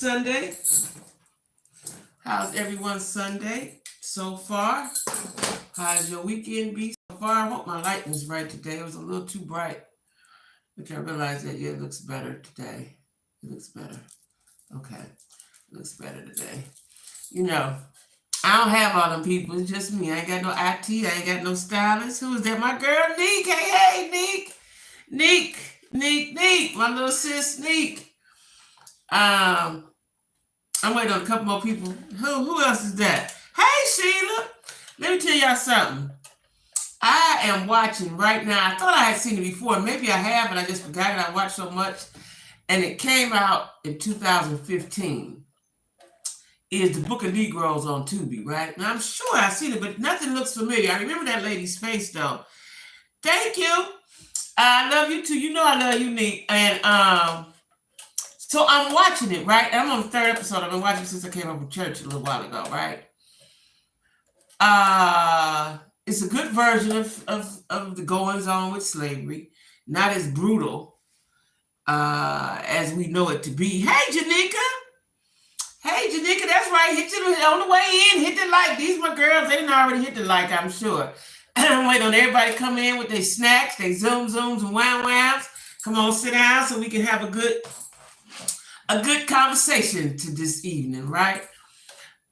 Sunday. How's everyone's Sunday so far? How's your weekend be so far? I hope my lighting is right today. It was a little too bright, which I realized that it looks better today. It looks better. Okay, it looks better today. You know, I don't have all them people. It's just me. I ain't got no IT. I ain't got no stylist. Who is that? My girl, Neek. Hey, Neek. My little sis, Neek. I'm waiting on a couple more people. Who else is that? Hey, Sheila. Let me tell y'all something. I am watching right now. I thought I had seen it before. Maybe I have, but I just forgot it. I watched so much. And it came out in 2015. Is the Book of Negroes on Tubi, right? Now, I'm sure I've seen it, but nothing looks familiar. I remember that lady's face, though. Thank you. I love you, too. You know I love you, Neek. And, so I'm watching it, right? I'm on the third episode. I've been watching since I came up from church a little while ago, right? It's a good version of the goings on with slavery. Not as brutal as we know it to be. Hey, Janika, that's right. Hit you on the way in. Hit the like. These my girls. They didn't already hit the like, I'm sure. I'm waiting on everybody to come in with their snacks, their zooms, and whams. Come on, sit down so we can have a good conversation to this evening, right?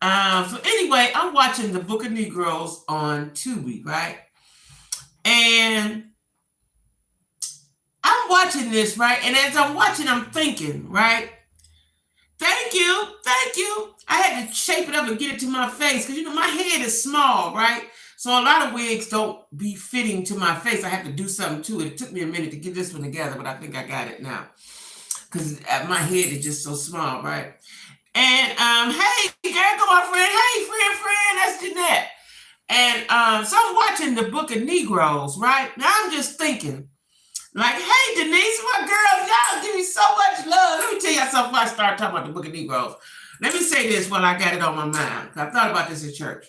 So anyway, I'm watching the Book of Negroes on Tubi, right? And I'm watching this, right? And as I'm watching, I'm thinking, right? Thank you. I had to shape it up and get it to my face because, my head is small, right? So a lot of wigs don't be fitting to my face. I have to do something to it. It took me a minute to get this one together, but I think I got it now. Because my head is just so small, right? And hey, girl, come on, friend. Hey, friend, that's Jeanette. And so I'm watching the Book of Negroes, right? Now I'm just thinking, like, hey, Denise, my girls, y'all give me so much love. Let me tell y'all something before I start talking about the Book of Negroes. Let me say this while I got it on my mind. I thought about this in church.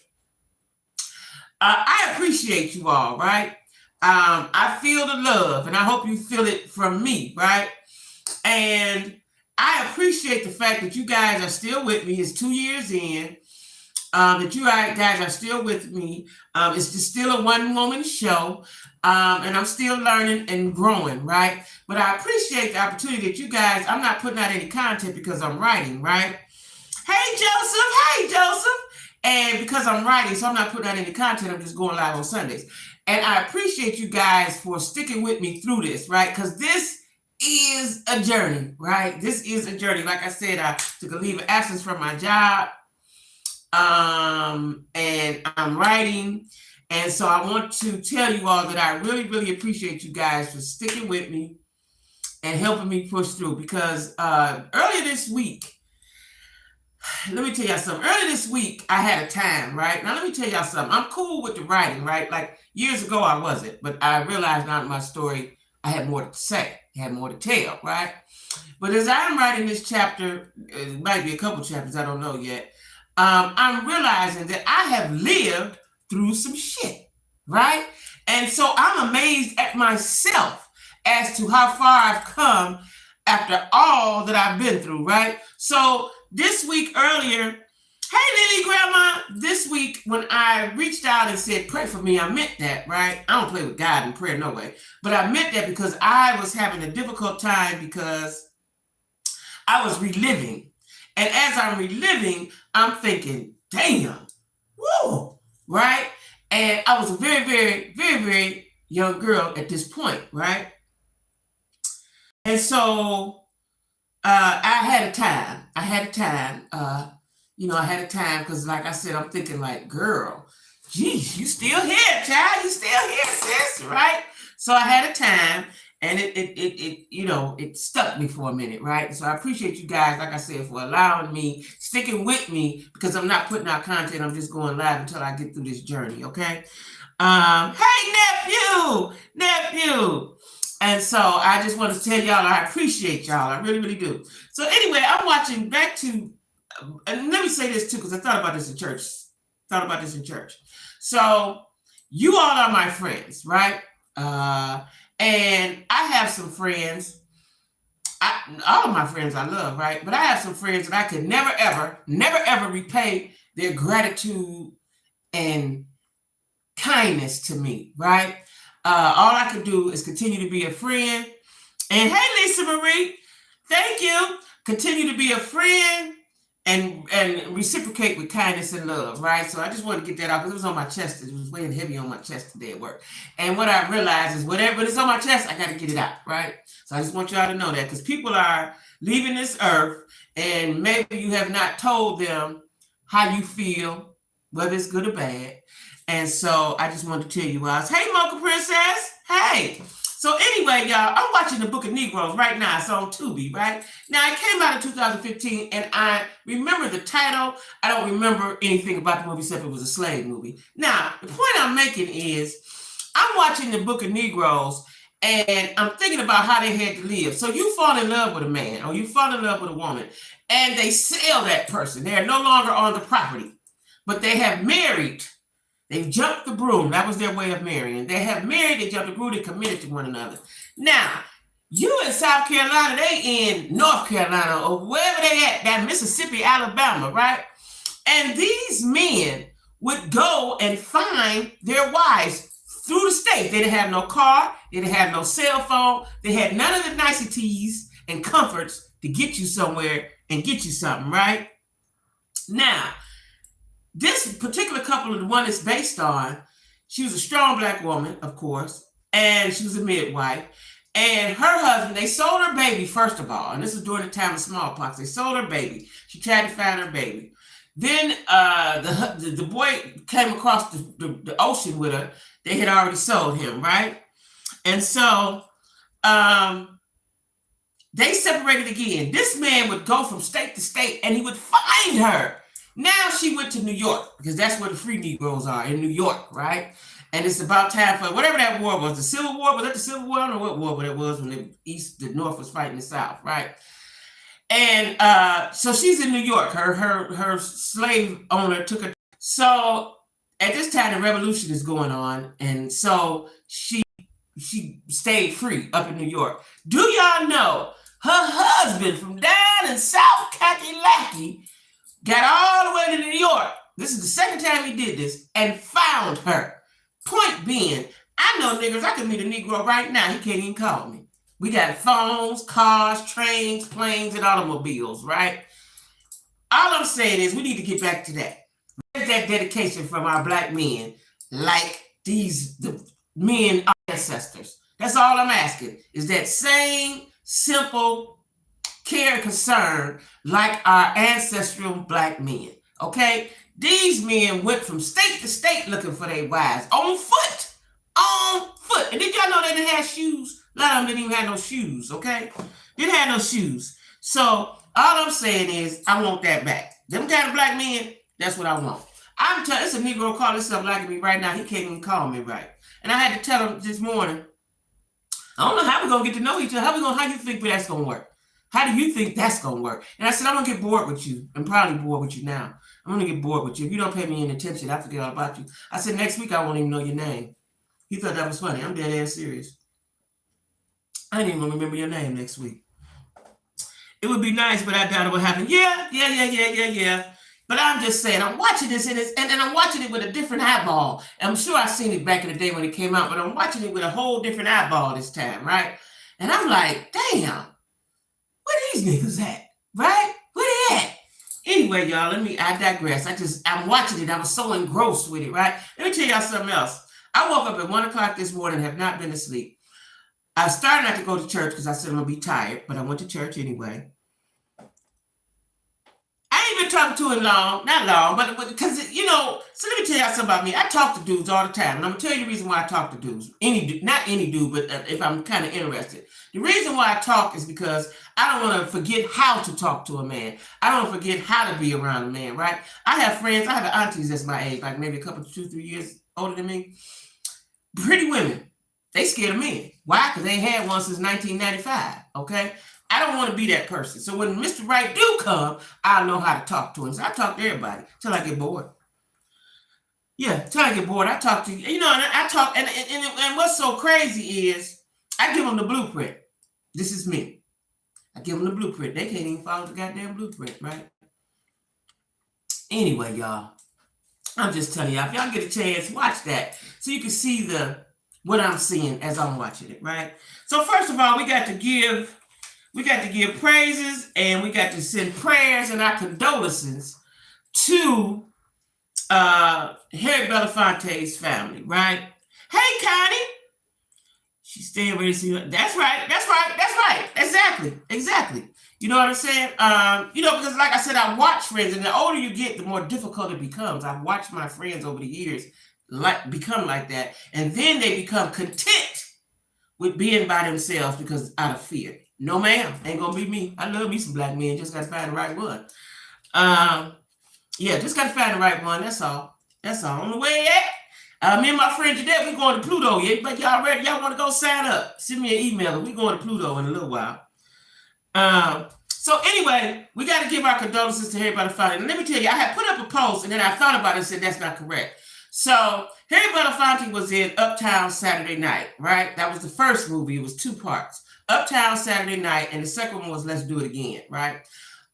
I appreciate you all, right? I feel the love, and I hope you feel it from me, right? And I appreciate the fact that you guys are still with me. It's 2 years in. That you guys are still with me. It's just still a one-woman show. And I'm still learning and growing, right? But I appreciate the opportunity that you guys, I'm not putting out any content because I'm writing, right? Hey, Joseph. And because I'm writing, so I'm not putting out any content. I'm just going live on Sundays. And I appreciate you guys for sticking with me through this, right? Because this is a journey, right? This is a journey. Like I said, I took a leave of absence from my job. And I'm writing. And so I want to tell you all that I really, really appreciate you guys for sticking with me and helping me push through. Because earlier this week, let me tell y'all something. Earlier this week, I had a time, right? Now, let me tell y'all something. I'm cool with the writing, right? Like years ago, I wasn't. But I realized now in my story, I had more to say. I had more to tell, right? But as I'm writing this chapter, it might be a couple chapters, I don't know yet. I'm realizing that I have lived through some shit, right? And so I'm amazed at myself as to how far I've come after all that I've been through, right? So this week earlier, hey, Lily Grandma, this week when I reached out and said, pray for me, I meant that, right? I don't play with God in prayer, no way. But I meant that because I was having a difficult time because I was reliving. And as I'm reliving, I'm thinking, damn, woo, right? And I was a very, very, very, very young girl at this point, right? And so I had a time. I had a time because, like I said, I'm thinking like, girl, geez, you still here, child. You still here, sis, right? So I had a time. And it stuck me for a minute, right? So I appreciate you guys, like I said, for allowing me, sticking with me, because I'm not putting out content. I'm just going live until I get through this journey, okay? Hey, nephew. And so I just want to tell y'all I appreciate y'all. I really, really do. So anyway, I'm watching back to, and let me say this too, because I thought about this in church. So you all are my friends, right? And I have some friends all of my friends I love, right? But I have some friends that I could never, ever repay their gratitude and kindness to me, right? All I can do is continue to be a friend. And hey, Lisa Marie, thank you. Continue to be a friend and reciprocate with kindness and love, right? So I just wanted to get that out because it was on my chest. It was weighing heavy on my chest today at work. And what I realized is whatever is on my chest, I got to get it out, right? So I just want y'all to know that because people are leaving this earth and maybe you have not told them how you feel, whether it's good or bad. And so I just wanted to tell you guys, hey, Mocha Princess, hey. So anyway, y'all, I'm watching the Book of Negroes right now. It's on Tubi, right? Now, it came out in 2015, and I remember the title. I don't remember anything about the movie except it was a slave movie. Now, the point I'm making is I'm watching the Book of Negroes, and I'm thinking about how they had to live. So you fall in love with a man, or you fall in love with a woman, and they sell that person. They are no longer on the property, but they have married. They've jumped the broom. That was their way of marrying. They have married, they jumped the broom, they committed to one another. Now, you in South Carolina, they in North Carolina or wherever they at, that Mississippi, Alabama, right? And these men would go and find their wives through the state. They didn't have no car, they didn't have no cell phone, they had none of the niceties and comforts to get you somewhere and get you something, right? Now, this particular couple, the one it's based on, she was a strong Black woman, of course, and she was a midwife. And her husband, they sold her baby, first of all, and this was during the time of smallpox. They sold her baby. She tried to find her baby. Then the boy came across the ocean with her. They had already sold him, right? And so they separated again. This man would go from state to state, and he would find her. Now she went to New York because that's where the free Negroes are, in New York, right? And it's about time for whatever that war was. The Civil War, was that the Civil War? I don't know what war it was when the North was fighting the South, right? And so she's in New York. Her slave owner took her. So at this time, the revolution is going on, and so she stayed free up in New York. Do y'all know her husband from down in South Kakalaki got all the way to New York. This is the second time he did this and found her. Point being, I know niggas, I can meet a Negro right now. He can't even call me. We got phones, cars, trains, planes, and automobiles, right? All I'm saying is we need to get back to that. Where's that dedication from our Black men, like the men, our ancestors? That's all I'm asking, is that same simple care and concern like our ancestral Black men, okay? These men went from state to state looking for their wives on foot. And did y'all know they didn't have shoes? A lot of them didn't even have no shoes, okay? Didn't have no shoes. So all I'm saying is I want that back. Them kind of Black men, that's what I want. I'm telling, it's a Negro calling something like me right now. He can't even call me right. And I had to tell him this morning, I don't know how we're going to get to know each other. How do you think that's going to work? How do you think that's going to work? And I said, I'm going to get bored with you. I'm probably bored with you now. I'm going to get bored with you. If you don't pay me any attention, I forget all about you. I said, next week, I won't even know your name. He thought that was funny. I'm dead ass serious. I didn't even remember your name next week. It would be nice, but I doubt it would happen. Yeah. But I'm just saying, I'm watching this, and I'm watching it with a different eyeball. And I'm sure I've seen it back in the day when it came out, but I'm watching it with a whole different eyeball this time, right? And I'm like, damn. Where these niggas at? Right? Where they at? Anyway, y'all, I digress. I'm watching it. I was so engrossed with it, right? Let me tell y'all something else. I woke up at 1 o'clock this morning and have not been asleep. I started not to go to church because I said I'm going to be tired, but I went to church anyway. I ain't been talking to him long, not long, but because, so let me tell y'all something about me. I talk to dudes all the time, and I'm going to tell you the reason why I talk to dudes. Not any dude, but if I'm kind of interested. The reason why I talk is because I don't want to forget how to talk to a man. I don't want to forget how to be around a man, right? I have friends, I have aunties that's my age, like maybe a couple, 2-3 years older than me. Pretty women, they scared of men. Why? Because they ain't had one since 1995, okay? I don't want to be that person. So when Mr. Right do come, I'll know how to talk to him. So I talk to everybody till I get bored. Yeah, till I get bored, I talk to you. And I talk, and what's so crazy is I give them the blueprint. This is me. I give them the blueprint. They can't even follow the goddamn blueprint, right? Anyway, y'all, I'm just telling y'all, if y'all get a chance, watch that so you can see what I'm seeing as I'm watching it, right? So first of all, we got to give praises and we got to send prayers and our condolences to Harry Belafonte's family, right? Hey, Connie. She's staying ready to see her. That's right. Exactly. You know what I'm saying? Because like I said, I watch Friends, and the older you get, the more difficult it becomes. I've watched my friends over the years become like that, and then they become content with being by themselves because out of fear. No, ma'am, ain't gonna be me. I love me some black men. Just gotta find the right one. Just gotta find the right one. That's all. On the way at. Me and my friend Jeanette, we going to Pluto. Yeah, but y'all ready? Y'all want to go sign up? Send me an email. We going to Pluto in a little while. So anyway, we got to give our condolences to Harry Belafonte. And let me tell you, I had put up a post and then I thought about it and said that's not correct. So Harry Belafonte was in Uptown Saturday Night, right? That was the first movie. It was 2 parts. Uptown Saturday Night, and the second one was Let's Do It Again, right?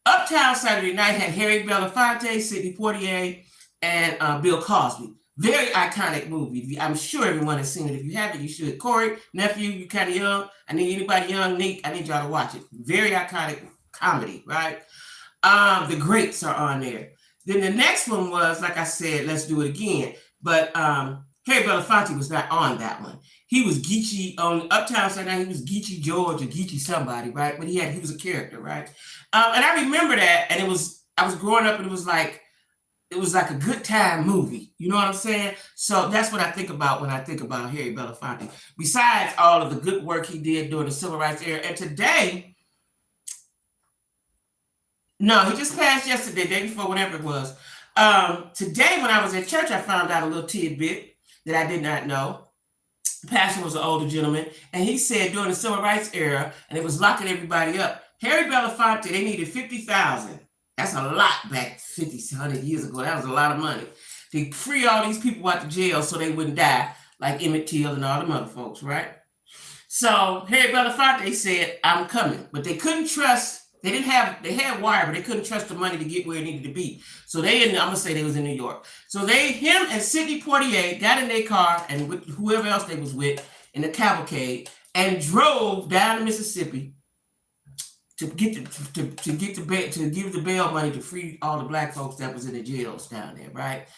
Uptown Saturday Night had Harry Belafonte, Sidney Poitier, and Bill Cosby. Very iconic movie. I'm sure everyone has seen it. If you haven't, you should. Corey, nephew, you kind of young. I need anybody young, Nick, I need y'all to watch it. Very iconic comedy, right? The greats are on there. Then the next one was, like I said, Let's Do It Again. But Harry Belafonte was not on that one. He was Geechee on Uptown Saturday Night. He was Geechee George or Geechee somebody, right? But he was a character, right? And I remember that, and I was growing up, and it was like a good time movie. You know what I'm saying? So that's what I think about when I think about Harry Belafonte. Besides all of the good work he did during the Civil Rights era, and today, no, he just passed yesterday, day before, whatever it was. Today, when I was at church, I found out a little tidbit that I did not know. The pastor was an older gentleman, and he said during the Civil Rights era, and it was locking everybody up, Harry Belafonte, they needed $50,000. That's a lot back 50, 100 years ago. That was a lot of money to free all these people out of jail so they wouldn't die like Emmett Till and all them other folks, right? So Harry Belafonte said, I'm coming. But they couldn't trust, they had wire, but they couldn't trust the money to get where it needed to be. So I'm going to say they was in New York. So him and Sidney Poitier got in their car and with whoever else they was with in the cavalcade and drove down to Mississippi to give the bail money to free all the black folks that was in the jails down there, right?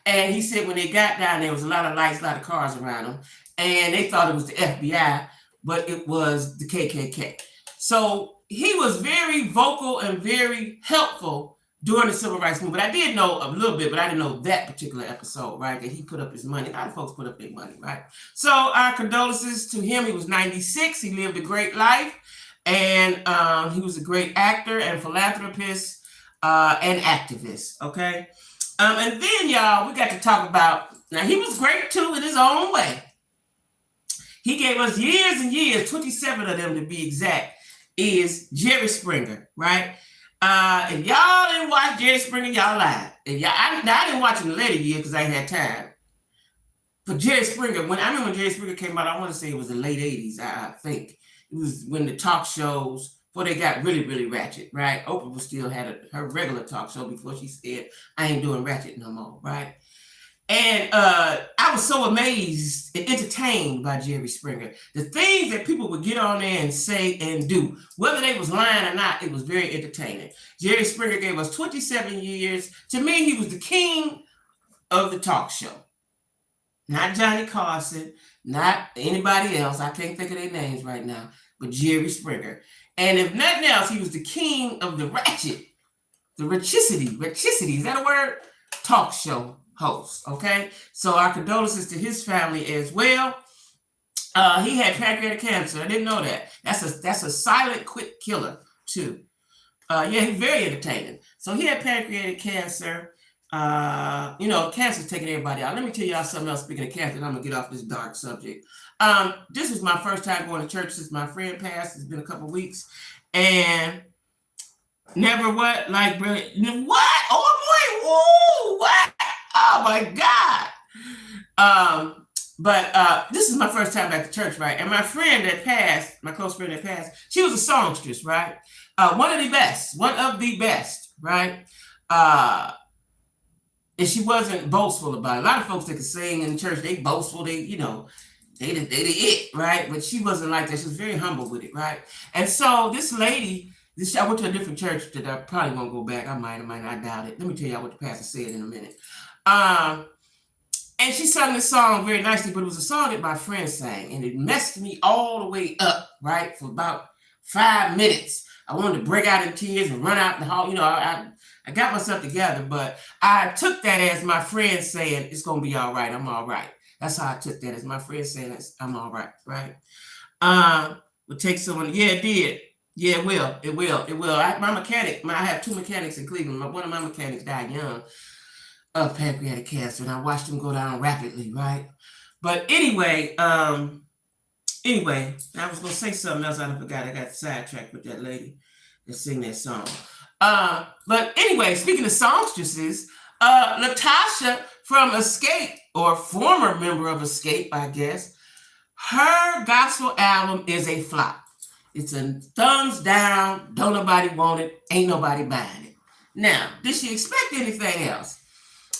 And he said when they got down there was a lot of lights, a lot of cars around them, and they thought it was the FBI, but it was the KKK. So he was very vocal and very helpful during the Civil Rights Movement. I did know a little bit, but I didn't know that particular episode, right? That he put up his money. A lot of folks put up their money, right? So our condolences to him. He was 96. He lived a great life. And he was a great actor and philanthropist and activist, okay? And then, y'all, we got to talk about, now he was great too in his own way. He gave us years and years, 27 of them to be exact, is Jerry Springer, right? If y'all didn't watch Jerry Springer, y'all lied. I didn't watch him later year because I ain't had time. But Jerry Springer, I remember when Jerry Springer came out, I want to say it was the late 80s, I think. It was when the talk shows, before they got really, really ratchet, right? Oprah was still had her regular talk show before she said, I ain't doing ratchet no more, right? And I was so amazed and entertained by Jerry Springer. The things that people would get on there and say and do, whether they was lying or not, it was very entertaining. Jerry Springer gave us 27 years. To me, he was the king of the talk show. Not Johnny Carson, not anybody else. I can't think of their names right now, but Jerry Springer. And if nothing else, he was the king of the ratchet, the ratchicity, is that a word? Talk show host, okay? So our condolences to his family as well. He had pancreatic cancer. I didn't know that. That's a silent, quick killer too. He's very entertaining. So he had pancreatic cancer. Cancer's taking everybody out. Let me tell y'all something else. Speaking of cancer, and I'm gonna get off this dark subject. This was my first time going to church since my friend passed. It's been a couple weeks, and never what? Like really? What? Oh boy! Whoa! What? Oh my God! But this is my first time back to church, right? And my friend that passed, my close friend that passed, she was a songstress, right? One of the best, right? And she wasn't boastful about it. A lot of folks that can sing in church, they boastful, they they the it, right? But she wasn't like that. She was very humble with it, right? And so this lady, I went to a different church that I probably won't go back. I might not, I doubt it. Let me tell y'all what the pastor said in a minute. And she sung this song very nicely, but it was a song that my friend sang, and it messed me all the way up, right? For about 5 minutes. I wanted to break out in tears and run out the hall. I got myself together, but I took that as my friend saying, it's going to be all right. I'm all right. That's how I took that, as my friend saying, I'm all right, right? We'll take someone. Yeah, it did. Yeah, it will. It will. It will. I have 2 mechanics in Cleveland. One of my mechanics died young of pancreatic cancer, and I watched him go down rapidly, right? But anyway, I was going to say something else. I forgot. I got sidetracked with that lady that sing that song. But anyway, speaking of songstresses, Latasha from Escape, or former member of Escape, I guess, her gospel album is a flop. It's a thumbs down, don't nobody want it, ain't nobody buying it. Now, did she expect anything else?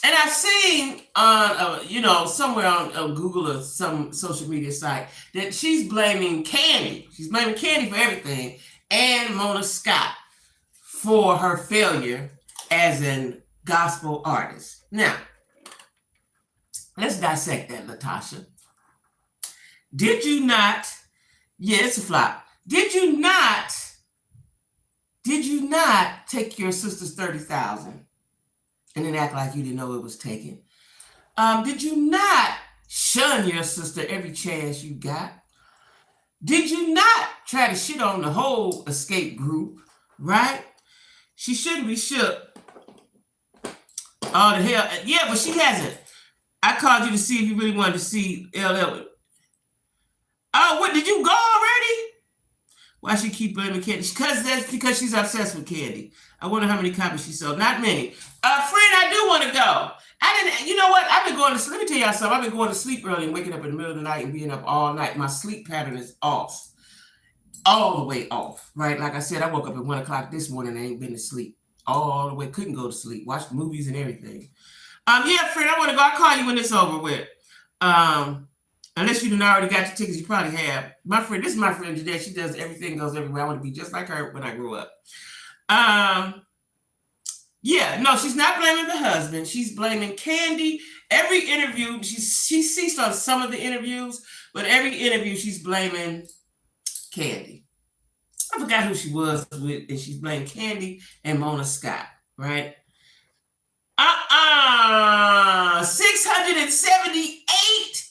And I've seen on, somewhere on Google or some social media site that she's blaming Kandi. She's blaming Kandi for everything, and Mona Scott for her failure as a gospel artist. Now, let's dissect that, Latasha. Did you not? Yeah, it's a flop. Did you not take your sister's $30,000 and then act like you didn't know it was taken? Did you not shun your sister every chance you got? Did you not try to shit on the whole Escape group, right? She shouldn't be shook. Oh, the hell. Yeah, but she hasn't. I called you to see if you really wanted to see LL. Oh, what? Did you go already? Why she keep blaming Kandi? Because she's obsessed with Kandi. I wonder how many copies she sold. Not many. Friend, I do want to go. You know what? I've been going to sleep. Let me tell y'all something. I've been going to sleep early and waking up in the middle of the night and being up all night. My sleep pattern is off. All the way off, right? Like I said, I woke up at 1 o'clock this morning and I ain't been to sleep. All the way, couldn't go to sleep. Watched movies and everything. Yeah, friend, I want to go. I'll call you when it's over with. Unless you done already got your tickets, you probably have. This is my friend today. She does everything, goes everywhere. I want to be just like her when I grow up. Yeah, no, she's not blaming the husband. She's blaming Kandi. Every interview, she ceased on some of the interviews, but every interview she's blaming Kandi. I forgot who she was with, and she's blaming Kandi and Mona Scott, right? 678.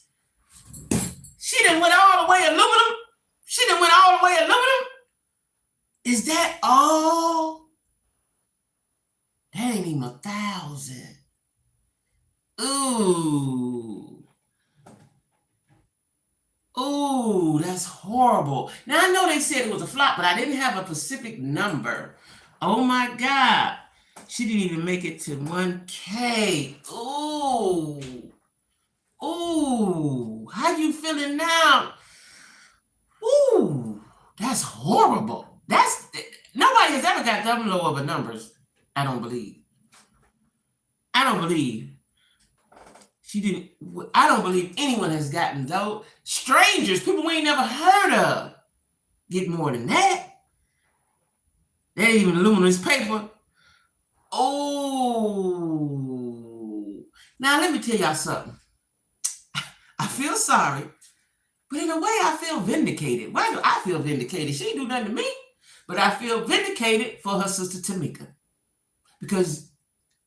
She done went all the way aluminum. Is that all? That ain't even 1,000. Ooh, that's horrible. Now, I know they said it was a flop, but I didn't have a specific number. Oh, my God. She didn't even make it to 1K. Ooh. How you feeling now? Ooh, that's horrible. Nobody has ever got that low of a numbers. I don't believe. I don't believe anyone has gotten those. Strangers, people we ain't never heard of, get more than that. They ain't even luminous paper. Oh. Now, let me tell y'all something. I feel sorry, but in a way, I feel vindicated. Why do I feel vindicated? She ain't do nothing to me, but I feel vindicated for her sister Tamika.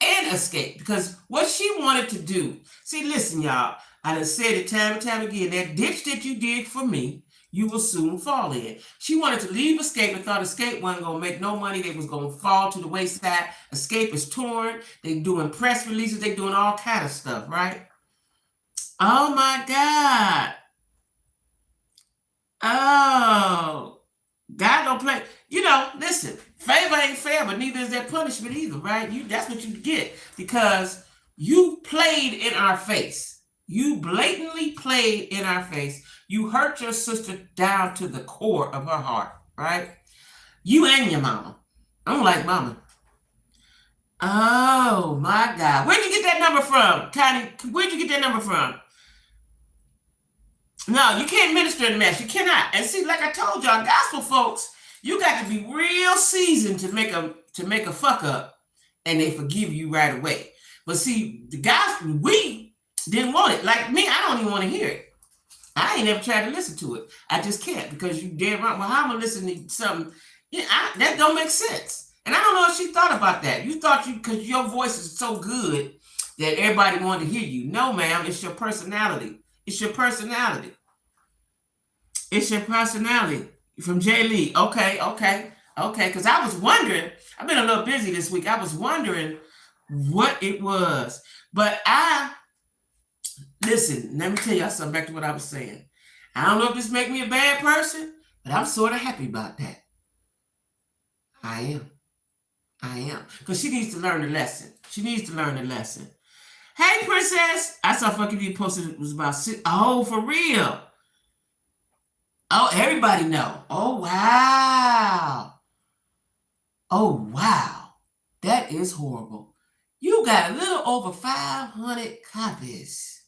And Escape, because what she wanted to do. See, listen, y'all. I done said it time and time again. That ditch that you dig for me, you will soon fall in. She wanted to leave Escape and thought Escape wasn't going to make no money. They was going to fall to the wayside. Escape is torn. They doing press releases. They doing all kind of stuff, right? Oh, my God. Oh. God don't play. Listen, favor ain't fair, but neither is that punishment either, right? That's what you get because you played in our face. You blatantly played in our face. You hurt your sister down to the core of her heart, right? You and your mama. I don't like mama. Oh my God. Where'd you get that number from? Connie, where'd you get that number from? No, you can't minister in mess. You cannot. And see, like I told y'all, gospel folks, you got to be real seasoned to make a fuck up, and they forgive you right away. But see, the gospel, we didn't want it. Like me, I don't even want to hear it. I ain't never tried to listen to it. I just can't because you dead wrong. Well, how am I listening to something? Yeah, that don't make sense. And I don't know if she thought about that. You thought because your voice is so good that everybody wanted to hear you. No, ma'am, it's your personality. It's your personality. It's your personality. From Jay Lee. Okay, okay, okay. Because I was wondering, I've been a little busy this week. I was wondering what it was. But listen, let me tell y'all something back to what I was saying. I don't know if this make me a bad person, but I'm sort of happy about that. I am. I am. Because she needs to learn the lesson. She needs to learn the lesson. Hey, princess. I saw fucking you posted it was about six. Oh, for real. Oh, everybody know. Oh, wow. Oh, wow. That is horrible. You got a little over 500 copies.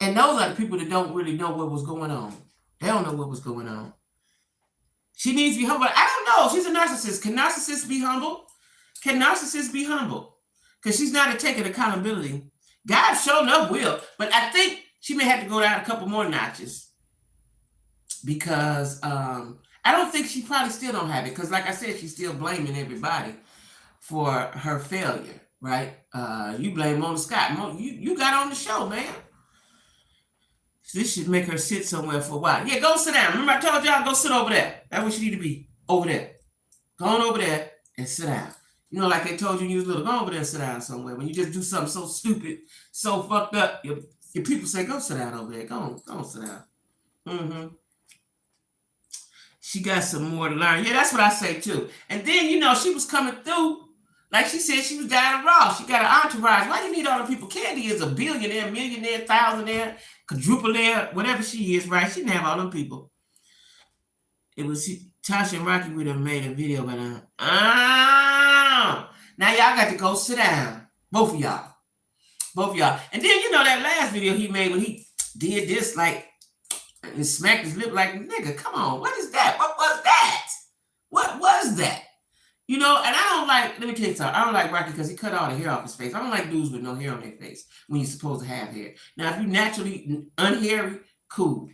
And those are the people that don't really know what was going on. They don't know what was going on. She needs to be humble. I don't know. She's a narcissist. Can narcissists be humble? Can narcissists be humble? Because she's not taking accountability. God showing up will. But I think she may have to go down a couple more notches. Because I don't think she probably still don't have it. Because like I said, she's still blaming everybody for her failure, right? You blame Mona Scott. You got on the show, man. This should make her sit somewhere for a while. Yeah, go sit down. Remember I told y'all, go sit over there. That's what you need to be. Over there. Go on over there and sit down. You know, like they told you when you was little, go over there and sit down somewhere. When you just do something so stupid, so fucked up, your people say, go sit down over there. Go on sit down. Mm-hmm. She got some more to learn. Yeah, that's what I say too. And then, she was coming through. Like she said, she was Diana Ross. She got an entourage. Why do you need all the people? Candy is a billionaire, millionaire, thousandaire, quadruplaire, whatever she is, right? She didn't have all them people. It was Tasha and Rocky would have made a video, but now y'all got to go sit down. Both of y'all. And then, that last video he made when he did this, like, and smacked his lip like, nigga, come on. What is that? What was that? What was that? And I don't like, let me tell you something. I don't like Rocky because he cut all the hair off his face. I don't like dudes with no hair on their face when you're supposed to have hair. Now, if you naturally unhairy, cool.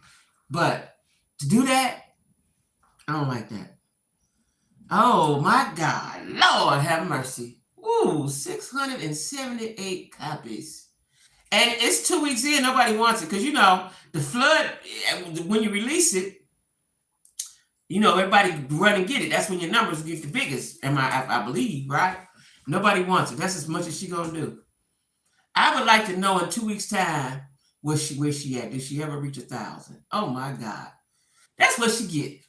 But to do that, I don't like that. Oh, my God. Lord have mercy. Ooh, 678 copies. And it's 2 weeks in, nobody wants it. Because, the flood, when you release it, everybody run and get it. That's when your numbers get the biggest, I believe, right? Nobody wants it. That's as much as she gonna do. I would like to know in 2 weeks' time where she at. Did she ever reach 1,000? Oh my God. That's what she get.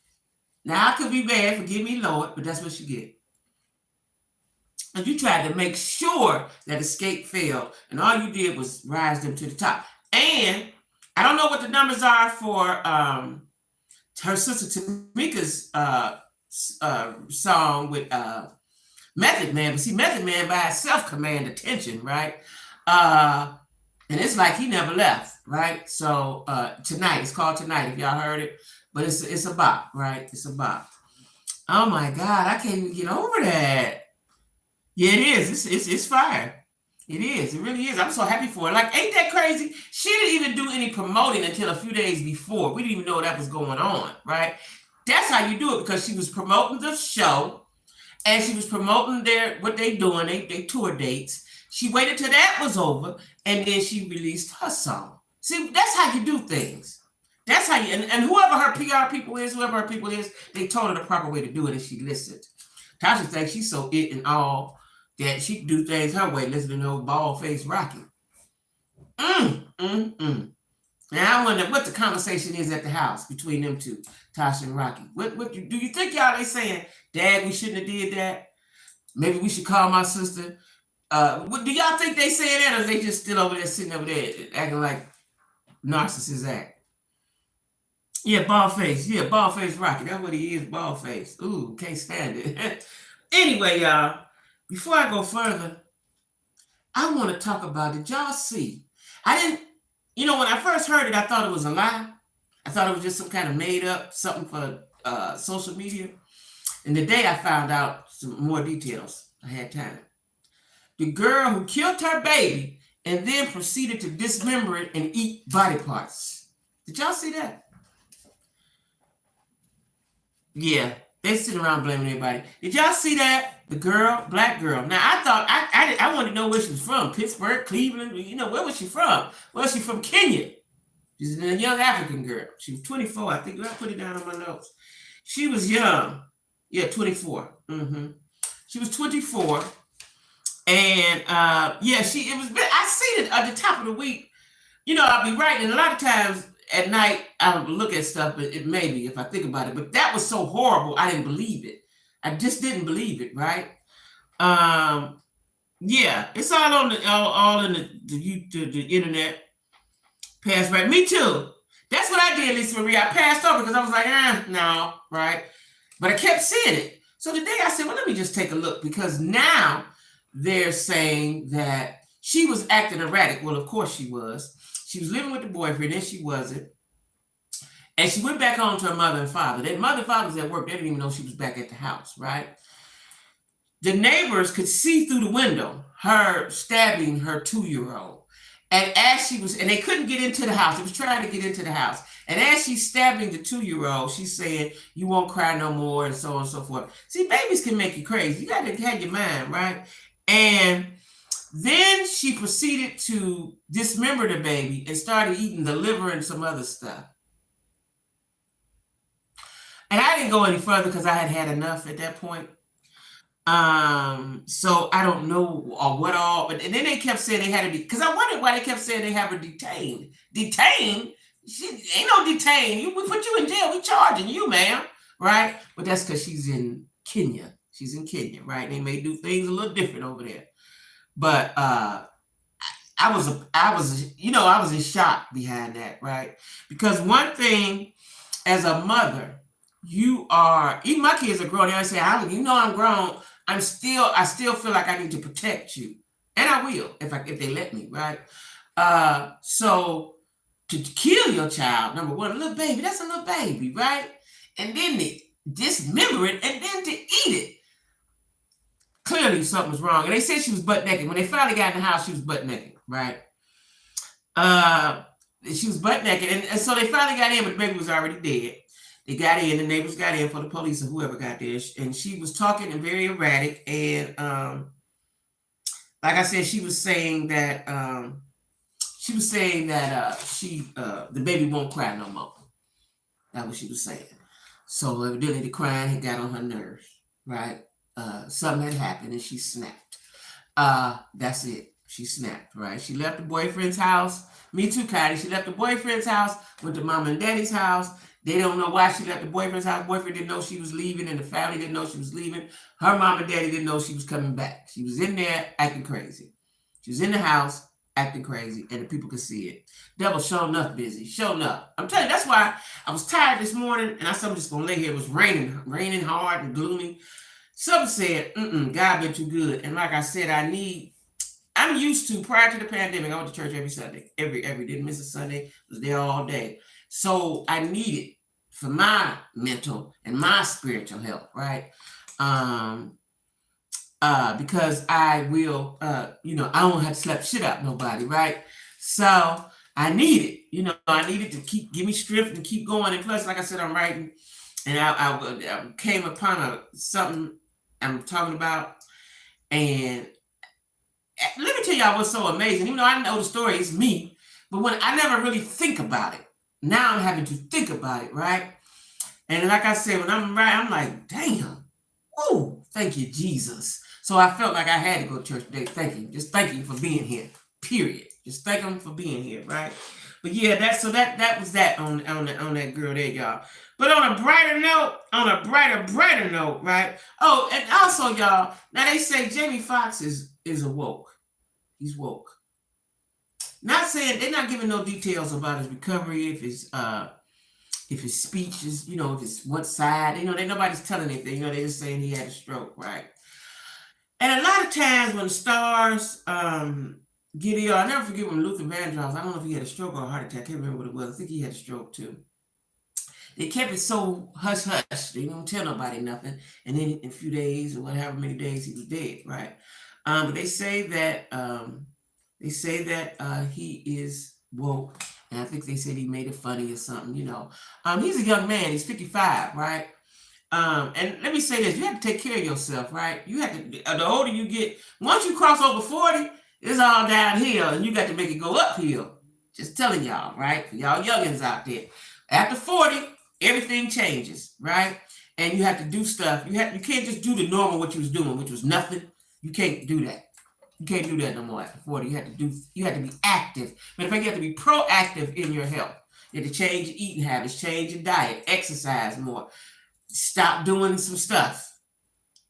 Now I could be bad, forgive me, Lord, but that's what she get. And you tried to make sure that Escape failed, and all you did was rise them to the top. And I don't know what the numbers are for her sister Tamika's song with Method Man. But see, Method Man by itself command attention, right? And it's like he never left, right? So Tonight, it's called Tonight, if y'all heard it. But it's a bop, right? It's a bop. Oh my God, I can't even get over that. Yeah, it is. It's fire. It is. It really is. I'm so happy for her. Like, ain't that crazy? She didn't even do any promoting until a few days before. We didn't even know that was going on, right? That's how you do it, because she was promoting the show and she was promoting what they doing, they tour dates. She waited till that was over and then she released her song. See, that's how you do things. That's how you, and whoever her PR people is, they told her the proper way to do it and she listened. Tasha thinks she's so it and all that she can do things her way, listening to old bald-faced Rocky. Now I wonder what the conversation is at the house between them two, Tasha and Rocky. What do you think y'all they saying, Dad, we shouldn't have did that? Maybe we should call my sister. Do y'all think they saying that, or is they just still over there sitting over there acting like narcissists act? Yeah, bald face. Yeah, bald face Rocky. That's what he is, bald face. Ooh, can't stand it. Anyway, y'all, before I go further, I want to talk about, did y'all see? I didn't, when I first heard it, I thought it was a lie. I thought it was just some kind of made up something for social media. And today I found out some more details. I had time. The girl who killed her baby and then proceeded to dismember it and eat body parts. Did y'all see that? Yeah, they sit around blaming everybody. Did y'all see that? The girl, black girl. Now I thought I wanted to know where she was from. Pittsburgh, Cleveland. Where was she from? Well, she's from Kenya. She's a young African girl. She was 24. I think I put it down on my notes. She was young. Yeah, 24. She was 24. And it was. I seen it at the top of the week. I'll be writing, and a lot of times at night I'll look at stuff, but it may be if I think about it. But that was so horrible, I didn't believe it. I just didn't believe it, right? Yeah, it's all on all in the internet. Passed right. Me too. That's what I did, Lisa Marie. I passed over because I was like, no, right? But I kept seeing it. So today I said, well, let me just take a look, because now they're saying that she was acting erratic. Well, of course she was. She was living with the boyfriend, and she wasn't. And she went back home to her mother and father. Their mother and father was at work. They didn't even know she was back at the house, right? The neighbors could see through the window her stabbing her 2-year-old. And they couldn't get into the house. They was trying to get into the house. And as she's stabbing the 2-year-old, she's saying, you won't cry no more, and so on and so forth. See, babies can make you crazy. You got to have your mind, right? And then she proceeded to dismember the baby and started eating the liver and some other stuff. And I didn't go any further because I had enough at that point. So I don't know or what all, but and then they kept saying they had to be, because I wondered why they kept saying they have her detained. Detained? She ain't no detained. We put you in jail. We charging you, ma'am, right? But that's because she's in Kenya. She's in Kenya, right? They may do things a little different over there. But I was in shock behind that, right? Because one thing, as a mother, even my kids are grown. They say, I'm grown. I still feel like I need to protect you, and I will if they let me, right? So to kill your child, number one, a little baby, that's a little baby, right? And then to dismember it and then to eat it. Clearly something was wrong. And they said she was butt naked. When they finally got in the house, she was butt naked, right? She was butt naked. And so they finally got in, but the baby was already dead. They got in, the neighbors got in for the police or whoever got there. And she was talking and very erratic. And like I said, she was saying that the baby won't cry no more. That's what she was saying. So evidently the crying had got on her nerves, right? Something had happened and she snapped. That's it. She snapped, right? She left the boyfriend's house. Me too, Kylie. She left the boyfriend's house, went to mom and daddy's house. They don't know why she left the boyfriend's house. Boyfriend didn't know she was leaving, and the family didn't know she was leaving. Her mom and daddy didn't know she was coming back. She was in there acting crazy. She was in the house acting crazy, and the people could see it. Devil showing up busy, showing up. I'm telling you, that's why I was tired this morning, and I said I'm just gonna lay here. It was raining hard and gloomy. Some said, God been too good. And like I said, I'm used to, prior to the pandemic, I went to church every Sunday. Every didn't miss a Sunday, was there all day. So I needed for my mental and my spiritual health, right? Because I will, I don't have to slap shit out nobody, right? So I needed to give me strength and keep going. And plus, like I said, I'm writing, and I came upon something I'm talking about, and let me tell y'all what's so amazing. Even though I know the story, it's me, but when I never really think about it, now I'm having to think about it, right? And like I said, when I'm writing, I'm like, damn, whoa, thank you, Jesus. So I felt like I had to go to church today. Thank you. Just thank you for being here, period. Just thank him for being here, right? But yeah, that was that on that girl there, y'all. But on a brighter note, right? Oh, and also, y'all, now they say Jamie Foxx is is awoke. He's woke. Not saying they're not giving no details about his recovery, if his speech is, if it's one side, nobody's telling anything, they're just saying he had a stroke, right? And a lot of times when stars get ill, I'll never forget when Luther Vandross, I don't know if he had a stroke or a heart attack, I can't remember what it was. I think he had a stroke too. They kept it so hush-hush, they don't tell nobody nothing. And then in a few days or however many days he was dead, right? But they say that he is woke. And I think they said he made it funny or something, He's a young man, he's 55, right? And let me say this, you have to take care of yourself, right? You have to, the older you get, once you cross over 40, it's all downhill and you got to make it go uphill. Just telling y'all, right? For y'all youngins out there. After 40, everything changes, right? And you have to do stuff. You can't just do the normal what you was doing, which was nothing. You can't do that. You can't do that no more after 40. You have to be active. Matter of fact, you have to be proactive in your health. You have to change your eating habits, change your diet, exercise more. Stop doing some stuff.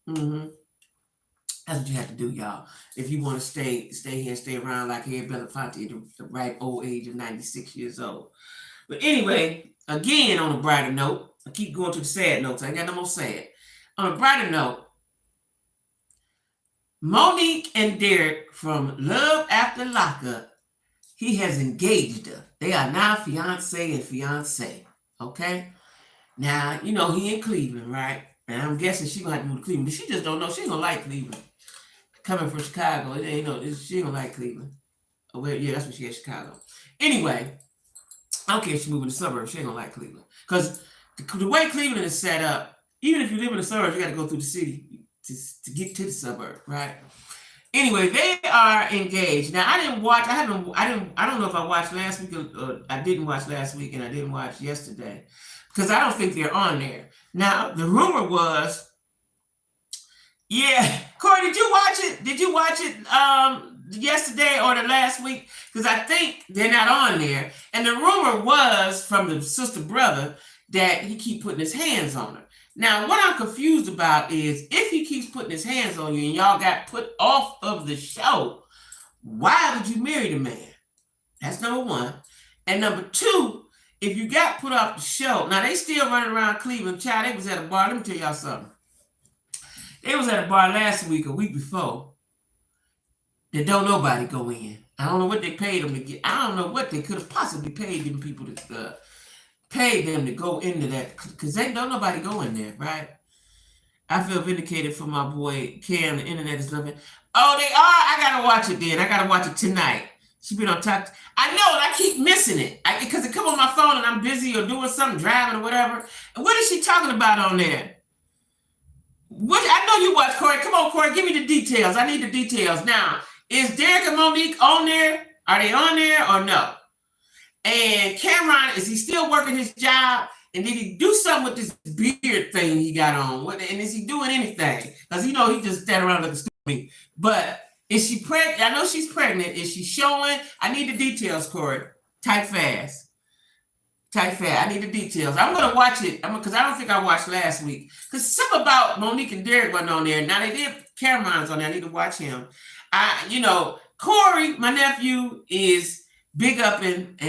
That's what you have to do, y'all. If you want to stay here, stay around like Harry Belafonte at the right old age of 96 years old. But anyway, again, on a brighter note, I keep going to the sad notes. I ain't got no more sad. On a brighter note, Monique and Derek from Love After Lockup, he has engaged her. They are now fiance and fiance. Okay? Now, he in Cleveland, right? And I'm guessing she gonna have to move to Cleveland, but she just don't know. She gonna like Cleveland. Coming from Chicago, she gonna like Cleveland. Oh, well, yeah, that's what she is, Chicago. Anyway, I don't care if she moving to the suburbs. She ain't gonna like Cleveland. Because the way Cleveland is set up, even if you live in the suburbs, you got to go through the city to get to the suburb, right? Anyway, they are engaged. Now, I don't know if I watched last week or I didn't watch last week and I didn't watch yesterday because I don't think they're on there. Now, the rumor was, yeah, Corey, did you watch it? Did you watch it yesterday or the last week? Because I think they're not on there. And the rumor was from the sister brother that he keep putting his hands on her. Now, what I'm confused about is if he keeps putting his hands on you and y'all got put off of the show, why would you marry the man? That's number one. And number two, if you got put off the show, now they still running around Cleveland. Child, they was at a bar. Let me tell y'all something. They was at a bar last week, a week before, that don't nobody go in. I don't know what they paid them to get. I don't know what they could have possibly paid them people to pay them to go into that, because they don't nobody go in there, right? I feel vindicated for my boy Cam. The internet is loving. Oh, they are? I gotta watch it then. I gotta watch it tonight. She been on top. I know, and I keep missing it because it come on my phone and I'm busy or doing something, driving or whatever. And what is she talking about on there? What? I know you watch, Corey. Come on, Corey, give me the details. I need the details. Now, is Derek and Monique on there? Are they on there or no? And Cameron, is he still working his job? And did he do something with this beard thing he got on? And is he doing anything? Because he just stand around looking stupid. But is she pregnant? I know she's pregnant. Is she showing? I need the details, Corey. Type fast. I need the details. I'm going to watch it because I don't think I watched last week. Because something about Monique and Derek wasn't on there. Now they did. Cameron's on there. I need to watch him. Corey, my nephew, is big up and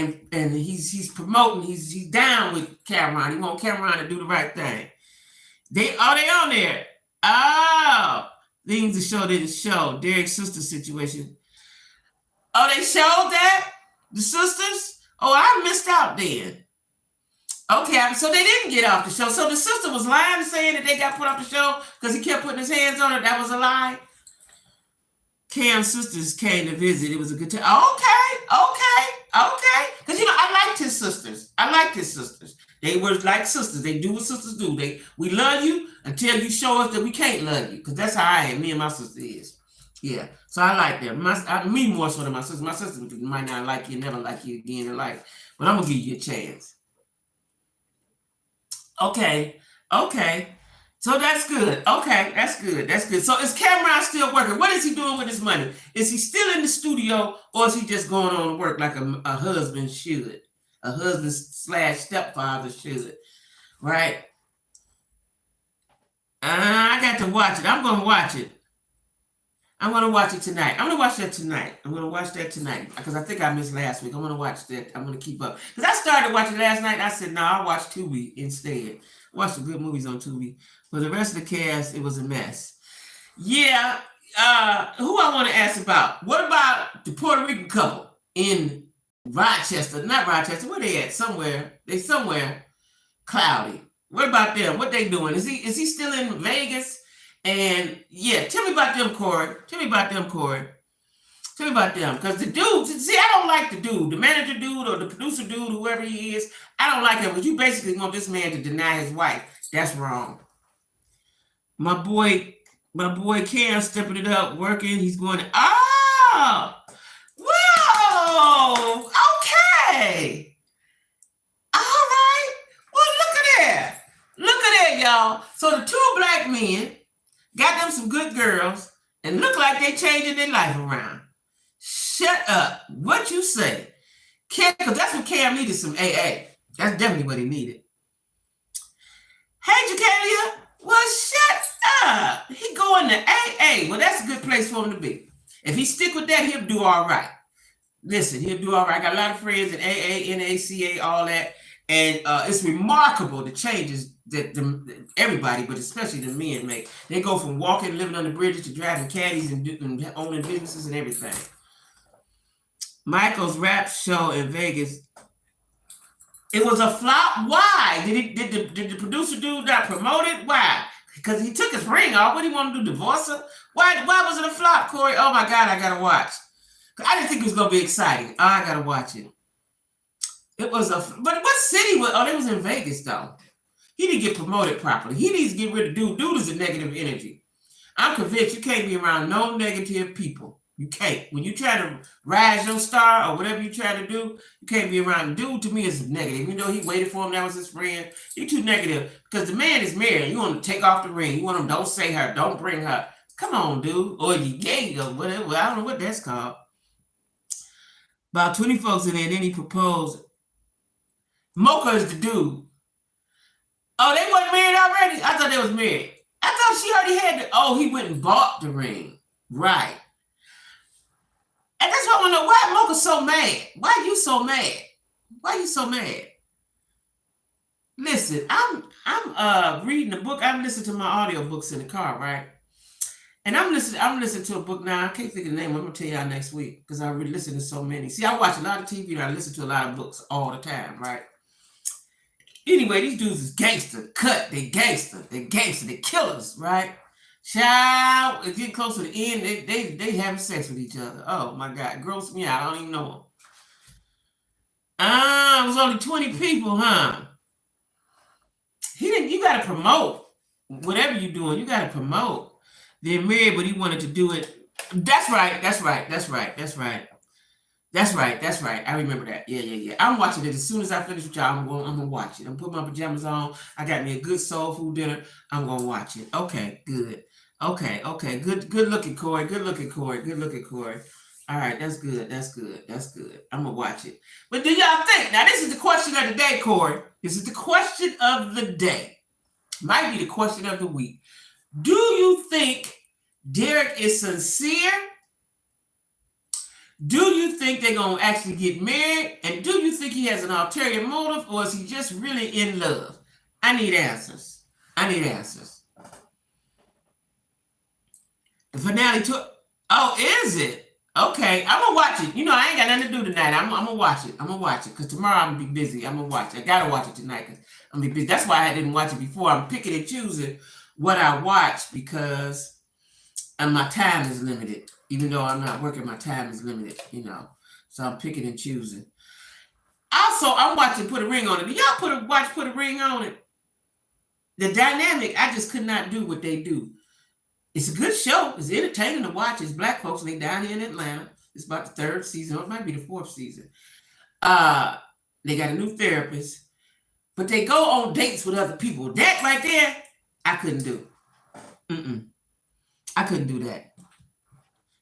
he's promoting. He's down with Cameron. He want Cameron to do the right thing. They on there. Oh, things to show. They show Derek's sister situation. Oh, they showed that? The sisters? Oh, I missed out then. Okay, so they didn't get off the show. So the sister was lying, saying that they got put off the show because he kept putting his hands on her. That was a lie. Cam's sisters came to visit. It was a good time. Okay. Because, I liked his sisters. They were like sisters. They do what sisters do. We love you until you show us that we can't love you. Because that's how I am. Me and my sister is. Yeah. So I like them. Me more so than my sister. My sister might not like you, never like you again in life. But I'm going to give you a chance. Okay. So that's good. Okay, that's good. So is Cameron still working? What is he doing with his money? Is he still in the studio or is he just going on to work like a husband should? A husband / stepfather should, right? I got to watch it. I'm going to watch it. I'm gonna watch it tonight. I'm gonna watch that tonight. I'm gonna watch that tonight because I think I missed last week. I'm gonna watch that. I'm gonna keep up because I started watching last night. I said no, I'll watch Tubi instead. Watch some good movies on Tubi. For the rest of the cast, it was a mess. Yeah. Who I want to ask about? What about the Puerto Rican couple in Rochester? Not Rochester. Where they at? Somewhere. They somewhere cloudy. What about them? What they doing? Is he still in Vegas? And yeah, tell me about them, Corey. Tell me about them, Corey. Tell me about them. Because the dude, see, I don't like the dude, the manager dude or the producer dude, whoever he is. I don't like him because you basically want this man to deny his wife. That's wrong. My boy Cam stepping it up, working. He's going, oh, whoa, okay. All right. Well, look at that. Look at that, y'all. So the two black men got them some good girls and look like they changing their life around. Shut up. What you say? Because that's what Cam needed, some AA. That's definitely what he needed. Hey, Jacalia. Well, shut up. He going to AA. Well, that's a good place for him to be. If he stick with that, he'll do all right. Listen, he'll do all right. I got a lot of friends in AA, NACA, all that. And it's remarkable the changes that everybody, but especially the men, make. They go from walking, living on the bridges to driving caddies and owning businesses and everything. Michael's rap show in Vegas, it was a flop. Why? Did the producer dude not promote it? Why? Because he took his ring off. What do you want to do? Divorce her? Why was it a flop, Corey? Oh my God, I gotta watch. I didn't think it was gonna be exciting. Oh, I gotta watch it. It was but what city was? Oh, it was in Vegas though. He didn't get promoted properly. He needs to get rid of dude. Dude is a negative energy. I'm convinced you can't be around no negative people. You can't. When you try to rise your star or whatever you try to do, you can't be around. Dude to me is negative. You know, he waited for him. That was his friend. You too negative because the man is married. You want to take off the ring. You want him, don't say her. Don't bring her. Come on, dude. Or you gay or whatever. I don't know what that's called. About 20 folks in there. And then he proposed. Mocha is the dude. Oh, they wasn't married already? I thought they was married. I thought she already had the, oh, he went and bought the ring. Right. And that's why I want to know why Mocha's so mad. Why are you so mad? Why are you so mad? Listen, I'm reading a book. I'm listening to my audiobooks in the car, right? And I'm listening to a book now. I can't think of the name. I'm gonna tell y'all next week because I really listen to so many. See, I watch a lot of TV and I listen to a lot of books all the time, right? Anyway, these dudes is gangster. They gangster. They killers, right? Child, it's getting close to the end. They having sex with each other. Oh my God, gross me out. I don't even know them. It was only 20 people, huh? You gotta promote whatever you're doing. You gotta promote. They're married, but he wanted to do it. That's right. I remember that. Yeah. I'm watching it as soon as I finish with y'all. I'm gonna watch it. I'm putting my pajamas on. I got me a good soul food dinner. I'm gonna watch it. Okay, good. Okay. Good looking, Corey. All right, that's good. I'm gonna watch it. But do y'all think? Now, this is the question of the day, Corey. This is the question of the day. Might be the question of the week. Do you think Derek is sincere? Do you think they're going to actually get married? And do you think he has an ulterior motive or is he just really in love? I need answers. The finale took. Oh, is it? Okay, I'm going to watch it. You know, I ain't got nothing to do tonight. I'm going to watch it. Because tomorrow I'm going to be busy. I'm going to watch it. I got to watch it tonight because I'm going to be busy. That's why I didn't watch it before. I'm picking and choosing what I watch because my time is limited. Even though I'm not working, my time is limited, you know. So I'm picking and choosing. Also, I'm watching Put a Ring on It. Do y'all watch Put a Ring on It? The dynamic, I just could not do what they do. It's a good show. It's entertaining to watch. It's black folks, and they down here in Atlanta. It's about the third season, or it might be the fourth season. They got a new therapist, but they go on dates with other people. That right there, I couldn't do. I couldn't do that.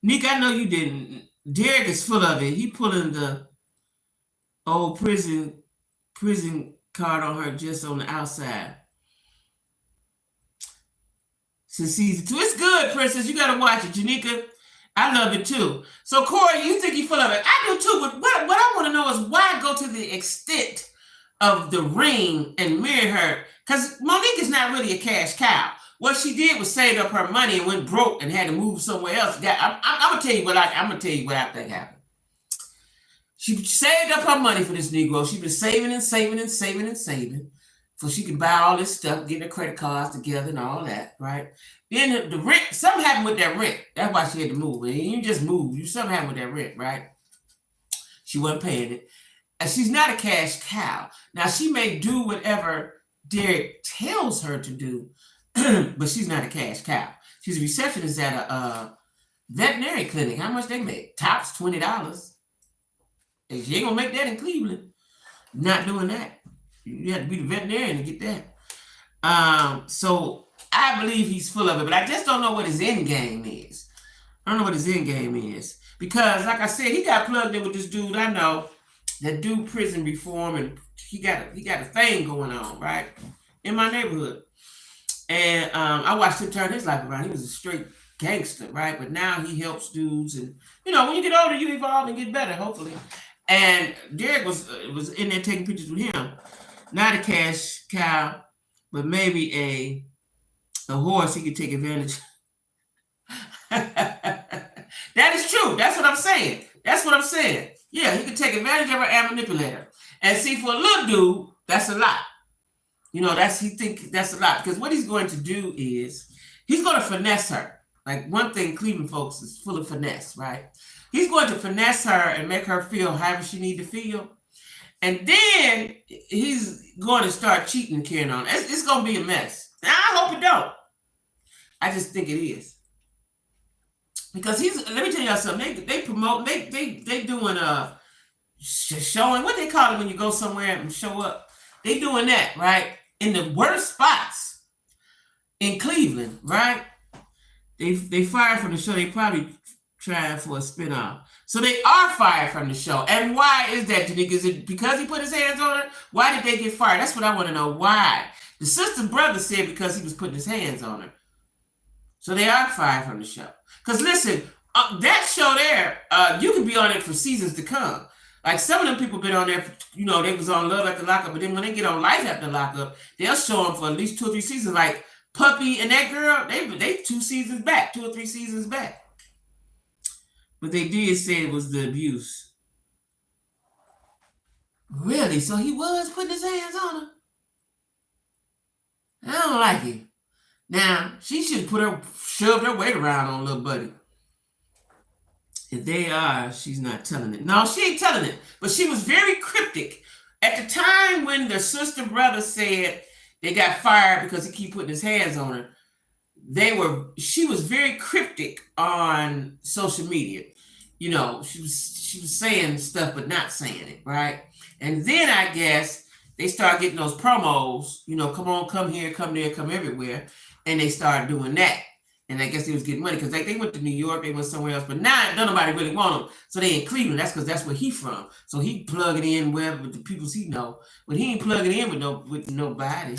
Nick, I know you didn't. Derek is full of it. He pulling the old prison card on her just on the outside. Since season 2. It's good, Princess. You got to watch it. Janika, I love it too. So Corey, you think you're full of it? I do too. But what I want to know is why go to the extent of the ring and marry her? Because Monique is not really a cash cow. What she did was save up her money and went broke and had to move somewhere else. I'm gonna tell you what I think happened. She saved up her money for this Negro. She been saving and saving and saving and saving, so she could buy all this stuff, getting her credit cards together and all that, right? Then the rent, something happened with that rent. That's why she had to move. And you just move. Something happened with that rent, right? She wasn't paying it. And she's not a cash cow. Now, she may do whatever Derek tells her to do, but she's not a cash cow. She's a receptionist at a veterinary clinic. How much they make? Tops $20. And she ain't gonna make that in Cleveland. Not doing that. You have to be the veterinarian to get that. So I believe he's full of it, but I just don't know what his end game is. I don't know what his end game is. Because, like I said, he got plugged in with this dude I know that do prison reform, and he got a thing going on, right? In my neighborhood. And I watched him turn his life around. He was a straight gangster, right? But now he helps dudes, and when you get older, you evolve and get better, hopefully. And Derek was in there taking pictures with him. Not a cash cow, but maybe a horse he could take advantage. That is true. That's what I'm saying. Yeah, he could take advantage of her and manipulate her. And see, for a little dude, that's a lot. He think that's a lot, because what he's going to do is he's going to finesse her. Like, one thing, Cleveland folks is full of finesse, right? He's going to finesse her and make her feel however she need to feel. And then he's going to start cheating and carrying on. It's going to be a mess. Now, I hope it don't. I just think it is. Because let me tell y'all something. They promote, they doing showing, what they call it when you go somewhere and show up. They doing that, right? In the worst spots in Cleveland, right? They fired from the show. They probably trying for a spinoff. So they are fired from the show. And why is that, Janique? Is it because he put his hands on her? Why did they get fired? That's what I want to know. Why? The sister's brother said because he was putting his hands on her. So they are fired from the show. Because listen, that show there, you can be on it for seasons to come. Like, some of them people been on there, they was on Love After Lockup, but then when they get on Life After Lockup, they'll show them for at least 2 or 3 seasons. Like Puppy and that girl, they 2 seasons back, 2 or 3 seasons back. But they did say it was the abuse. Really? So he was putting his hands on her? I don't like it. Now, she should shoved her weight around on little buddy. If they are, she's not telling it. No, she ain't telling it. But she was very cryptic. At the time when the sister brother said they got fired because he keep putting his hands on her, she was very cryptic on social media. She was saying stuff but not saying it, right? And then I guess they start getting those promos, come on, come here, come there, come everywhere. And they started doing that. And I guess they was getting money because they went to New York, they went somewhere else. But now nobody really want them. So they in Cleveland. That's because that's where he from. So he plug it in wherever with the people he know. But he ain't plugging in with nobody.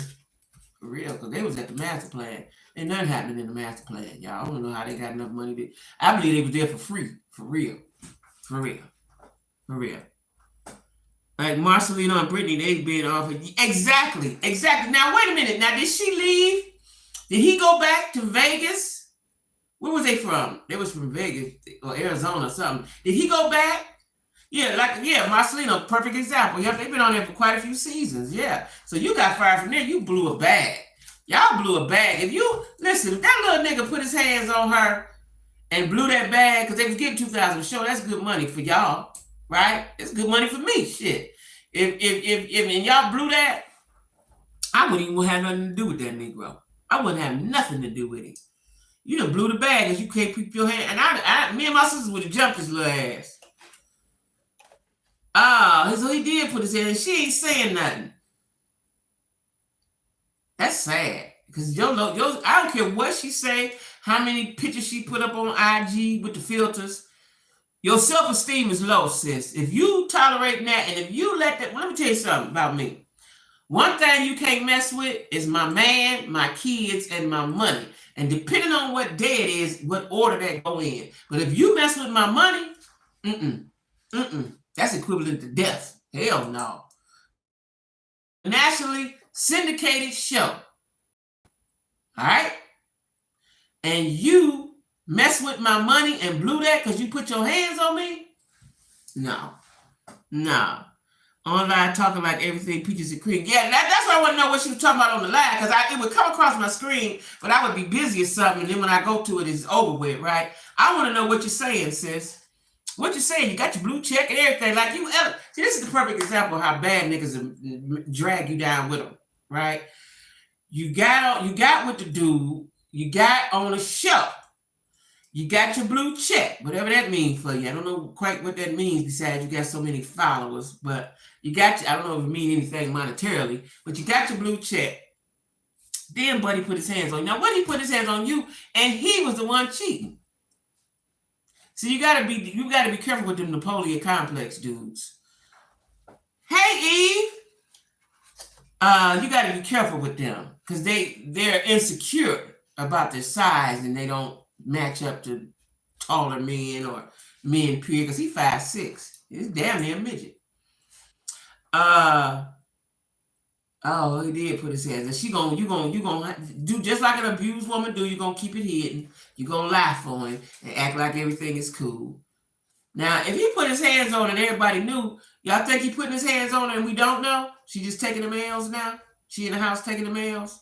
For real. Because they was at the master plan. Ain't nothing happening in the master plan, y'all. I don't know how they got enough money. I believe they was there for free. For real. For real. For real. Like Marcelino and Brittany, they've been offered. Exactly. Now, wait a minute. Now, did she leave? Did he go back to Vegas? Where was they from? They was from Vegas or Arizona or something. Did he go back? Yeah, Marcelino, perfect example. Yep, they've been on there for quite a few seasons. Yeah. So you got fired from there. You blew a bag. Y'all blew a bag. If that little nigga put his hands on her and blew that bag because they was getting $2,000 a show, that's good money for y'all, right? It's good money for me. Shit. If y'all blew that, I wouldn't even have nothing to do with that Negro. I wouldn't have nothing to do with it. You done blew the bag because you can't keep your hand. And me and my sisters would have jumped his little ass. So he did put his hand in. She ain't saying nothing. That's sad. Because I don't care what she say, how many pictures she put up on IG with the filters. Your self-esteem is low, sis. If you tolerate that and if you let that, let me tell you something about me. One thing you can't mess with is my man, my kids, and my money. And depending on what day it is, what order that go in. But if you mess with my money, that's equivalent to death. Hell no. Nationally syndicated show. All right? And you mess with my money and blew that because you put your hands on me? No. Online talking like everything peaches and cream. Yeah, that's why I want to know what she was talking about on the live, because it would come across my screen, but I would be busy or something, and then when I go to it, it's over with, right? I want to know what you're saying, sis. What you're saying? You got your blue check and everything. Like you ever see, this is the perfect example of how bad niggas drag you down with them, right? You got with the dude, you got on a show. You got your blue check, whatever that means for you. I don't know quite what that means besides you got so many followers, but you got, I don't know if it means anything monetarily, but you got your blue check. Then Buddy put his hands on you. Now, Buddy put his hands on you, and he was the one cheating. So you gotta be careful with them Napoleon complex dudes. Hey, Eve. You gotta be careful with them because they're insecure about their size and they don't match up to taller men or men period, because he's 5'6". He's damn near a midget. Oh, he did put his hands. And you gonna do just like an abused woman do. You're gonna keep it hidden. You're gonna lie for him and act like everything is cool. Now, if he put his hands on and everybody knew, y'all think he putting his hands on her and we don't know? She just taking the mails now? She in the house taking the mails?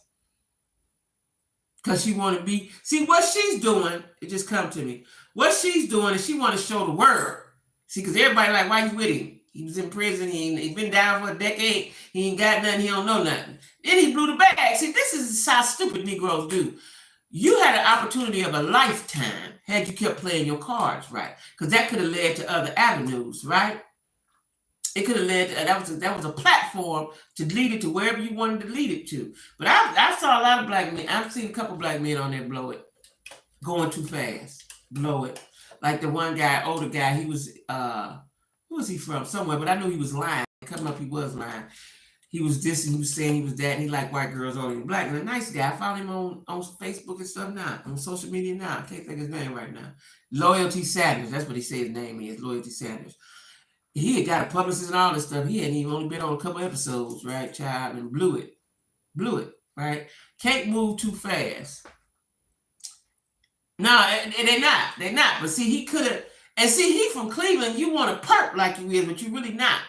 Because she want to be, see what she's doing, it just come to me. What she's doing is she want to show the world. See, because everybody like, why you with him? He was in prison, he been down for a decade, he ain't got nothing, he don't know nothing. Then he blew the bag. See, this is how stupid Negroes do. You had an opportunity of a lifetime had you kept playing your cards right, because that could have led to other avenues, right? It could have led to, that was a platform to lead it to wherever you wanted to lead it to. But I saw a lot of black men. I've seen a couple black men on there blow it, going too fast, blow it. Like the one guy, older guy, he was who was he from? Somewhere, but I knew he was lying. Coming up, he was lying. He was this and he was saying he was that, and he liked white girls older than black. And a nice guy. I found him on Facebook and stuff now, on social media now. I can't think of his name right now. Loyalty Sanders. That's what he said his name is, Loyalty Sanders. He had got a publicist and all this stuff. He hadn't even only been on a couple episodes, right, child, and blew it, right? Can't move too fast. No, they're not. But see, he could have, and see, he from Cleveland. You want to perk like you is, but you're really not.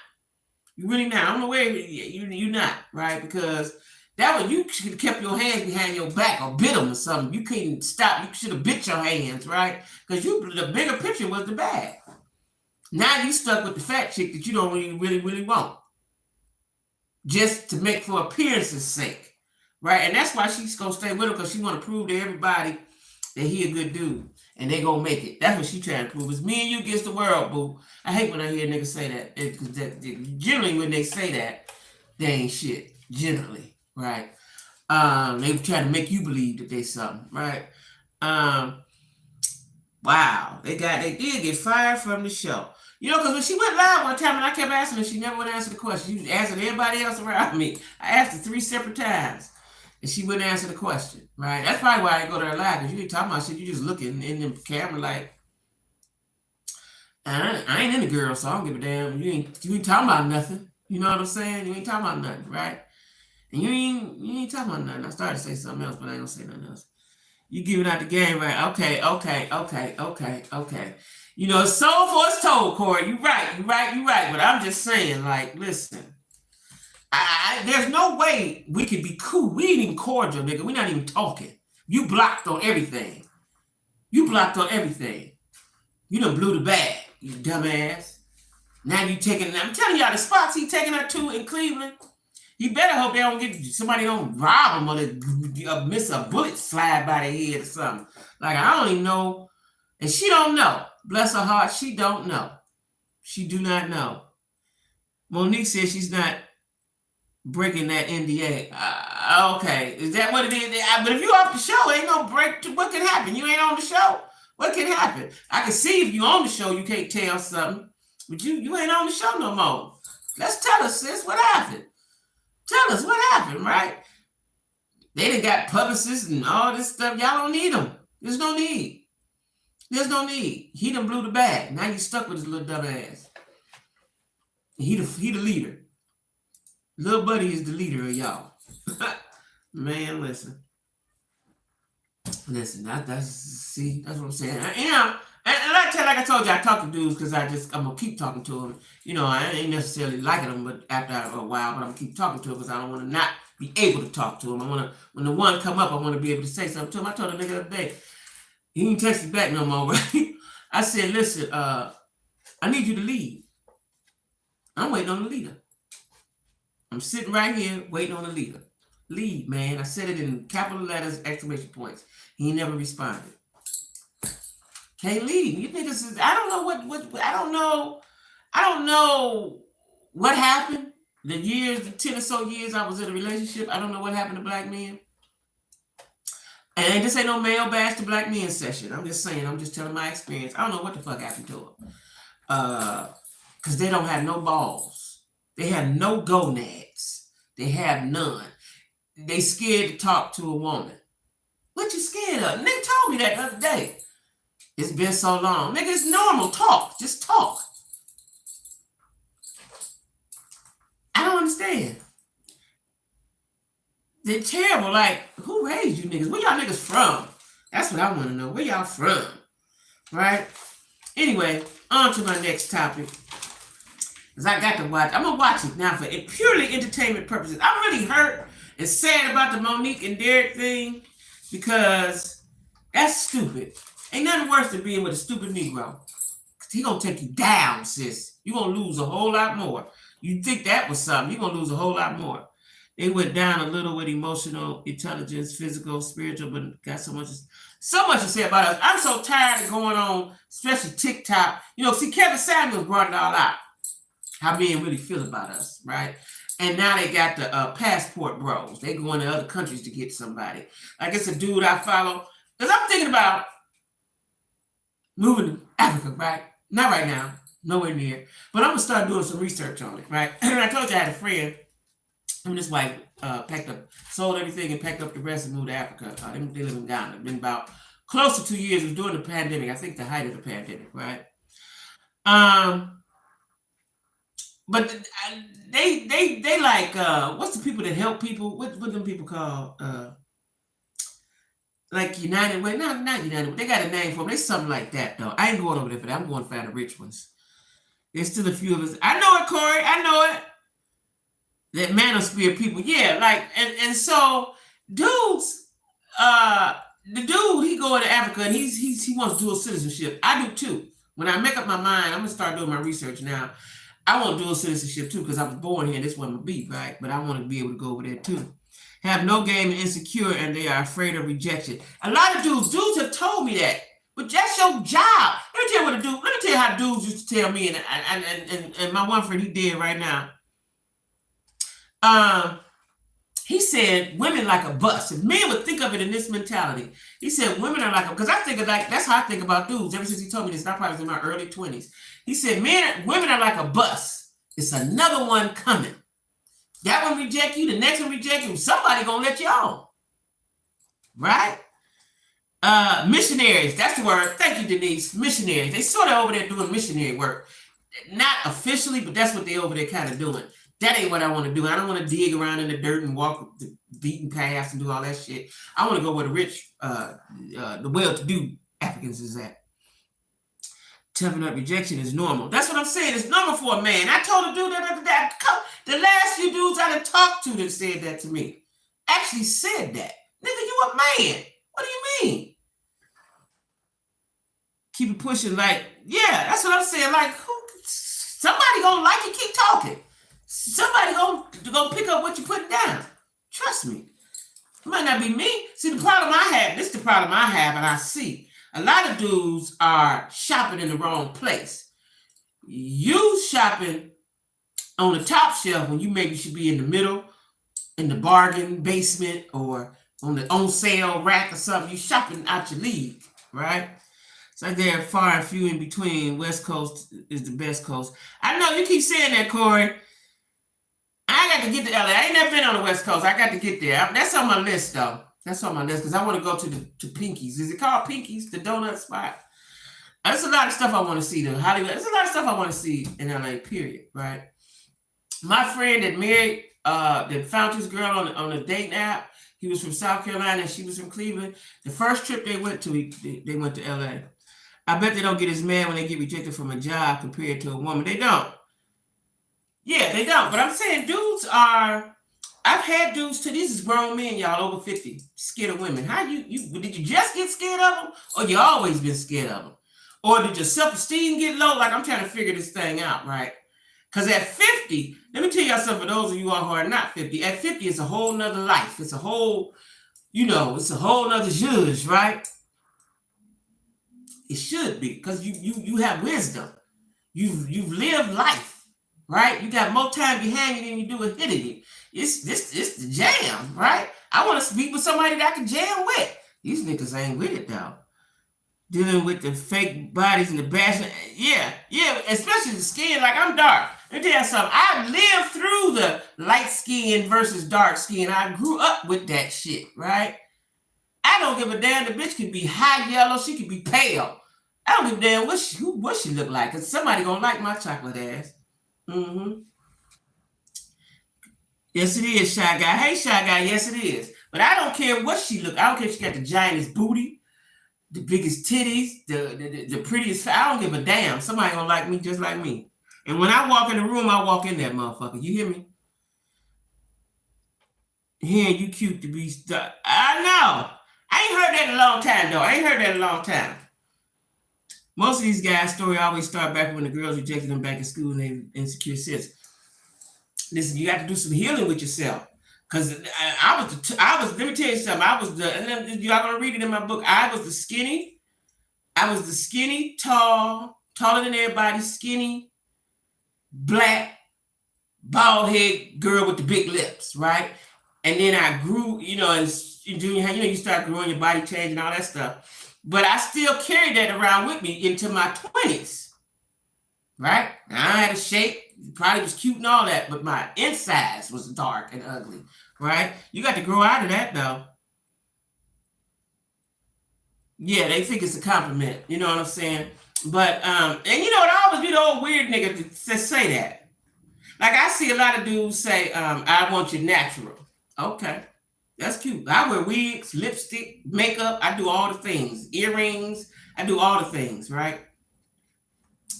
You're really not. I don't know where you're not, right? Because that one, you should have kept your hands behind your back or bit them or something. You couldn't stop. You should have bit your hands, right? Because the bigger picture was the bag. Now you stuck with the fat chick that you don't really want. Just to make for appearance's sake, right? And that's why she's going to stay with him, because she want to prove to everybody that he a good dude. And they going to make it. That's what she trying to prove. It's me and you against the world, boo. I hate when I hear niggas say that. Generally, when they say that, they ain't shit. Generally, right? They try to make you believe that they something, right? Wow. They did get fired from the show. You know, because when she went live one time and I kept asking her, she never would answer the question. She was asking everybody else around me. I asked her 3 separate times. And she wouldn't answer the question, right? That's probably why I didn't go to her live, because you ain't talking about shit. You just looking in the camera like, I ain't in the girl, so I don't give a damn. You ain't talking about nothing. You know what I'm saying? You ain't talking about nothing, right? And you ain't talking about nothing. I started to say something else, but I ain't gonna say nothing else. You giving out the game, right? Okay. You know, it's sold for it's told, Corey. You right. But I'm just saying, like, listen. There's no way we could be cool. We ain't even cordial, nigga. We're not even talking. You blocked on everything. You done blew the bag, you dumbass. Now you taking, I'm telling y'all, the spots he taking her to in Cleveland, he better hope they don't get, somebody don't rob him or miss a bullet slide by their head or something. Like, I don't even know. And she don't know. Bless her heart, she don't know. She do not know. Monique says she's not breaking that NDA. Okay, is that what it is? But if you off the show, ain't no break. What can happen? You ain't on the show. What can happen? I can see if you on the show, you can't tell something, but you ain't on the show no more. Let's tell us, sis, what happened? Tell us what happened, right? They done got publicists and all this stuff. Y'all don't need them. There's no need. There's no need. He done blew the bag. Now you stuck with his little dumb ass. He the leader. Little buddy is the leader of y'all. Man, listen. Listen, that's what I'm saying. You know, and like I told you, I talk to dudes because I'm gonna keep talking to them. You know, I ain't necessarily liking them, but after a while, but I'm gonna keep talking to them because I don't want to not be able to talk to them. I want to, when the one come up, I want to be able to say something to him. I told a nigga the other day, he didn't text me back no more. Right? I said, listen, I need you to lead. I'm waiting on the leader. I'm sitting right here waiting on the leader. Lead, man. I said it in capital letters, exclamation points. He never responded. Can't lead. You think this is? I don't know what I don't know what happened. The 10 or so years I was in a relationship. I don't know what happened to black men. And this ain't no male bash to black men session. I'm just saying. I'm just telling my experience. I don't know what the fuck happened to them. Because they don't have no balls. They have no gonads. They have none. They scared to talk to a woman. What you scared of? Nigga told me that the other day. It's been so long. Nigga, it's normal. Talk. Just talk. I don't understand. They're terrible. Like, who raised you niggas? Where y'all niggas from? That's what I want to know. Where y'all from? Right? Anyway, on to my next topic. Because I got to watch. I'm going to watch it now for purely entertainment purposes. I'm really hurt and sad about the Monique and Derek thing because that's stupid. Ain't nothing worse than being with a stupid Negro. He gonna take you down, sis. You gonna lose a whole lot more. You think that was something, you gonna lose a whole lot more. They went down a little with emotional intelligence, physical, spiritual, but got so much to say about us. I'm so tired of going on, especially TikTok. You know, see, Kevin Samuels brought it all out. How men really feel about us, right? And now they got the passport bros. They go into other countries to get somebody. Like it's a dude I follow. Because I'm thinking about moving to Africa, right? Not right now. Nowhere near. But I'm going to start doing some research on it, right? And I told you I had a friend. Him and his wife sold everything and packed up the rest and moved to Africa. They live in Ghana. It's been about close to 2 years. It was during the pandemic. I think the height of the pandemic, right? But they like what's the people that help people? What them people call like United Way? Not United Way. They got a name for them. They something like that though. I ain't going over there for that. I'm going to find the rich ones. There's still a few of us. I know it, Corey. I know it. That manosphere people, yeah. Like and so dudes, the dude he going to Africa and he wants dual citizenship. I do too. When I make up my mind, I'm gonna start doing my research now. I want dual citizenship too because I was born here and this wasn't my beef, right? But I want to be able to go over there too. Have no game and insecure and they are afraid of rejection. A lot of dudes have told me that, but that's your job. Let me tell you what to do. Let me tell you how dudes used to tell me, and my one friend, he dead right now. He said women like a bus. If men would think of it in this mentality, he said women are like a, because I think of like, that's how I think about dudes. Ever since he told me this, I probably was in my early 20s. He said women are like a bus. It's another one coming. That one reject you, the next one reject you. Somebody gonna let you on. Right? Missionaries, that's the word. Thank you, Denise. Missionaries. They sort of over there doing missionary work. Not officially, but that's what they over there kind of doing. That ain't what I want to do. I don't want to dig around in the dirt and walk the beaten paths and do all that shit. I want to go where the rich, the well-to-do Africans is at. Toughing up rejection is normal. That's what I'm saying. It's normal for a man. I told a dude that the last few dudes I done talked to that said that to me actually said that. Nigga, you a man. What do you mean? Keep it pushing like, yeah, that's what I'm saying. Like, somebody gonna like you, keep talking. Somebody gonna pick up what you're putting down. Trust me. It might not be me. See, the problem I have, this is the problem I have and I see. A lot of dudes are shopping in the wrong place. You shopping on the top shelf when you maybe should be in the middle, in the bargain basement, or on the on sale rack or something. You shopping out your league, right? It's like they're far and few in between. West Coast is the best coast. I know you keep saying that, Corey. I got to get to LA. I ain't never been on the West Coast. I got to get there. That's on my list, though. That's on my list because I want to go to Pinky's. Is it called Pinky's, the donut spot? There's a lot of stuff I want to see, though. Hollywood. There's a lot of stuff I want to see in LA, period, right? My friend that married, that found his girl on a dating app, he was from South Carolina and she was from Cleveland. The first trip they went to, they went to LA. I bet they don't get as mad when they get rejected from a job compared to a woman. They don't. Yeah, they don't. But I'm saying dudes are, I've had dudes too. These is grown men, y'all, over 50, scared of women. How did you just get scared of them? Or you always been scared of them? Or did your self-esteem get low? Like, I'm trying to figure this thing out, right? Because at 50, let me tell y'all something for those of you all who are not 50. At 50, it's a whole nother life. It's a whole, it's a whole nother judge, right? It should be, because you have wisdom. You've lived life, right? You got more time behind you than you do with hitting it. It's the jam, right? I want to speak with somebody that I can jam with. These niggas ain't with it, though. Dealing with the fake bodies and the bashing. Yeah, especially the skin. Like, I'm dark. Let me tell you something. I lived through the light skin versus dark skin. I grew up with that shit, right? I don't give a damn. The bitch could be high yellow. She could be pale. I don't give a damn what she look like. Because somebody gonna like my chocolate ass. Mm-hmm. Yes, it is, Shy Guy. Hey, Shy Guy. Yes, it is. But I don't care what she look. I don't care if she got the giantest booty, the biggest titties, the prettiest. I don't give a damn. Somebody gonna like me just like me. And when I walk in the room, I walk in that motherfucker. You hear me? Hearing you cute to be stuck. I know. I ain't heard that in a long time, though. I ain't heard that in a long time. Most of these guys' story always start back when the girls rejected them back in school and they insecure sis. Listen, you got to do some healing with yourself. Because I was, let me tell you something. Y'all gonna read it in my book. I was the skinny, taller than everybody, skinny, black, bald head girl with the big lips, right? And then I grew, in junior high, you start growing, your body change and all that stuff. But I still carried that around with me into my 20s, right? Now, I had a shape, probably was cute and all that, but my insides was dark and ugly, right? You got to grow out of that, though. Yeah, they think it's a compliment, you know what I'm saying? But, and it always be the old weird nigga to say that. Like, I see a lot of dudes say, I want you natural. Okay, that's cute. I wear wigs, lipstick, makeup. I do all the things. Earrings. I do all the things, right?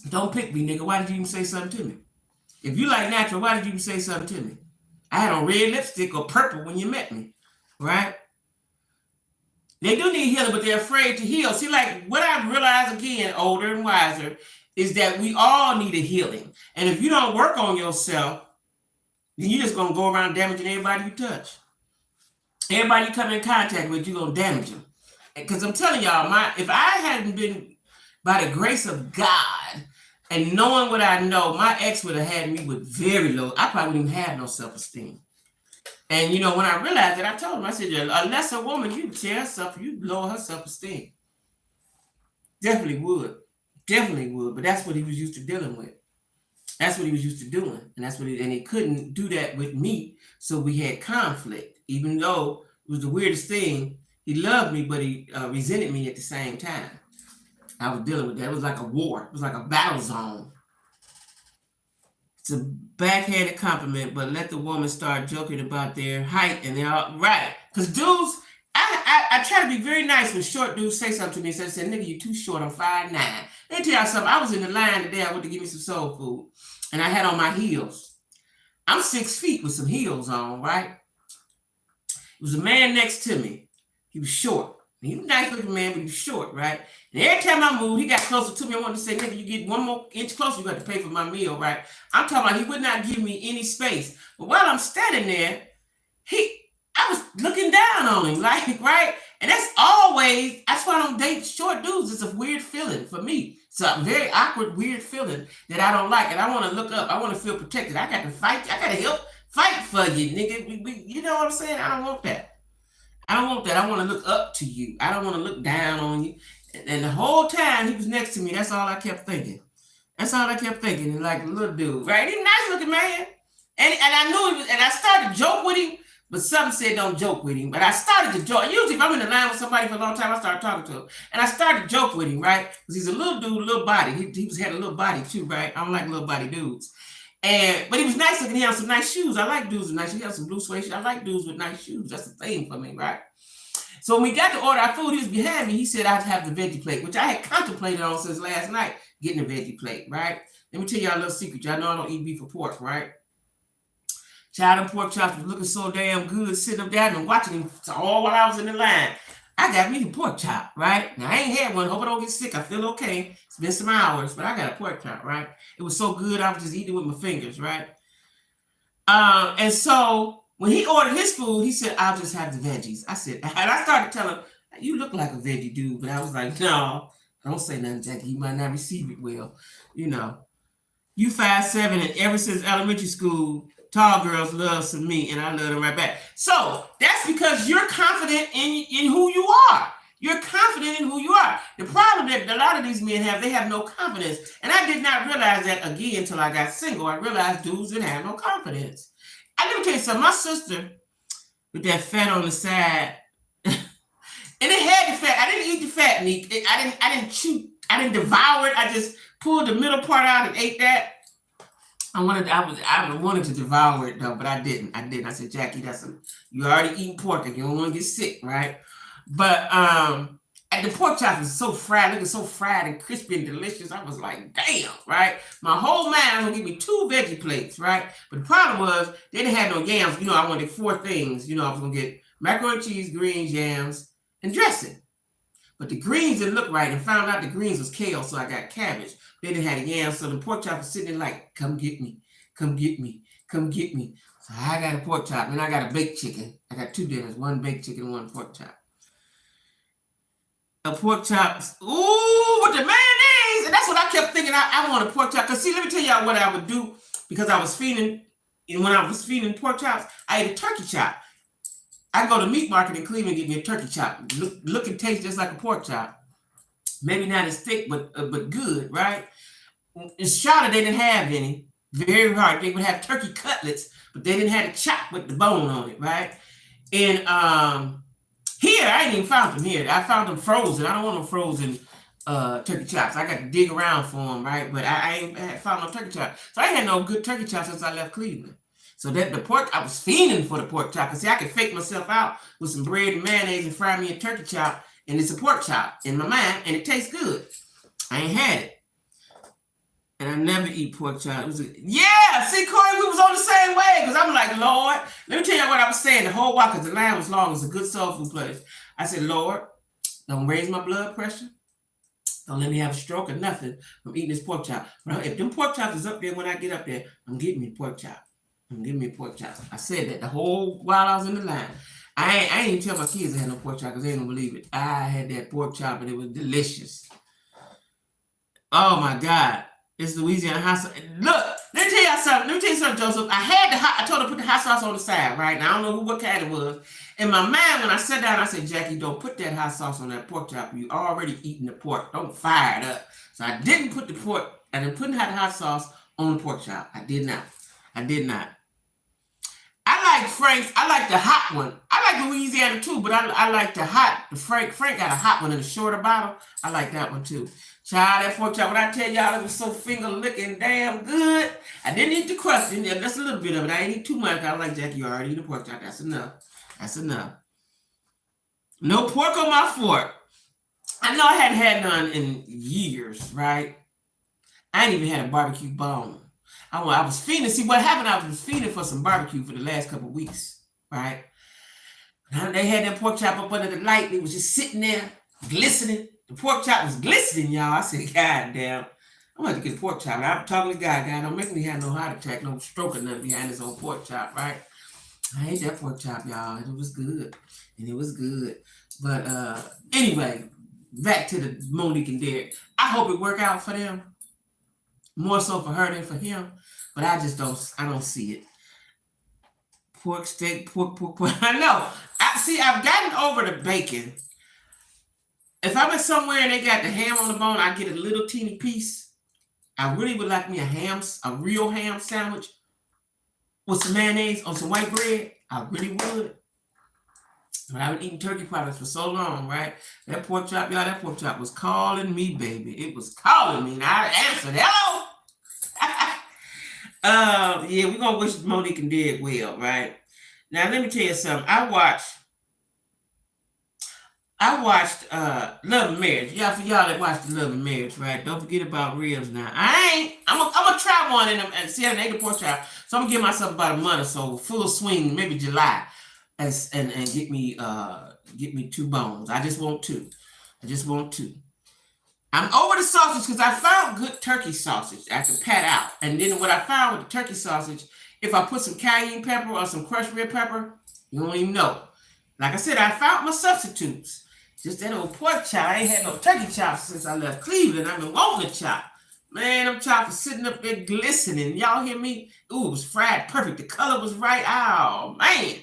Don't pick me, nigga. Why did you even say something to me? If you like natural, why did you even say something to me? I had on red lipstick or purple when you met me, right? They do need healing, but they're afraid to heal. See, like, what I've realized again, older and wiser, is that we all need a healing. And if you don't work on yourself, then you're just going to go around damaging everybody you touch. Everybody you come in contact with, you're going to damage them. Because I'm telling y'all, if I hadn't been, by the grace of God, and knowing what I know, my ex would have had me with very low, I probably wouldn't even have no self-esteem. And, when I realized that, I told him, I said, unless a woman, you tear herself, you lower her self-esteem. Definitely would. But that's what he was used to dealing with. That's what he was used to doing. And and he couldn't do that with me. So we had conflict, even though it was the weirdest thing. He loved me, but he resented me at the same time. I was dealing with that. It was like a war. It was like a battle zone. It's a backhanded compliment, but let the woman start joking about their height and they're all right. Because dudes, I try to be very nice when short dudes say something to me. So I said, nigga, you too short. I'm 5'9". Let me tell y'all something. I was in the line today. I went to get me some soul food. And I had on my heels. I'm 6 feet with some heels on, right? It was a man next to me. He was short. He was a nice looking man, but he was short, right? And every time I moved, he got closer to me. I wanted to say, nigga, you get 1 more inch closer, you got to pay for my meal, right? I'm talking about he would not give me any space. But while I'm standing there, I was looking down on him, like, right? And that's why I don't date short dudes. It's a weird feeling for me. It's a very awkward, weird feeling that I don't like. And I want to look up. I want to feel protected. I got to fight. I got to help fight for you, nigga. You know what I'm saying? I don't want that. I want to look up to you. I don't want to look down on you. And the whole time he was next to me, that's all I kept thinking. And like a little dude, right? He's a nice looking man. And I knew it was, and I started to joke with him, but some said don't joke with him. But I started to joke. Usually, if I'm in the line with somebody for a long time, I start talking to him. And I started to joke with him, right? Because he's a little dude, little body. He had a little body too, right? I don't like little body dudes. But he was nice looking. He had some nice shoes. I like dudes with nice shoes. He had some blue suede shoes. I like dudes with nice shoes. That's the thing for me, right? So when we got to order our food, he was behind me. He said I'd have the veggie plate, which I had contemplated on since last night, getting the veggie plate, right? Let me tell y'all a little secret. Y'all know I don't eat beef or pork, right? Child and pork chops was looking so damn good sitting up there and watching him all while I was in the line. I got me the pork chop, right? Now, I ain't had one. Hope I don't get sick. I feel okay. It's been some hours, but I got a pork chop, right? It was so good, I was just eating it with my fingers, right? And so when he ordered his food, he said, I'll just have the veggies. I said, and I started telling him, you look like a veggie dude. But I was like, no, don't say nothing, Jackie. He might not receive it well. You know, you 5'7", and ever since elementary school, tall girls love me, and I love them right back. So that's because you're confident in who you are. You're confident in who you are. The problem that a lot of these men have, they have no confidence. And I did not realize that again until I got single. I realized dudes didn't have no confidence. Let me tell you something. My sister, with that fat on the side, and it had the fat. I didn't eat the fat meat. I didn't chew. I didn't devour it. I just pulled the middle part out and ate that. I wanted to devour it though, but I didn't. I said, Jackie, you already eating pork and you don't want to get sick, right? But and the pork chop was so fried, looking so fried and crispy and delicious. I was like, damn, right? My whole mind was gonna give me 2 veggie plates, right? But the problem was they didn't have no yams. You know, I wanted 4 things. You know, I was gonna get macaroni and cheese, greens, yams, and dressing. But the greens didn't look right, and found out the greens was kale, so I got cabbage. They didn't have the yams, so the pork chop was sitting there like, come get me, come get me, come get me. So I got a pork chop, and I got a baked chicken. I got 2 dinners, 1 baked chicken and 1 pork chop. A pork chop, ooh, with the mayonnaise, and that's what I kept thinking. I want a pork chop. Cause see, let me tell y'all what I would do, because I was feeding, and when I was feeding pork chops, I ate a turkey chop. I go to meat market in Cleveland and get me a turkey chop. Look and taste just like a pork chop. Maybe not as thick, but good, right? In Charlotte, they didn't have any. Very hard. They would have turkey cutlets, but they didn't have a chop with the bone on it, right? And here, I ain't even found them here. I found them frozen. I don't want them frozen turkey chops. I got to dig around for them, right? But I ain't found no turkey chops. So I had no good turkey chops since I left Cleveland. So that the pork, I was fiending for the pork chop. Because see, I could fake myself out with some bread and mayonnaise and fry me a turkey chop, and it's a pork chop in my mind, and it tastes good. I ain't had it. And I never eat pork chop. Yeah, see, Corey, we was on the same way. Because I'm like, Lord, let me tell you what I was saying the whole while, because the line was long. It's a good soul food place. I said, Lord, don't raise my blood pressure. Don't let me have a stroke or nothing from eating this pork chop. But if them pork chops is up there when I get up there, I'm getting me a pork chop. I'm getting me a pork chop. I said that the whole while I was in the line. I ain't even tell my kids I had no pork chop because they don't believe it. I had that pork chop and it was delicious. Oh my God. It's Louisiana hot sauce. Look, let me tell you something, Joseph. I told her to put the hot sauce on the side, right? And I don't know what kind it was. In my mind, when I sat down, I said, Jackie, don't put that hot sauce on that pork chop. You already eating the pork. Don't fire it up. So I didn't put the hot sauce on the pork chop. I did not. I like Frank's. I like the hot one. I like Louisiana too, but I like the Frank got a hot one in a shorter bottle. I like that one too. Child, that pork chop, when I tell y'all it was so finger licking damn good. I didn't eat the crust in there, just a little bit of it. I ain't eat too much. I was like, Jackie, you already eat the pork chop. That's enough. No pork on my fork. I know I hadn't had none in years, right? I ain't even had a barbecue bone. I was feeding. See what happened? I was feeding for some barbecue for the last couple of weeks, right? Now they had that pork chop up under the light. It was just sitting there, glistening. The pork chop was glistening, y'all. I said, God damn, I'm going to get a pork chop. I'm talking to God, don't make me have no heart attack, no stroke or nothing behind this old pork chop, right? I ate that pork chop, y'all. It was good. But anyway, back to the Monique and Derek. I hope it work out for them. More so for her than for him. But I don't see it. Pork steak, pork. I know. I've gotten over the bacon. If I'm at somewhere and they got the ham on the bone, I get a little teeny piece. I really would like me a real ham sandwich with some mayonnaise on some white bread, I really would. But I've been eating turkey products for so long, right? That pork chop, y'all, that pork chop was calling me, baby. It was calling me, and I answered, hello. Yeah, we're gonna wish Monique and Dig well, right? Now let me tell you something. I watched Love and Marriage. Y'all, for y'all that watched the Love and Marriage, right? Don't forget about ribs now. I'm gonna try one in them and see how they the pork chop. So I'm gonna give myself about a month or so, full swing, maybe July, and get me 2 bones. I just want 2. I'm over the sausage because I found good turkey sausage I can pat out. And then what I found with the turkey sausage, if I put some cayenne pepper or some crushed red pepper, you don't even know. Like I said, I found my substitutes. Just that old pork chop. I ain't had no turkey chops since I left Cleveland. I've been wanting a chop. Man, them chops are sitting up there glistening. Y'all hear me? Ooh, it was fried perfect. The color was right. Oh, man.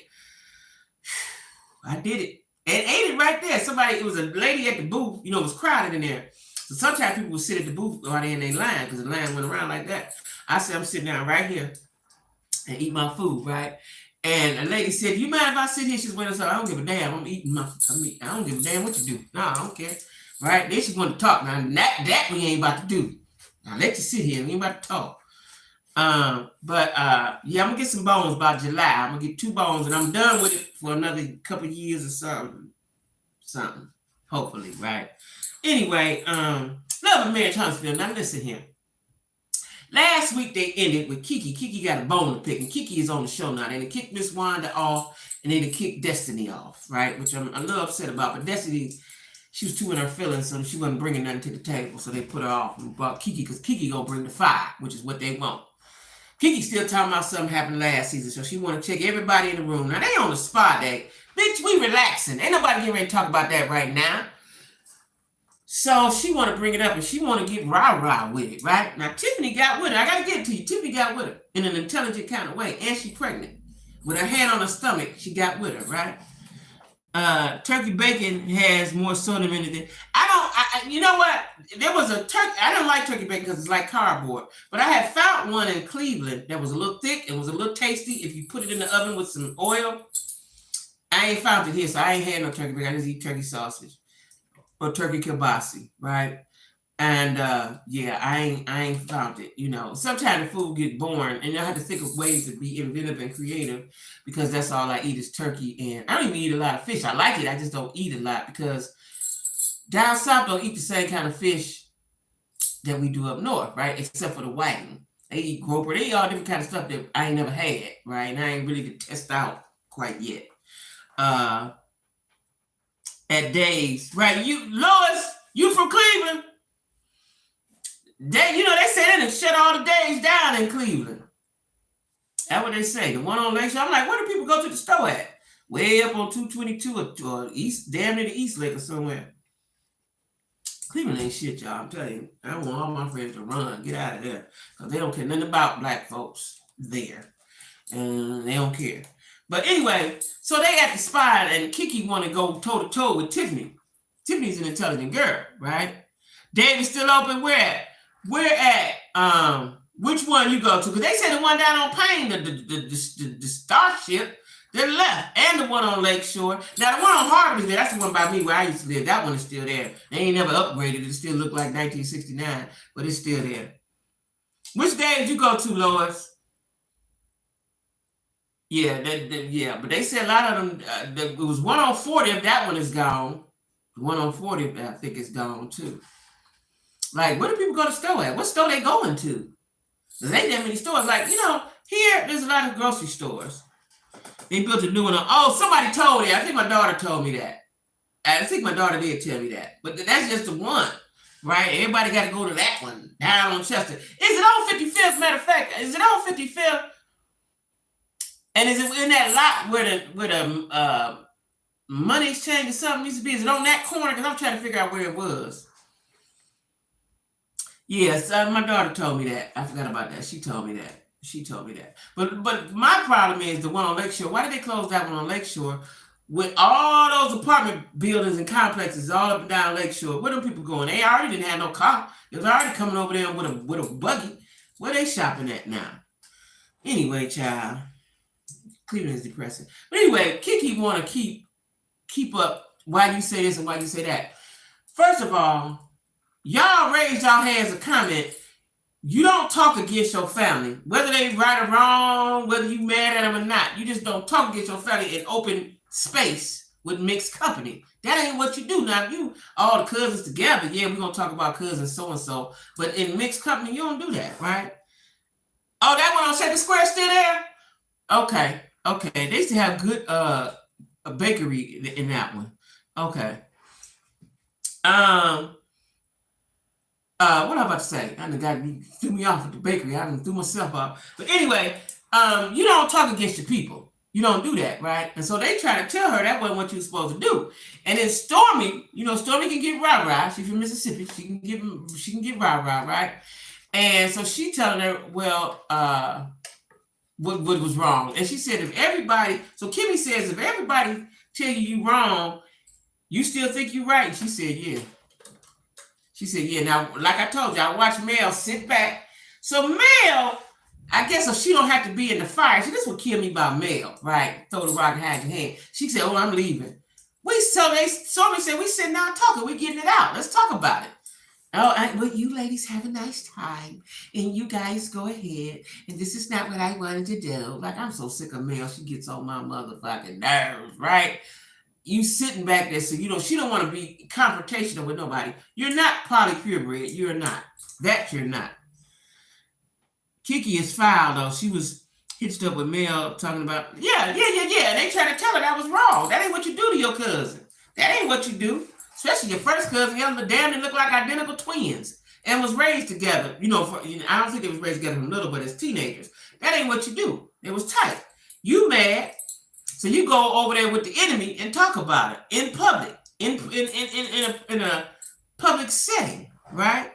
I did it. And ate it right there. It was a lady at the booth. You know, it was crowded in there. So sometimes people would sit at the booth while they're in their line because the line went around like that. I said, I'm sitting down right here and eat my food, right? And a lady said, you mind if I sit here? She's waiting. I don't give a damn. I'm eating my meat. I don't give a damn what you do. No, I don't care. Right? Then she's going to talk. Now, that we ain't about to do. I'll let you sit here. We ain't about to talk. Yeah, I'm going to get some bones by July. I'm going to get 2 bones, and I'm done with it for another couple years or something. Hopefully, right? Anyway, Love and Marriage Huntsville. Now listen here. Last week they ended with Kiki. Kiki got a bone to pick, and Kiki is on the show now. They kicked Miss Wanda off, and they kicked Destiny off, right? Which I'm a little upset about. But Destiny, she was too in her feelings, so she wasn't bringing nothing to the table. So they put her off and brought Kiki, because Kiki gonna bring the fire, which is what they want. Kiki still talking about something happened last season, so she want to check everybody in the room. Now they on the spot day. Bitch, we relaxing. Ain't nobody getting ready to talk about that right now. So she want to bring it up, and she want to get rah-rah with it, right? Now, Tiffany got with her. I got to get it to you. Tiffany got with her in an intelligent kind of way, and she pregnant. With her hand on her stomach, she got with her, right? Turkey bacon has more sodium in it than... you know what? There was a turkey... I don't like turkey bacon because it's like cardboard, but I had found one in Cleveland that was a little thick and was a little tasty if you put it in the oven with some oil. I ain't found it here, so I ain't had no turkey bacon. I just eat turkey sausage. Or turkey kielbasa, right? And yeah, I ain't found it. You know, sometimes the food get boring, and I have to think of ways to be inventive and creative, because that's all I eat is turkey. And I don't even eat a lot of fish. I like it, I just don't eat a lot, because down south don't eat the same kind of fish that we do up north, right? Except for the whiting. They eat grouper, they eat all different kind of stuff that I ain't never had, right? And I ain't really to test out quite yet. At Dave's, right? You, Lois, you from Cleveland? They say they shut all the Dave's down in Cleveland. That's what they say. The one on Lakeshore. I'm like, where do people go to the store at? Way up on 222 or east, damn near the East Lake or somewhere. Cleveland ain't shit, y'all. I'm telling you. I want all my friends to run, get out of there, because they don't care nothing about black folks there, and they don't care. But anyway, so they at the spot, and Kiki want to go toe-to-toe with Tiffany. Tiffany's an intelligent girl, right? David's still open. Where at? Which one you go to? Because they said the one down on Payne, the Starship, they're left. And the one on Lakeshore. Now, the one on Harvey, that's the one by me where I used to live. That one is still there. They ain't never upgraded. It still look like 1969, but it's still there. Which day did you go to, Lois? Yeah, but they said a lot of them, it was one on 40th, that one is gone. The one on 40th, I think, is gone too. Like, where do people go to store at? What store they going to? There ain't that many stores. Like, here, there's a lot of grocery stores. They built a new one. Somebody told me. I think my daughter told me that. I think my daughter did tell me that. But that's just the one, right? Everybody got to go to that one down on Chester. Is it on 55th? Matter of fact, is it on 55th? And is it in that lot where the money exchange or something used to be? Is it on that corner? Because I'm trying to figure out where it was. Yes, my daughter told me that. I forgot about that. She told me that. But my problem is the one on Lakeshore. Why did they close that one on Lakeshore? With all those apartment buildings and complexes all up and down Lakeshore, where do people going? They already didn't have no car. They was already coming over there with a buggy. Where they shopping at now? Anyway, child. Cleveland is depressing. But anyway, Kiki want to keep up why you say this and why you say that. First of all, y'all raise y'all hands a comment. You don't talk against your family, whether they right or wrong, whether you mad at them or not. You just don't talk against your family in open space with mixed company. That ain't what you do. Now, if you all the cousins together, yeah, we're gonna talk about cousins so and so. But in mixed company, you don't do that, right? Oh, that one on Second Square still there? Okay, okay. They used to have good a bakery in that one. Okay. What I'm about to say? I done got threw me off at the bakery. I done threw myself off. But anyway, you don't talk against your people. You don't do that, right? And so they try to tell her that wasn't what you were supposed to do. And then Stormy, Stormy can get rah-rah. She's from Mississippi. She can get rah-rah, right? And so she telling her, well, what was wrong. And she said, so Kimmy says, if everybody tell you wrong, you still think you're right. She said, yeah. She said, yeah. Now, like I told you, I watched Mel sit back. So Mel, I guess if she don't have to be in the fire, see, this would kill me about Mel, right? Throw the rock and hide your hand. She said, oh, I'm leaving. Stormy said, we sitting down talking. We getting it out. Let's talk about it. Oh, well, you ladies have a nice time, and you guys go ahead. And this is not what I wanted to do. Like, I'm so sick of Mel. She gets on my motherfucking nerves, right? You sitting back there, so she don't want to be confrontational with nobody. You're not probably purebred. You're not. That you're not. Kiki is foul though. She was hitched up with Mel talking about, yeah. They trying to tell her that was wrong. That ain't what you do to your cousin. That ain't what you do. Especially your first cousin, y'all damn they look like identical twins and was raised together. I don't think they was raised together from little, but as teenagers. That ain't what you do. It was tight. You mad, so you go over there with the enemy and talk about it in public, in a public setting, right?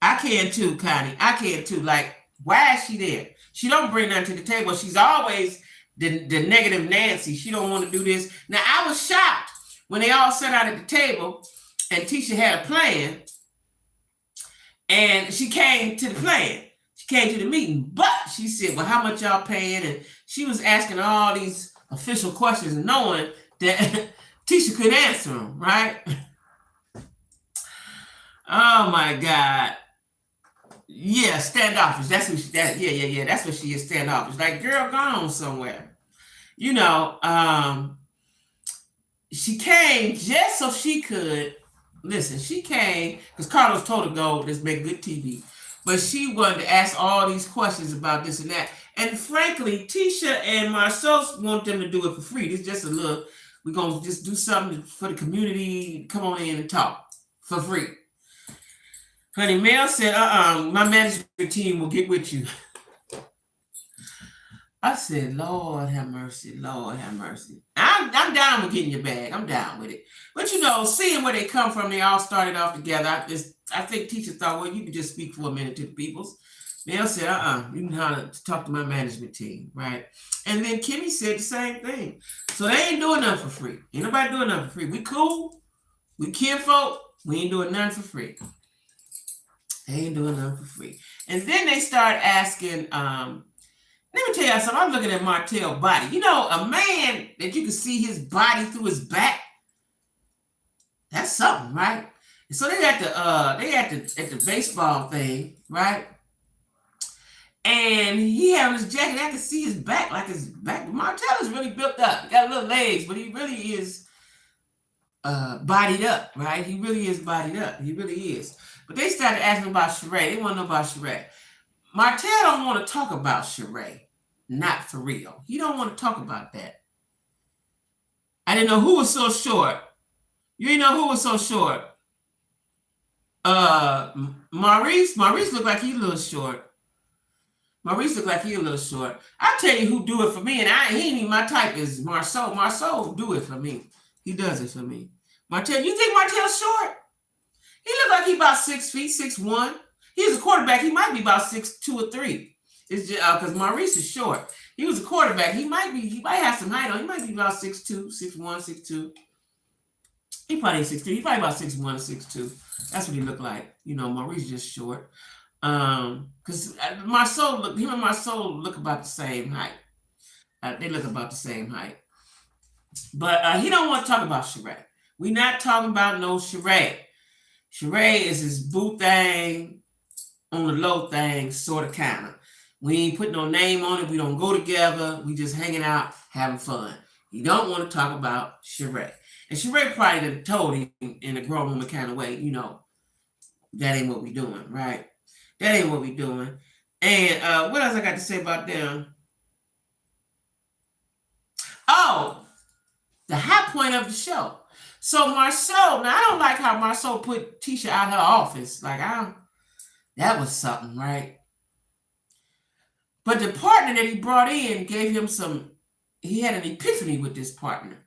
I can too, Connie. I can too. Like, why is she there? She don't bring nothing to the table. She's always the negative Nancy. She don't want to do this. Now, I was shocked when they all sat out at the table and Tisha had a plan and she came to the plan. She came to the meeting, but she said, well, how much y'all paying? And she was asking all these official questions knowing that Tisha could answer them, right? Oh my God. Yeah, standoffish. That's what yeah. That's what she is, standoffish. Like, girl, gone somewhere. She came just so she could listen. She came because Carlos told her go, let's make good TV. But she wanted to ask all these questions about this and that. And frankly, Tisha and Marcel want them to do it for free. It's just a little, we're going to just do something for the community. Come on in and talk for free. Honey, Mel said, my management team will get with you. I said, Lord have mercy, Lord have mercy. I'm down with getting your bag. I'm down with it. But seeing where they come from, they all started off together. I think Tisha thought, well, you can just speak for a minute to the peoples. Mel said, you know how to talk to my management team, right? And then Kimmy said the same thing. So they ain't doing nothing for free. Ain't nobody doing nothing for free. We cool. We kinfolk. We ain't doing nothing for free. They ain't doing nothing for free. And then they start asking, let me tell you something. I'm looking at Martell's body. A man that you can see his body through his back. That's something, right? And so they at the baseball thing, right? And he had his jacket. I could see his back, like his back. Martell is really built up. He got little legs, but he really is bodied up, right? He really is bodied up. He really is. But they started asking about Sheree. They want to know about Sheree. Martell don't want to talk about Sheree. Not for real. He don't want to talk about that. I didn't know who was so short. You didn't know who was so short. Maurice looked like he a little short. I tell you who do it for me, and he ain't even my type is Marceau. Marceau do it for me. He does it for me. Martell, you think Martell's short? He look like he about 6 feet, 6'1". He's a quarterback. He might be about 6'2" or 3". It's just because Maurice is short. He was a quarterback. He might have some height on. He might be about 6'2", 6'1", 6'2". He probably ain't 6'2". He probably about 6'1", 6'2". That's what he looked like. Maurice just short. Because him and Marceau look about the same height. They look about the same height. But he don't want to talk about Sheree. We not talking about no Sheree. Sheree is his boo thing on the low thing, sort of, kind of. We ain't put no name on it. We don't go together. We just hanging out, having fun. He don't want to talk about Sheree. And Sheree probably done told him in a grown woman kind of way, that ain't what we doing, right? That ain't what we doing. And what else I got to say about them? Oh, the high point of the show. So Marsau, now I don't like how Marsau put Tisha out her office. That was something, right? But the partner that he brought in gave him he had an epiphany with this partner.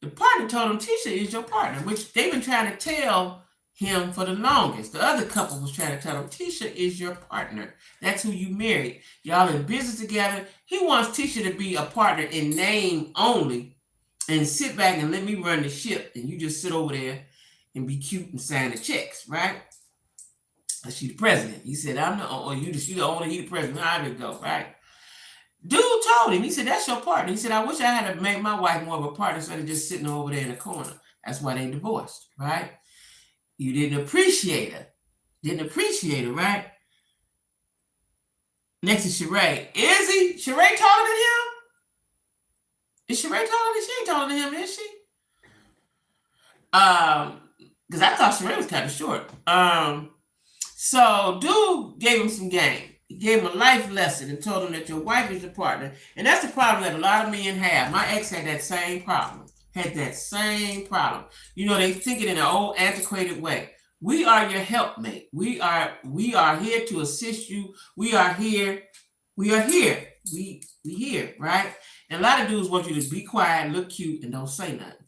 The partner told him, Tisha is your partner, which they've been trying to tell him for the longest. The other couple was trying to tell him, Tisha is your partner. That's who you married. Y'all in business together. He wants Tisha to be a partner in name only and sit back and let me run the ship. And you just sit over there and be cute and sign the checks, right? She the president. He said, she the owner, he the president. How did it go, right? Dude told him, he said, that's your partner. He said, I wish I had made my wife more of a partner instead of just sitting over there in the corner. That's why they divorced, right? You didn't appreciate her. Right? Next is Sheree. Is he? Sheree taller than him? Is Sheree taller than she? Ain't taller than him, is she? Because I thought Sheree was kind of short. So dude gave him some game. He gave him a life lesson and told him that your wife is your partner. And that's the problem that a lot of men have. My ex had that same problem. They think it in an old antiquated way. We are your helpmate. We are here to assist you. We are here. We here, right? And a lot of dudes want you to be quiet, look cute, and don't say nothing.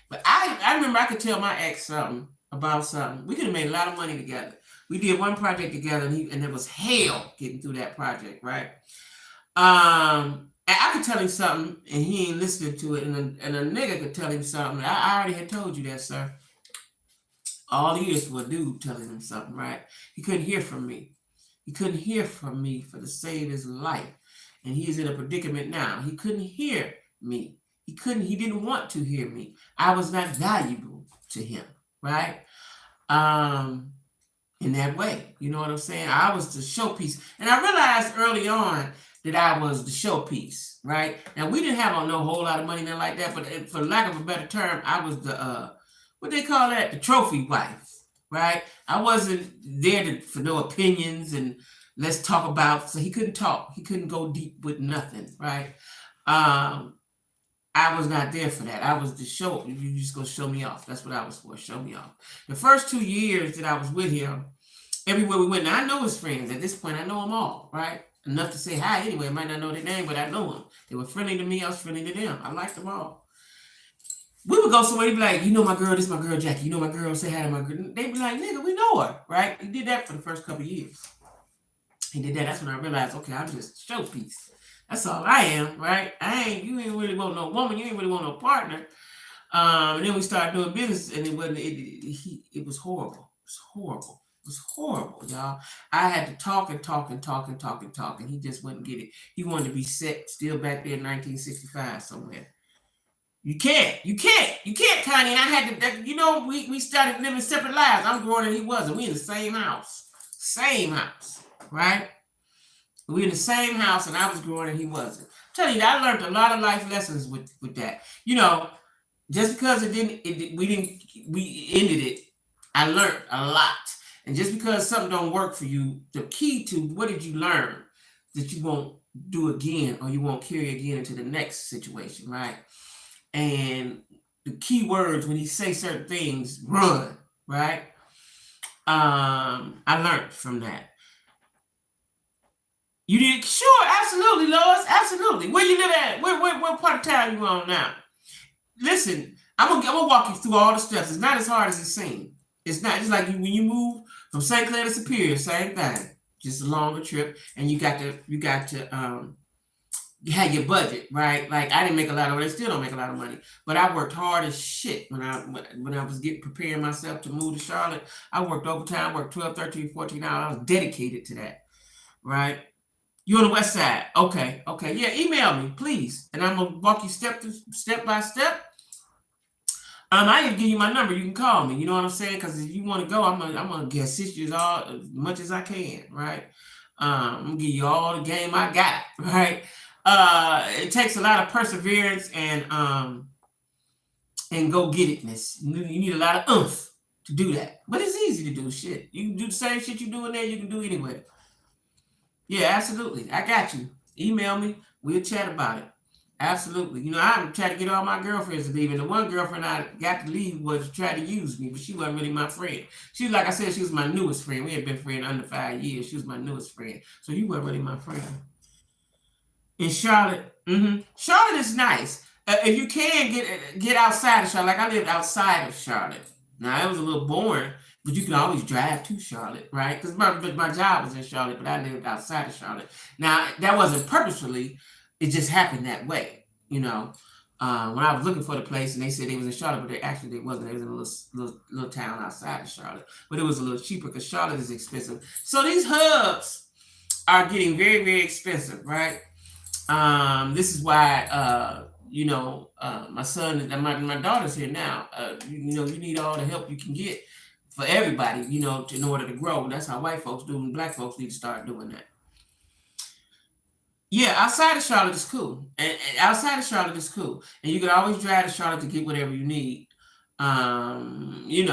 But I remember I could tell my ex something about something. We could have made a lot of money together. We did one project together, and it was hell getting through that project, right? And I could tell him something, and he ain't listening to it, and a nigga could tell him something. I already had told you that, sir. All he is for a dude telling him something, right? He couldn't hear from me. For the sake of his life. And he's in a predicament now. He couldn't hear me. He didn't want to hear me. I was not valuable to him, right? In that way, you know what I'm saying? I was the showpiece. And I realized early on that I was the showpiece, right? Now, we didn't have no whole lot of money, nothing like that, but for lack of a better term, I was the, what they call that? The trophy wife, right? I wasn't there for no opinions and let's talk about, so he couldn't talk. He couldn't go deep with nothing, right? I was not there for that. I was the show. You just go show me off. That's what I was for, show me off. The first 2 years that I was with him, everywhere we went, now I know his friends. At this point, I know them all, right? Enough to say hi anyway. I might not know their name, but I know them. They were friendly to me. I was friendly to them. I liked them all. We would go somewhere, he'd be like, you know my girl, this is my girl, Jackie. You know my girl, say hi to my girl. They'd be like, nigga, we know her, right? He did that for the first couple of years. He did that. That's when I realized, okay, I'm just a showpiece. That's all I am, right? You ain't really want no woman. You ain't really want no partner. And then we started doing business, and it was horrible. It was horrible, y'all. I had to talk, and he just wouldn't get it. He wanted to be set still back there in 1965 somewhere. You can't, Connie. And I had to, we started living separate lives. I'm growing and he wasn't. We in the same house, right? We in the same house, and I was growing and he wasn't. I'm telling you, I learned a lot of life lessons with that. Just because we ended it, I learned a lot. And just because something don't work for you, the key to what did you learn that you won't do again or you won't carry again into the next situation, right? And the key words when he say certain things, run, right? I learned from that. You did? Sure, absolutely, Lois, absolutely. Where you live at? What part of town you on now? Listen, I'm gonna walk you through all the steps. It's not as hard as it seems. It's not just like when you move from St. Clair to Superior, same thing. Just a longer trip, and you got to you had your budget, right? Like I didn't make a lot of money, still don't make a lot of money, but I worked hard as shit when I was preparing myself to move to Charlotte. I worked overtime, worked 12, 13, 14 hours. I was dedicated to that, right? You on the west side? Okay, okay. Yeah, email me, please, and I'm gonna walk you step by step. I can give you my number. You can call me. You know what I'm saying? Because if you want to go, I'm gonna assist you as much as I can. Right? I'm gonna give you all the game I got. Right? It takes a lot of perseverance and go get itness. You need a lot of oomph to do that, but it's easy to do. Shit, you can do the same shit you do in there. You can do anywhere. Yeah, absolutely. I got you. Email me. We'll chat about it. Absolutely. You know, I tried to get all my girlfriends to leave, and the one girlfriend I got to leave was trying to use me, but she wasn't really my friend. She was, like I said, she was my newest friend. We had been friends under 5 years. She was my newest friend. So you weren't really my friend. In Charlotte, Charlotte is nice. If you can get outside of Charlotte, like I lived outside of Charlotte. Now it was a little boring, but you can always drive to Charlotte, right? Because my job was in Charlotte, but I lived outside of Charlotte. Now that wasn't purposefully; it just happened that way, you know. When I was looking for the place, and they said they was in Charlotte, but they wasn't. They was in a little town outside of Charlotte, but it was a little cheaper because Charlotte is expensive. So these hubs are getting very, very expensive, right? This is why my son and my daughter's here now. You need all the help you can get for everybody, in order to grow. That's how white folks do, and black folks need to start doing that. Yeah, outside of Charlotte is cool, and outside of Charlotte is cool, and you can always drive to Charlotte to get whatever you need. You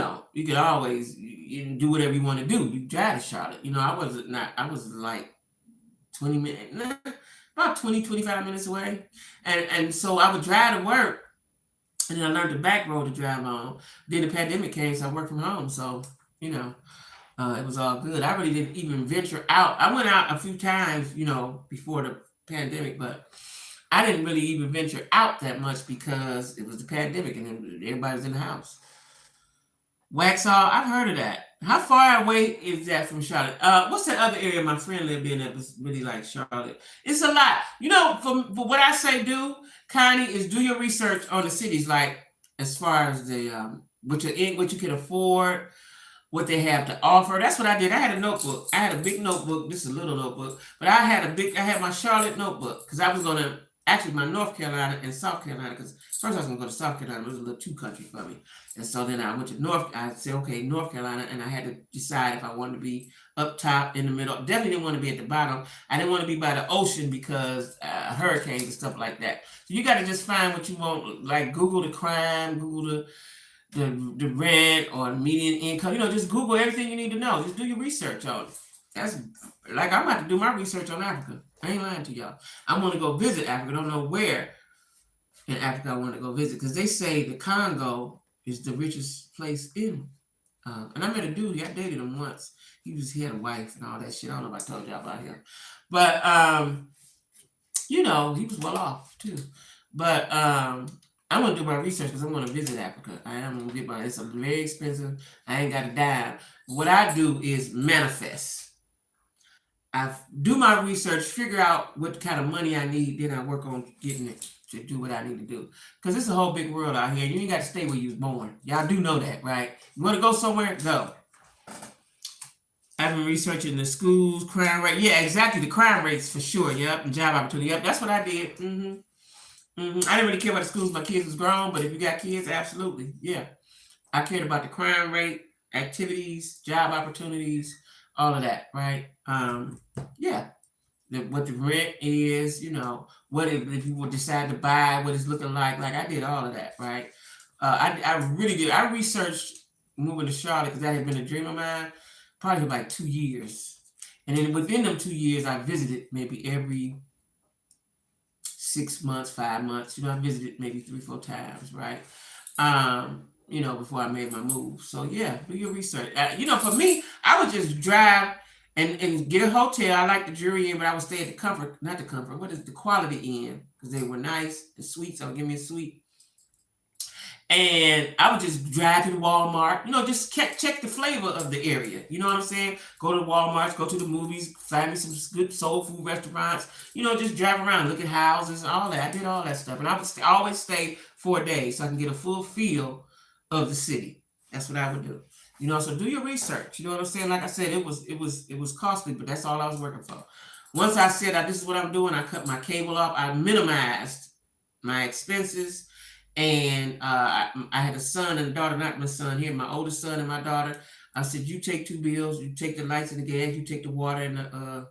can always do whatever you want to do. You drive to Charlotte. I was like 20 minutes, about 20, 25 minutes away. And so I would drive to work, and then I learned the back road to drive on. Then the pandemic came, so I worked from home. So, it was all good. I really didn't even venture out. I went out a few times, before the pandemic, but I didn't really even venture out that much because it was the pandemic and everybody was in the house. Waxhaw, I've heard of that. How far away is that from Charlotte? What's that other area my friend lived in that was really like Charlotte? It's a lot. For what I say Connie, is do your research on the cities, like as far as the what you can afford, what they have to offer. That's what I did. I had a notebook. I had a big notebook. This is a little notebook, but I had my Charlotte notebook because I was gonna actually my North Carolina and South Carolina, because first I was gonna go to South Carolina, but it was a little too country for me. And so then I went to I said, okay, North Carolina, and I had to decide if I wanted to be up top, in the middle. Definitely didn't want to be at the bottom. I didn't want to be by the ocean because hurricanes and stuff like that. So you got to just find what you want, like Google the crime, Google the rent or median income. Just Google everything you need to know. Just do your research on it. That's like I'm about to do my research on Africa. I ain't lying to y'all. I want to go visit Africa. I don't know where in Africa I want to go visit, because they say the Congo is the richest place in. And I met a dude. I dated him once. He had a wife and all that shit. I don't know if I told y'all about him, but he was well off too. But I want to do my research because I want to visit Africa. I am going to get it's very expensive. I ain't got a dime. What I do is manifest. I do my research, figure out what kind of money I need, then I work on getting it to do what I need to do. Because it's a whole big world out here. You ain't got to stay where you was born. Y'all do know that, right? You want to go somewhere? Go. I've been researching the schools, crime rate. Yeah, exactly. The crime rates for sure. Yep. And job opportunity. Yep. That's what I did. I didn't really care about the schools. My kids was grown, but if you got kids, absolutely. Yeah. I cared about the crime rate, activities, job opportunities, all of that, right? Yeah. What the rent is, what if you would decide to buy, what it's looking like. Like I did all of that, right? I really did. I researched moving to Charlotte because that had been a dream of mine, probably for like 2 years. And then within them 2 years, I visited maybe every 6 months, 5 months. I visited maybe 3-4 times, right? Before I made my move. So yeah, do your research. For me, I would just drive and get a hotel. I like the Jury Inn, but I would stay at the Quality Inn, because they were nice. The suites, I would give me a suite. And I would just drive to the Walmart, just check the flavor of the area. You know what I'm saying? Go to Walmart, go to the movies, find me some good soul food restaurants, just drive around, look at houses and all that. I did all that stuff. And I would always stay 4 days so I can get a full feel of the city. That's what I would do. So do your research. You know what I'm saying? Like I said, it was costly, but that's all I was working for. once I said this is what I'm doing, I cut my cable off. I minimized my expenses. And I had a son and a daughter, not my son here, my oldest son and my daughter. I said, you take 2 bills, you take the lights and the gas, you take the water and the,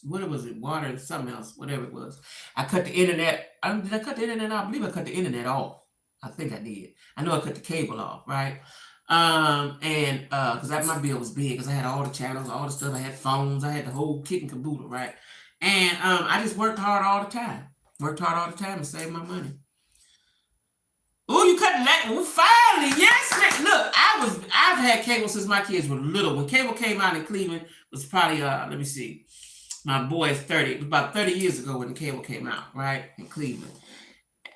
what was it? Water and something else, whatever it was. I cut the internet. Did I cut the internet off? I believe I cut the internet off. I think I did. I know I cut the cable off, right? And because my bill was big, because I had all the channels, all the stuff. I had phones, I had the whole kit and caboodle, right? And I just worked hard all the time. Worked hard all the time to save my money. Oh, you cut that? Oh, finally, yes. Look, I've had cable since my kids were little. When cable came out in Cleveland, it was probably let me see, my boy is 30. It was about 30 years ago when the cable came out, right, in Cleveland.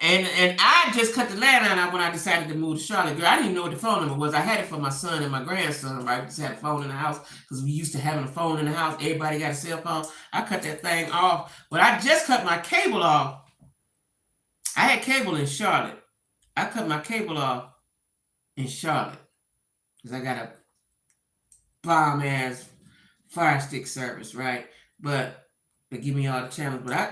And I just cut the landline out when I decided to move to Charlotte. Girl, I didn't even know what the phone number was. I had it for my son and my grandson, right? We just had a phone in the house because we used to having a phone in the house. Everybody got a cell phone. I cut that thing off. But I just cut my cable off. I had cable in Charlotte. I cut my cable off in Charlotte because I got a bomb-ass Fire Stick service, right? But they give me all the channels. But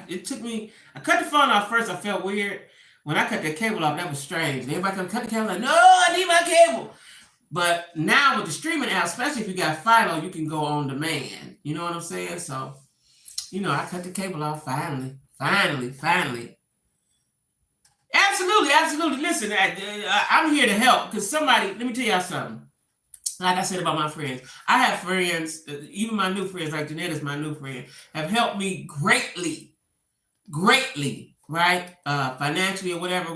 it took me, I cut the phone off first. I felt weird. When I cut the cable off, that was strange. Everybody come cut the cable, like, no, I need my cable. But now with the streaming app, especially if you got Philo, you can go on demand. You know what I'm saying? So, I cut the cable off finally. Absolutely. Listen, I'm here to help because somebody, let me tell y'all something. Like I said about my friends, I have friends, even my new friends, like Jeanette is my new friend, have helped me greatly, right? Financially or whatever.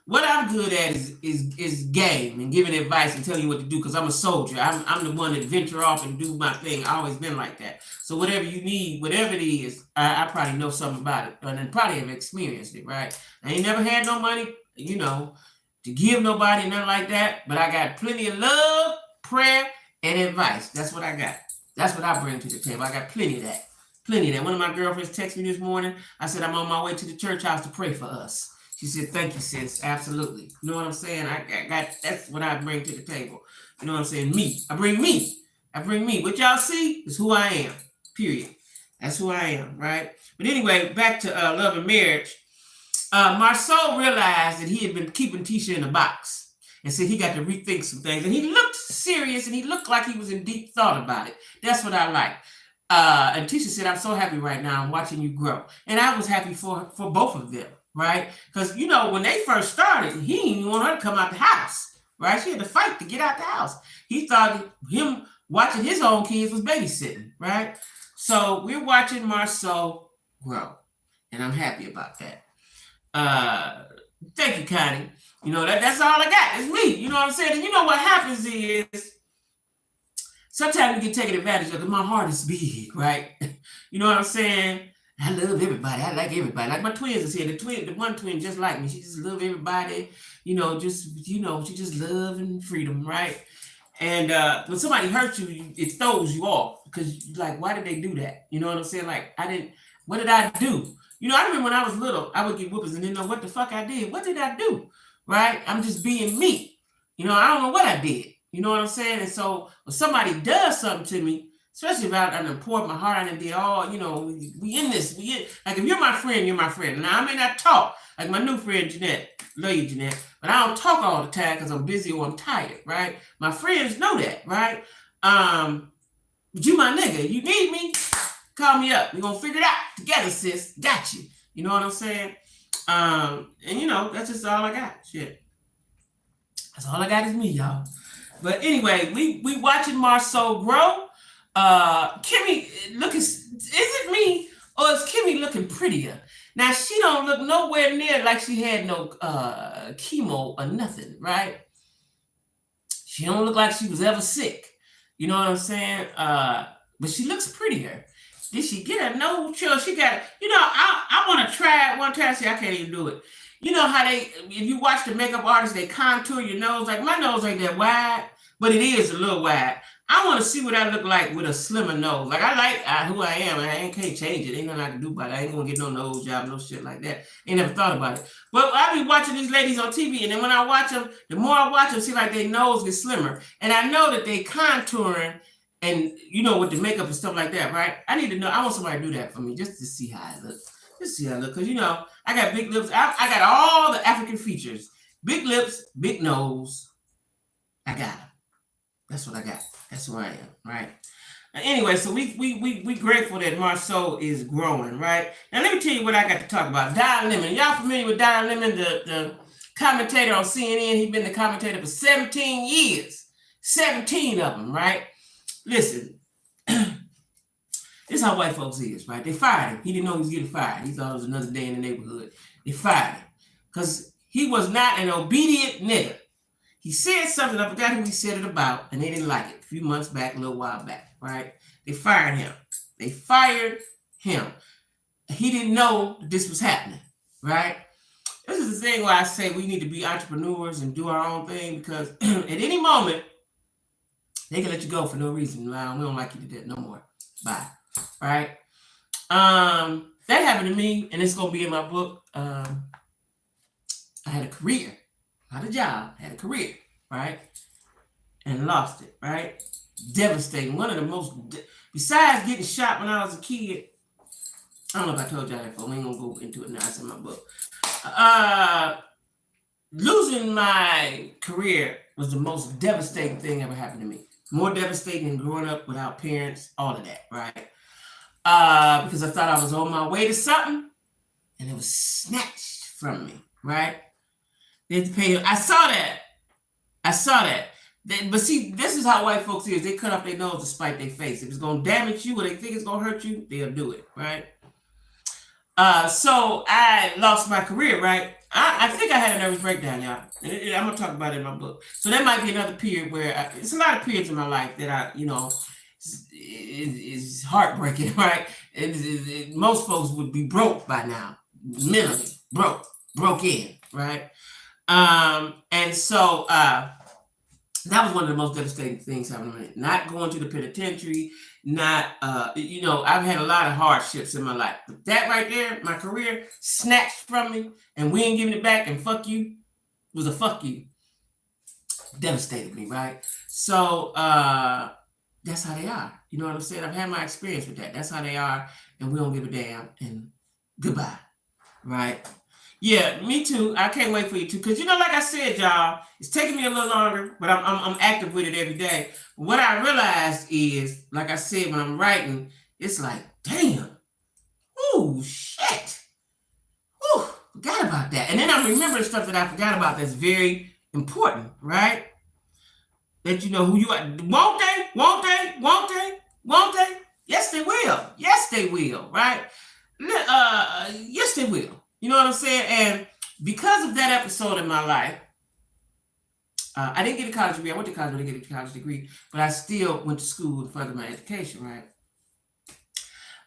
What I'm good at is game and giving advice and telling you what to do because I'm a soldier. I'm the one that venture off and do my thing. I've always been like that. So whatever you need, whatever it is, I probably know something about it and probably have experienced it, right? I ain't never had no money, to give nobody, nothing like that. But I got plenty of love, prayer, and advice. That's what I got. That's what I bring to the table. I got plenty of that. One of my girlfriends texted me this morning. I said, I'm on my way to the church house to pray for us. She said, thank you, sis. Absolutely. You know what I'm saying? I got, that's what I bring to the table. You know what I'm saying? Me. I bring me. What y'all see is who I am. Period. That's who I am, right? But anyway, back to love and marriage. Marceau realized that he had been keeping Tisha in a box and said he got to rethink some things. And he looked serious and he looked like he was in deep thought about it. That's what I like. And Tisha said, I'm so happy right now. I'm watching you grow. And I was happy for both of them, right? Because, when they first started, he didn't even want her to come out the house, right? She had to fight to get out the house. He thought him watching his own kids was babysitting, right? So we're watching Marceau grow. And I'm happy about that. Thank you, Connie. That's all I got. It's me. You know what I'm saying? And what happens is sometimes we get taken advantage of because my heart is big, right? You know what I'm saying? I love everybody. I like everybody. Like my twins is here. The one twin just like me. She just love everybody. She just love and freedom, right? And when somebody hurts you, it throws you off because like, why did they do that? You know what I'm saying? Like, what did I do? I remember when I was little, I would get whoopings and didn't know what the fuck I did. What did I do? Right? I'm just being me. I don't know what I did. You know what I'm saying? And so when somebody does something to me, especially if I done poured my heart out and did all, we in this. Like if you're my friend, you're my friend. Now I may not talk. Like my new friend, Jeanette. Love you, Jeanette. But I don't talk all the time because I'm busy or I'm tired, right? My friends know that, right? But you my nigga. You need me? Call me up. We're going to figure it out together, sis. Got you. You know what I'm saying? And that's just all I got. Shit. That's all I got is me, y'all. But anyway, we watching Marceau grow. Kimmy, is it me or is Kimmy looking prettier? Now, she don't look nowhere near like she had no chemo or nothing, right? She don't look like she was ever sick. You know what I'm saying? But she looks prettier. Did she get a nose? She got, I want to try it one time. See, I can't even do it. You know how if you watch the makeup artists, they contour your nose. Like my nose ain't that wide, but it is a little wide. I want to see what I look like with a slimmer nose. Like I like who I am. I can't change it. Ain't nothing I can do about it. I ain't gonna get no nose job, no shit like that. Ain't never thought about it. But I be watching these ladies on TV, and then when I watch them, the more I watch them, see like their nose gets slimmer. And I know that they contouring and you know, with the makeup and stuff like that, right? I need to know. I want somebody to do that for me just to see how I look. Just see how I look, because you know, I got big lips. I got all the African features: big lips, big nose. I got them. That's what I got. That's who I am, right? Anyway, so we grateful that Marceau is growing, right? Now let me tell you what I got to talk about. Don Lemon. Y'all familiar with Don Lemon, the commentator on CNN? He's been the commentator for 17 years. 17 of them, right? Listen, this is how white folks is, right? They fired him. He didn't know he was getting fired. He thought it was another day in the neighborhood. They fired him because he was not an obedient nigga. He said something, I forgot who he said it about, and they didn't like it a few months back, a little while back, right? They fired him. They fired him. He didn't know this was happening, right? This is the thing where I say we need to be entrepreneurs and do our own thing, because at any moment, they can let you go for no reason. We don't like you to do that no more. Bye. Right? That happened to me, and it's gonna be in my book. I had a career, not a job. I had a career, right? And lost it, right? Devastating. One of the most, besides getting shot when I was a kid. I don't know if I told y'all that before. We ain't gonna go into it now. It's in my book. Losing my career was the most devastating thing ever happened to me. More devastating than growing up without parents, all of that, right? Because I thought I was on my way to something, and it was snatched from me, right? They had to pay. I saw that. But see, this is how white folks is. They cut off their nose to spite their face. If it's gonna damage you or they think it's gonna hurt you, they'll do it, right? So I lost my career, right? I think I had a nervous breakdown, y'all. I'm gonna talk about it in my book. So that might be another period where it's a lot of periods in my life that I, you know, is heartbreaking, right? Most folks would be broke by now, mentally broke in, right? And so that was one of the most devastating things happening. Not going to the penitentiary, you know, I've had a lot of hardships in my life. But that right there, my career snatched from me, and we ain't giving it back, and fuck you, was a fuck you. Devastated me, right? So that's how they are. You know what I'm saying? I've had my experience with that. That's how they are, and we don't give a damn, and goodbye, right? Yeah, me too. I can't wait for you too, because you know, like I said, y'all, it's taking me a little longer, but I'm active with it every day. What I realized is, like I said, when I'm writing, it's like, damn, oh shit, oh, forgot about that, and then I'm remembering stuff that I forgot about that's very important, right? That you know who you are. Won't they? Won't they? Won't they? Won't they? Yes, they will. Yes, they will. Right? Yes, they will. You know what I'm saying? And because of that episode in my life, I didn't get a college degree. I went to college, but I didn't get a college degree. But I still went to school and furthered my education, right?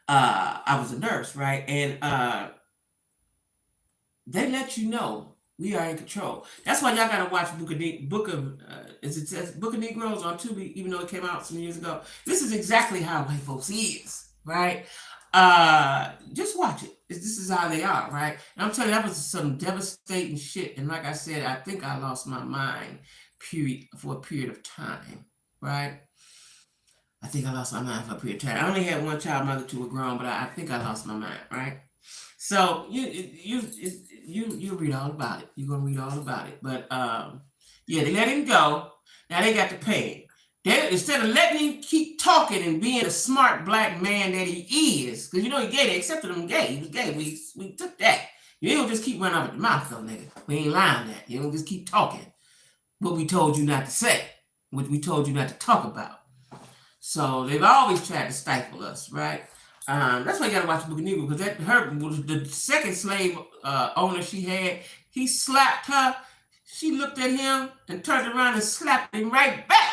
I was a nurse, right? And they let you know we are in control. That's why y'all gotta watch Book of Negroes on Tubi, even though it came out some years ago. This is exactly how white folks is, right? Just watch it. This is how they are, right? And I'm telling you, that was some devastating shit. And like I said, I think I lost my mind for a period of time, right? I think I lost my mind for a period of time. I only had one child, my other two were grown, but I think I lost my mind, right? So you read all about it. You're gonna read all about it. But yeah, they let him go. Now they got to pay him. Instead of letting him keep talking and being a smart black man that he is, because you know he gay, they accepted him gay. He was gay. We took that. You don't just keep running off at the mouth though, nigga. We ain't lying that. You don't just keep talking what we told you not to say, what we told you not to talk about. So they've always tried to stifle us, right? That's why you gotta watch the Book of Negro, because the second slave owner she had, he slapped her. She looked at him and turned around and slapped him right back.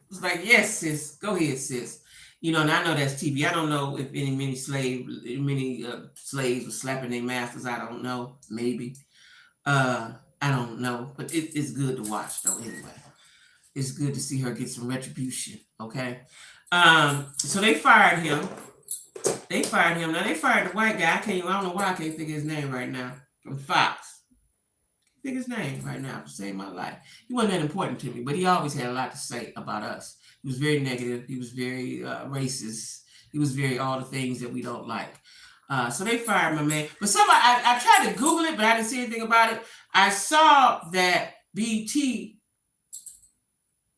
It was like, yes, sis, go ahead, sis. You know, and I know that's TV. I don't know if many slaves were slapping their masters. I don't know. Maybe. I don't know. But it's good to watch, though, anyway. It's good to see her get some retribution, okay? So they fired him. Now they fired the white guy. I don't know why I can't think of his name right now. From Fox. Think his name right now. Saved my life. He wasn't that important to me, but he always had a lot to say about us. He was very negative. He was very racist. He was very all the things that we don't like. So they fired my man. But somebody, I tried to Google it, but I didn't see anything about it. I saw that BT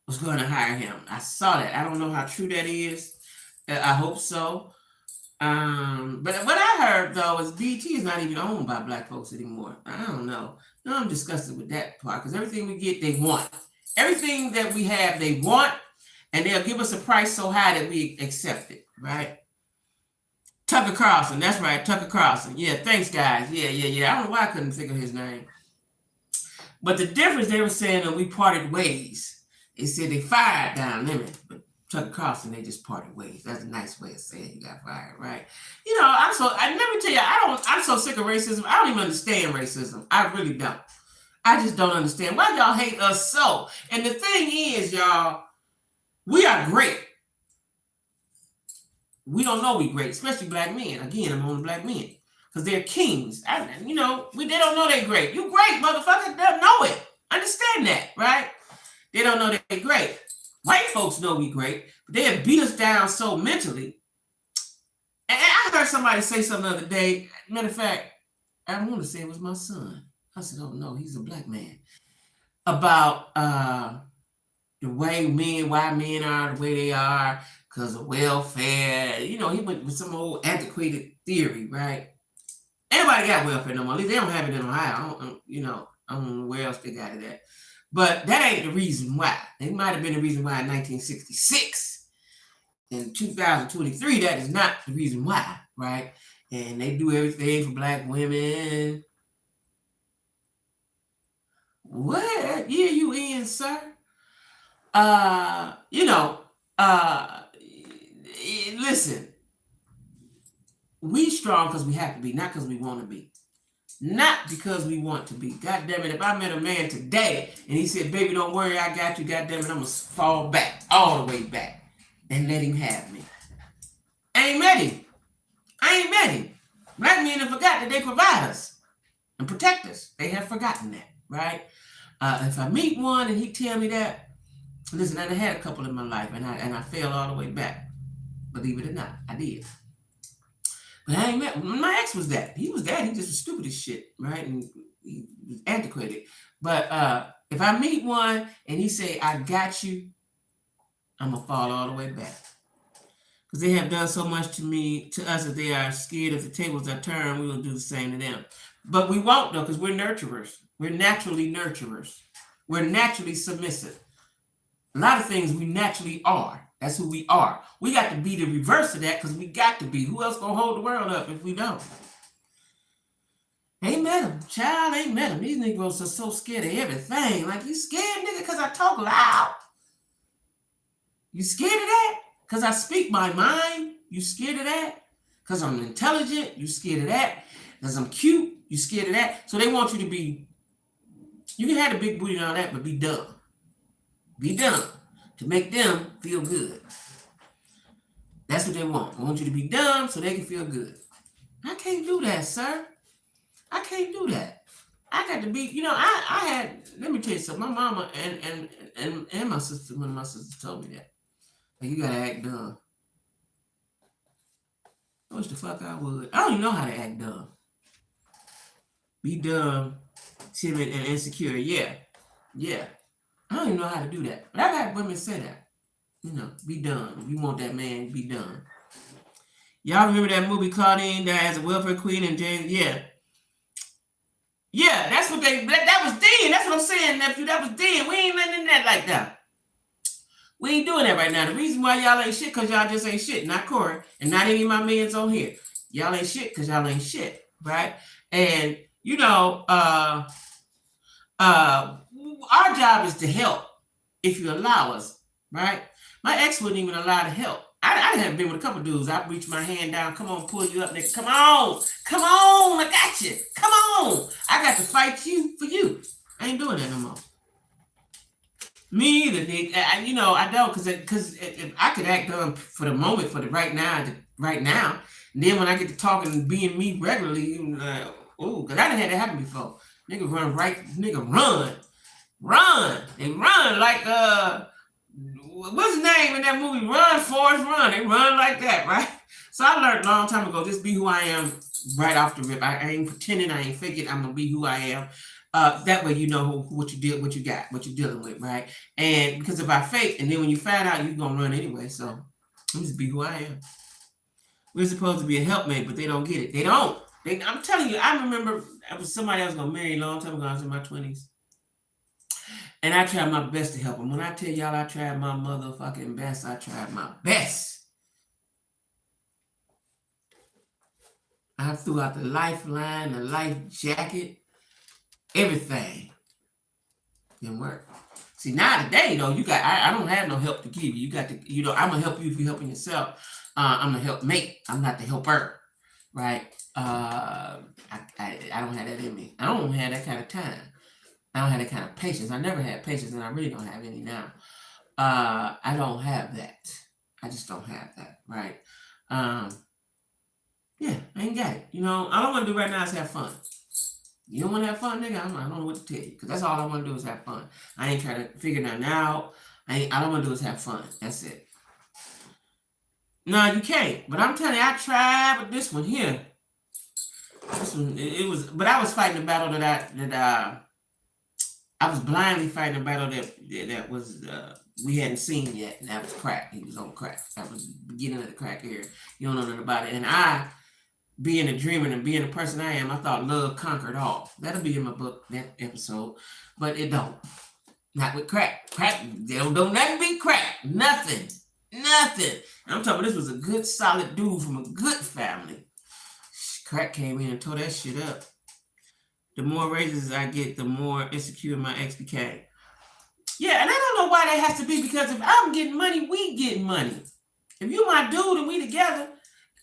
was going to hire him. I saw that. I don't know how true that is. I hope so. But what I heard though is BT is not even owned by black folks anymore. I don't know. No, I'm disgusted with that part because everything we get, they want. Everything that we have, they want, and they'll give us a price so high that we accept it, right? Tucker Carlson, that's right, Tucker Carlson. Yeah, thanks, guys. Yeah. I don't know why I couldn't think of his name. But the difference, they were saying that we parted ways. They said they fired Don Lemon, but Tucker Carlson, they just parted ways. That's a nice way of saying you got fired, right? You know, I never tell you, I'm so sick of racism. I don't even understand racism. I really don't. I just don't understand why y'all hate us so. And the thing is, y'all, we are great. We don't know we great, especially black men. Again, I'm on the black men because they're kings. They don't know they're great. You great, motherfucker. They don't know it. Understand that, right? They don't know they're great. White folks know we great, but they have beat us down so mentally. And I heard somebody say something the other day. Matter of fact, I want to say it was my son. I said, oh no, he's a black man. About the way why men are the way they are because of welfare. You know, he went with some old antiquated theory, right? Everybody got welfare no more. At least they don't have it in Ohio. I don't know where else they got it at. But that ain't the reason why. It might have been the reason why in 1966. In 2023, that is not the reason why, right? And they do everything for black women. What year you in, sir? Listen. We strong because we have to be, not because we want to be. Not because we want to be. God damn it, if I met a man today and he said, baby, don't worry, I got you, God damn it, I'm going to fall back, all the way back, and let him have me. I ain't met him. Black men have forgotten that they provide us and protect us. They have forgotten that, right? If I meet one and he tell me that, listen, I had a couple in my life and I fell all the way back. Believe it or not, I did. But I ain't met my ex was that. He was that. He just was stupid as shit, right? And he was antiquated. But if I meet one and he say, I got you, I'm gonna fall all the way back. Because they have done so much to us that they are scared if the tables are turned, we will do the same to them. But we won't though, because we're nurturers. We're naturally nurturers. We're naturally submissive. A lot of things we naturally are. That's who we are. We got to be the reverse of that because we got to be. Who else gonna hold the world up if we don't? Ain't met him. Child, ain't met him. These niggas are so scared of everything. Like, you scared, nigga, because I talk loud? You scared of that? Because I speak my mind? You scared of that? Because I'm intelligent? You scared of that? Because I'm cute? You scared of that? So they want you to be, you can have the big booty and all that, but be dumb. Be dumb. To make them feel good. That's what they want. They want you to be dumb so they can feel good. I can't do that, sir. I can't do that. I got to be, I had, let me tell you something. My mama and my sister, one of my sisters told me that. Like, you got to act dumb. I wish the fuck I would. I don't even know how to act dumb. Be dumb, timid, and insecure. Yeah. I don't even know how to do that. But I got women say that. Be done. If you want that man, be done. Y'all remember that movie Claudine that has a welfare queen and James? Yeah, that's what that was then. That's what I'm saying, nephew. That was then. We ain't letting that like that. We ain't doing that right now. The reason why y'all ain't shit, because y'all just ain't shit. Not Corey and not any of my mans on here. Y'all ain't shit because y'all ain't shit, right? And, our job is to help if you allow us, right? My ex wouldn't even allow to help. I have been with a couple dudes. I reach my hand down. Come on, pull you up, nigga. Come on. I got you. Come on. I got to fight you for you. I ain't doing that no more. Me either, nigga. I don't, because if I could act dumb for the moment, for the right now, and then when I get to talking and being me regularly, because I done had that happen before. Nigga run. They run like what's his name in that movie? Run, Forrest, Run. They run like that, right? So I learned a long time ago, just be who I am right off the rip. I ain't pretending, I ain't faking. I'm gonna be who I am. That way you know what you did, what you got, what you're dealing with, right? And because if I fake, and then when you find out, you're gonna run anyway. So I'm just be who I am. We're supposed to be a helpmate, but they don't get it. They don't. I'm telling you, I remember I was somebody I was gonna marry a long time ago. I was in my 20s. And I tried my best to help them. When I tell y'all I tried my motherfucking best, I tried my best. I threw out the lifeline, the life jacket, everything. Didn't work. See, now today, though, I don't have no help to give you. You got to, I'm going to help you if you're helping yourself. I'm the helpmate. I'm not the helper, right? I don't have that in me. I don't have that kind of time. I don't have that kind of patience. I never had patience, and I really don't have any now. I don't have that. I just don't have that, right? Yeah, I ain't got it. All I want to do right now is have fun. You don't want to have fun, nigga? I don't know what to tell you, because that's all I want to do is have fun. I ain't trying to figure nothing out. I don't want to do is have fun. That's it. No, you can't. But I'm telling you, I tried with this one here. This one, it was, but I was fighting a battle I was blindly fighting a battle that was we hadn't seen yet, and that was crack. He was on crack. That was the beginning of the crack era. You don't know nothing about it. And I, being a dreamer and being the person I am, I thought love conquered all. That'll be in my book, that episode. But it don't. Not with crack. Crack, they don't nothing beat crack. Nothing. Nothing. I'm talking about this was a good, solid dude from a good family. Crack came in and tore that shit up. The more raises I get, the more insecure my ex became. Yeah, and I don't know why that has to be, because if I'm getting money, we getting money. If you my dude and we together,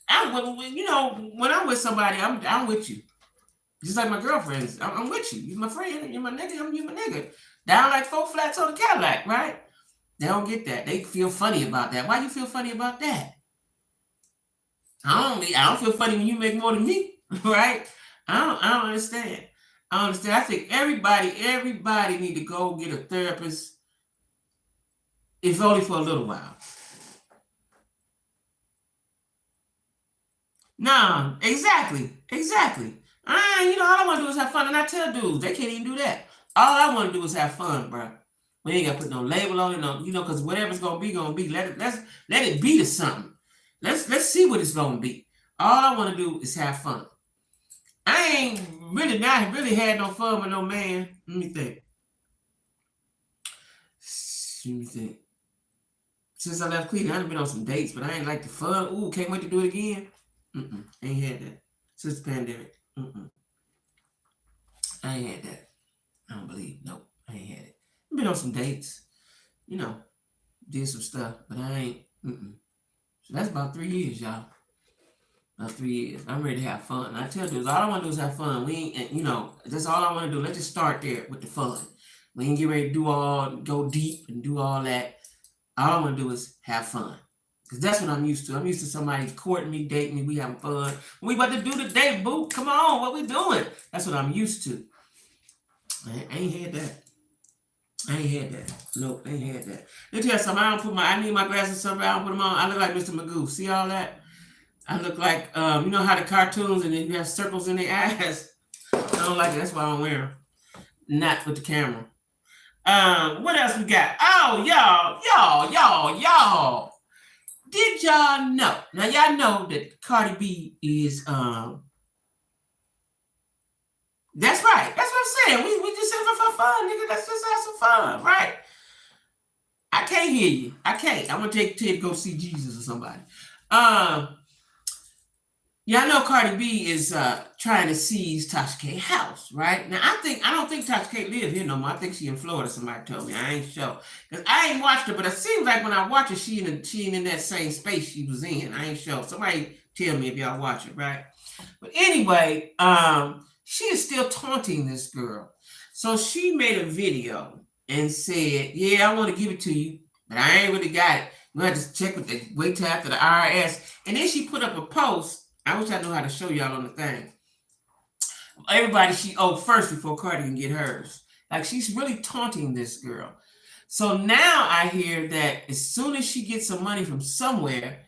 when I'm with somebody, I'm with you. Just like my girlfriends, I'm with you. You're my friend, you're my nigga, you're my nigga. Down like 4 flats on the Cadillac, right? They don't get that. They feel funny about that. Why you feel funny about that? I don't feel funny when you make more than me, right? I don't understand. I think everybody need to go get a therapist, if only for a little while. No, exactly. All I want to do is have fun, and I tell dudes they can't even do that. All I want to do is have fun, bro. We ain't got to put no label on it, because whatever's gonna be. Let it be to something. Let's see what it's gonna be. All I want to do is have fun. I ain't really had no fun with no man. Let me think. Since I left Cleveland, I've been on some dates, but I ain't like the fun. Ooh, can't wait to do it again. Ain't had that since the pandemic. I ain't had that. I don't believe. Nope, I ain't had it. I've been on some dates. Did some stuff, but I ain't. So that's about 3 years, y'all. About 3 years. I'm ready to have fun. I tell dudes, all I want to do is have fun. We ain't, that's all I want to do. Let's just start there with the fun. We ain't get ready to go deep and do all that. All I want to do is have fun. Because that's what I'm used to. I'm used to somebody courting me, dating me, we having fun. We about to do the date, boo. Come on, what we doing? That's what I'm used to. I ain't had that. Nope, I ain't had that. Let me tell you something. I need my glasses somewhere. I don't put them on. I look like Mr. Magoo. See all that? I look like, you know how the cartoons and then you have circles in their eyes? I don't like it. That's why I don't wear them. Not with the camera. What else we got? Oh, y'all. Did y'all know? Now, y'all know that Cardi B is, that's right. That's what I'm saying. We just have for fun, nigga. Let's just have some fun, right? I can't hear you. I can't. I'm going to take Ted to go see Jesus or somebody. Yeah, I know Cardi B is trying to seize Tasha K's house, right? Now, I don't think Tasha K live here no more. I think she in Florida, somebody told me. I ain't sure. Because I ain't watched her, but it seems like when I watch her, she ain't in that same space she was in. I ain't sure. Somebody tell me if y'all watch it, right? But anyway, she is still taunting this girl. So she made a video and said, yeah, I want to give it to you, but I ain't really got it. We're going to have to check with wait till after the IRS. And then she put up a post. I wish I knew how to show y'all on the thing. Everybody she owed first before Cardi can get hers. Like, she's really taunting this girl. So now I hear that as soon as she gets some money from somewhere,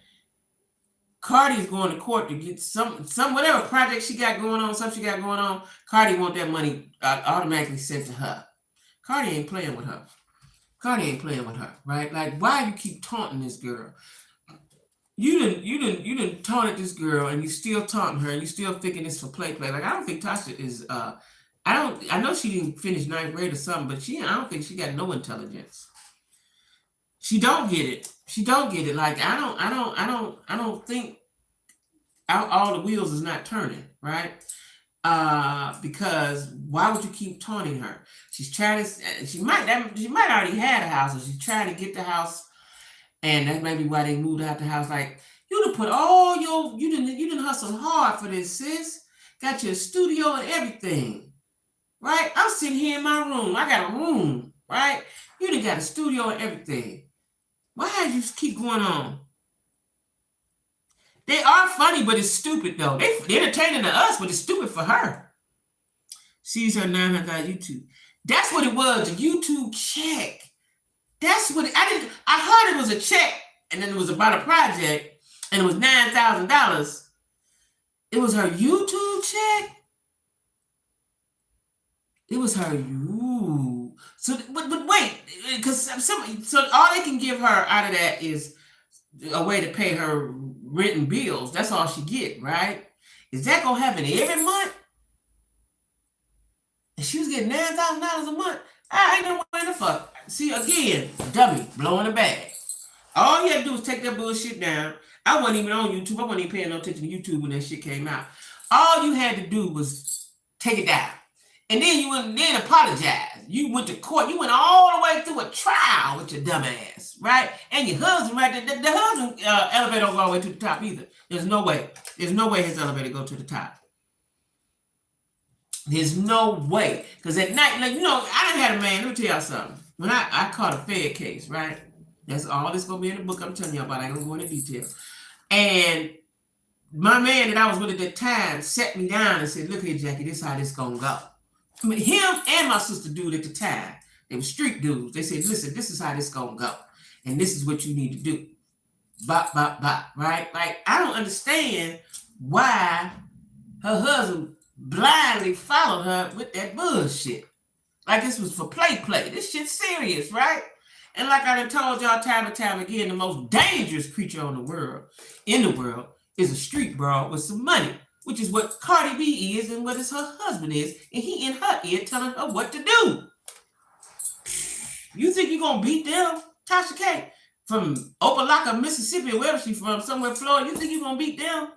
Cardi's going to court to get some whatever project she got going on, something she got going on. Cardi want that money automatically sent to her. Cardi ain't playing with her. Cardi ain't playing with her, right? Like, why you keep taunting this girl? You didn't taunted this girl, and you still taunting her, and you still thinking it's for play. Like, I don't think Tasha is. I know she didn't finish 9th grade or something, but I don't think she got no intelligence. She don't get it. She don't get it. Like, I don't think all the wheels is not turning, right? Because why would you keep taunting her? She's trying to. She might already had a house, or she's trying to get the house, and that may be why they moved out the house. Like, you done put all you didn't hustle hard for this, sis. Got your studio and everything. Right? I'm sitting here in my room. I got a room, right? You done got a studio and everything. Why you keep going on? They are funny, but it's stupid though. They're entertaining to us, but it's stupid for her. Sees her $900 YouTube. That's what it was, a YouTube check. That's what I heard it was a check, and then it was about a project, and it was $9,000. It was her YouTube check. It was her. Ooh. So, but wait, because so all they can give her out of that is a way to pay her rent and bills. That's all she get, right? Is that gonna happen every month? And she was getting $9,000 a month. I ain't no way the fuck. See, again, dummy, blowing the bag. All you had to do was take that bullshit down. I wasn't even on YouTube. I wasn't even paying no attention to YouTube when that shit came out. All you had to do was take it down. And then you went and apologize. You went to court. You went all the way through a trial with your dumb ass, right? And your husband, right? The husband elevator don't go all the way to the top either. There's no way. There's no way his elevator go to the top. There's no way. Because at night, like, you know, I done had a man. Let me tell y'all something. When I caught a Fed case, right? That's all that's going to be in the book I'm telling y'all about. I ain't going to go into detail. And my man that I was with at that time sat me down and said, look here, Jackie, this is how this going to go. I mean, him and my sister dude at the time, they were street dudes. They said, listen, this is how this gonna go. And this is what you need to do. Bop, bop, bop, right? Like, I don't understand why her husband blindly followed her with that bullshit. Like, this was for play. This shit's serious, right? And like I done told y'all time and time again, the most dangerous creature in the world is a street broad with some money. Which is what Cardi B is and what is her husband is. And he in her ear telling her what to do. You think you're going to beat them, Tasha K? From Opelika, Mississippi, or wherever she's from, somewhere Florida. You think you're going to beat them?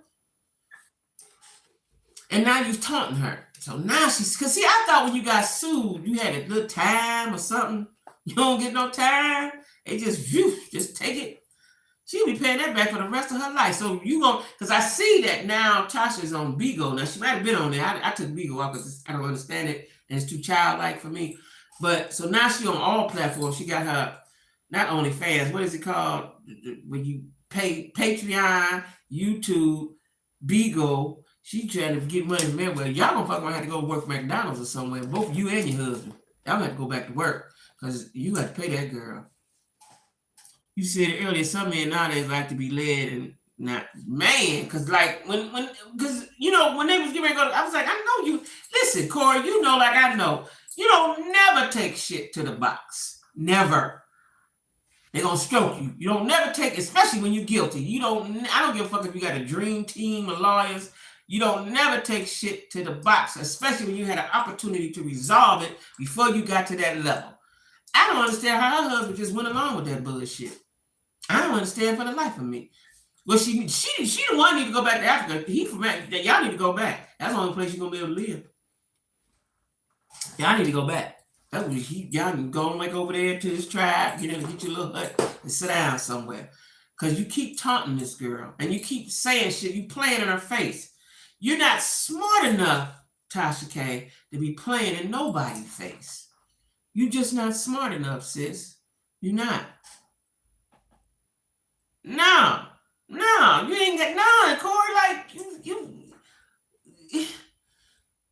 And now you're taunting her. So now she's, because see, I thought when you got sued, you had a good time or something. You don't get no time. They just take it. She'll be paying that back for the rest of her life. So you going, because I see that now Tasha's on Bigo. Now, she might have been on there. I took Bigo off because I don't understand it. And it's too childlike for me. But so now she on all platforms. She got her, not OnlyFans, what is it called? When you pay Patreon, YouTube, Bigo. She trying to get money from everywhere. Y'all gonna fuck around have to go work McDonald's or somewhere. Both you and your husband. Y'all have to go back to work because you have to pay that girl. You said it earlier, some men nowadays like to be led and not man, because like because you know when they was getting ready to go, I was like, I know you. Listen, Corey, you know, like I know, you don't never take shit to the box. Never. They're gonna stroke you. You don't never take, especially when you're guilty. I don't give a fuck if you got a dream team of lawyers. You don't never take shit to the box, especially when you had an opportunity to resolve it before you got to that level. I don't understand how her husband just went along with that bullshit. I don't understand for the life of me. Well, she the one need to go back to Africa. He from that. Y'all need to go back. That's the only place you're gonna be able to live. Y'all need to go back. That's what y'all need to go and like over there to his tribe. Get your little hut and sit down somewhere. Cause you keep taunting this girl and you keep saying shit. You playing in her face. You're not smart enough, Tasha K, to be playing in nobody's face. You're just not smart enough, sis. You're not. No, you ain't got none, Corey. Like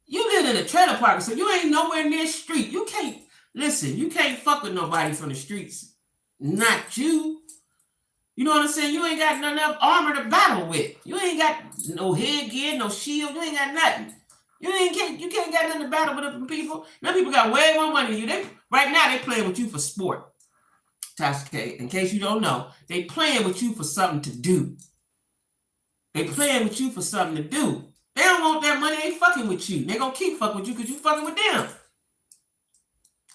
you live in a trailer park, so you ain't nowhere near street. You can't Listen, you can't fuck with nobody from the streets. Not you. You know what I'm saying? You ain't got enough armor to battle with. You ain't got no headgear, no shield. You ain't got nothing. You can't got nothing to battle with them people. Them people got way more money than you. They right now they playing with you for sport. Tasha K, in case you don't know, they playing with you for something to do. They playing with you for something to do. They don't want that money. They fucking with you. They gonna keep fucking with you because you fucking with them.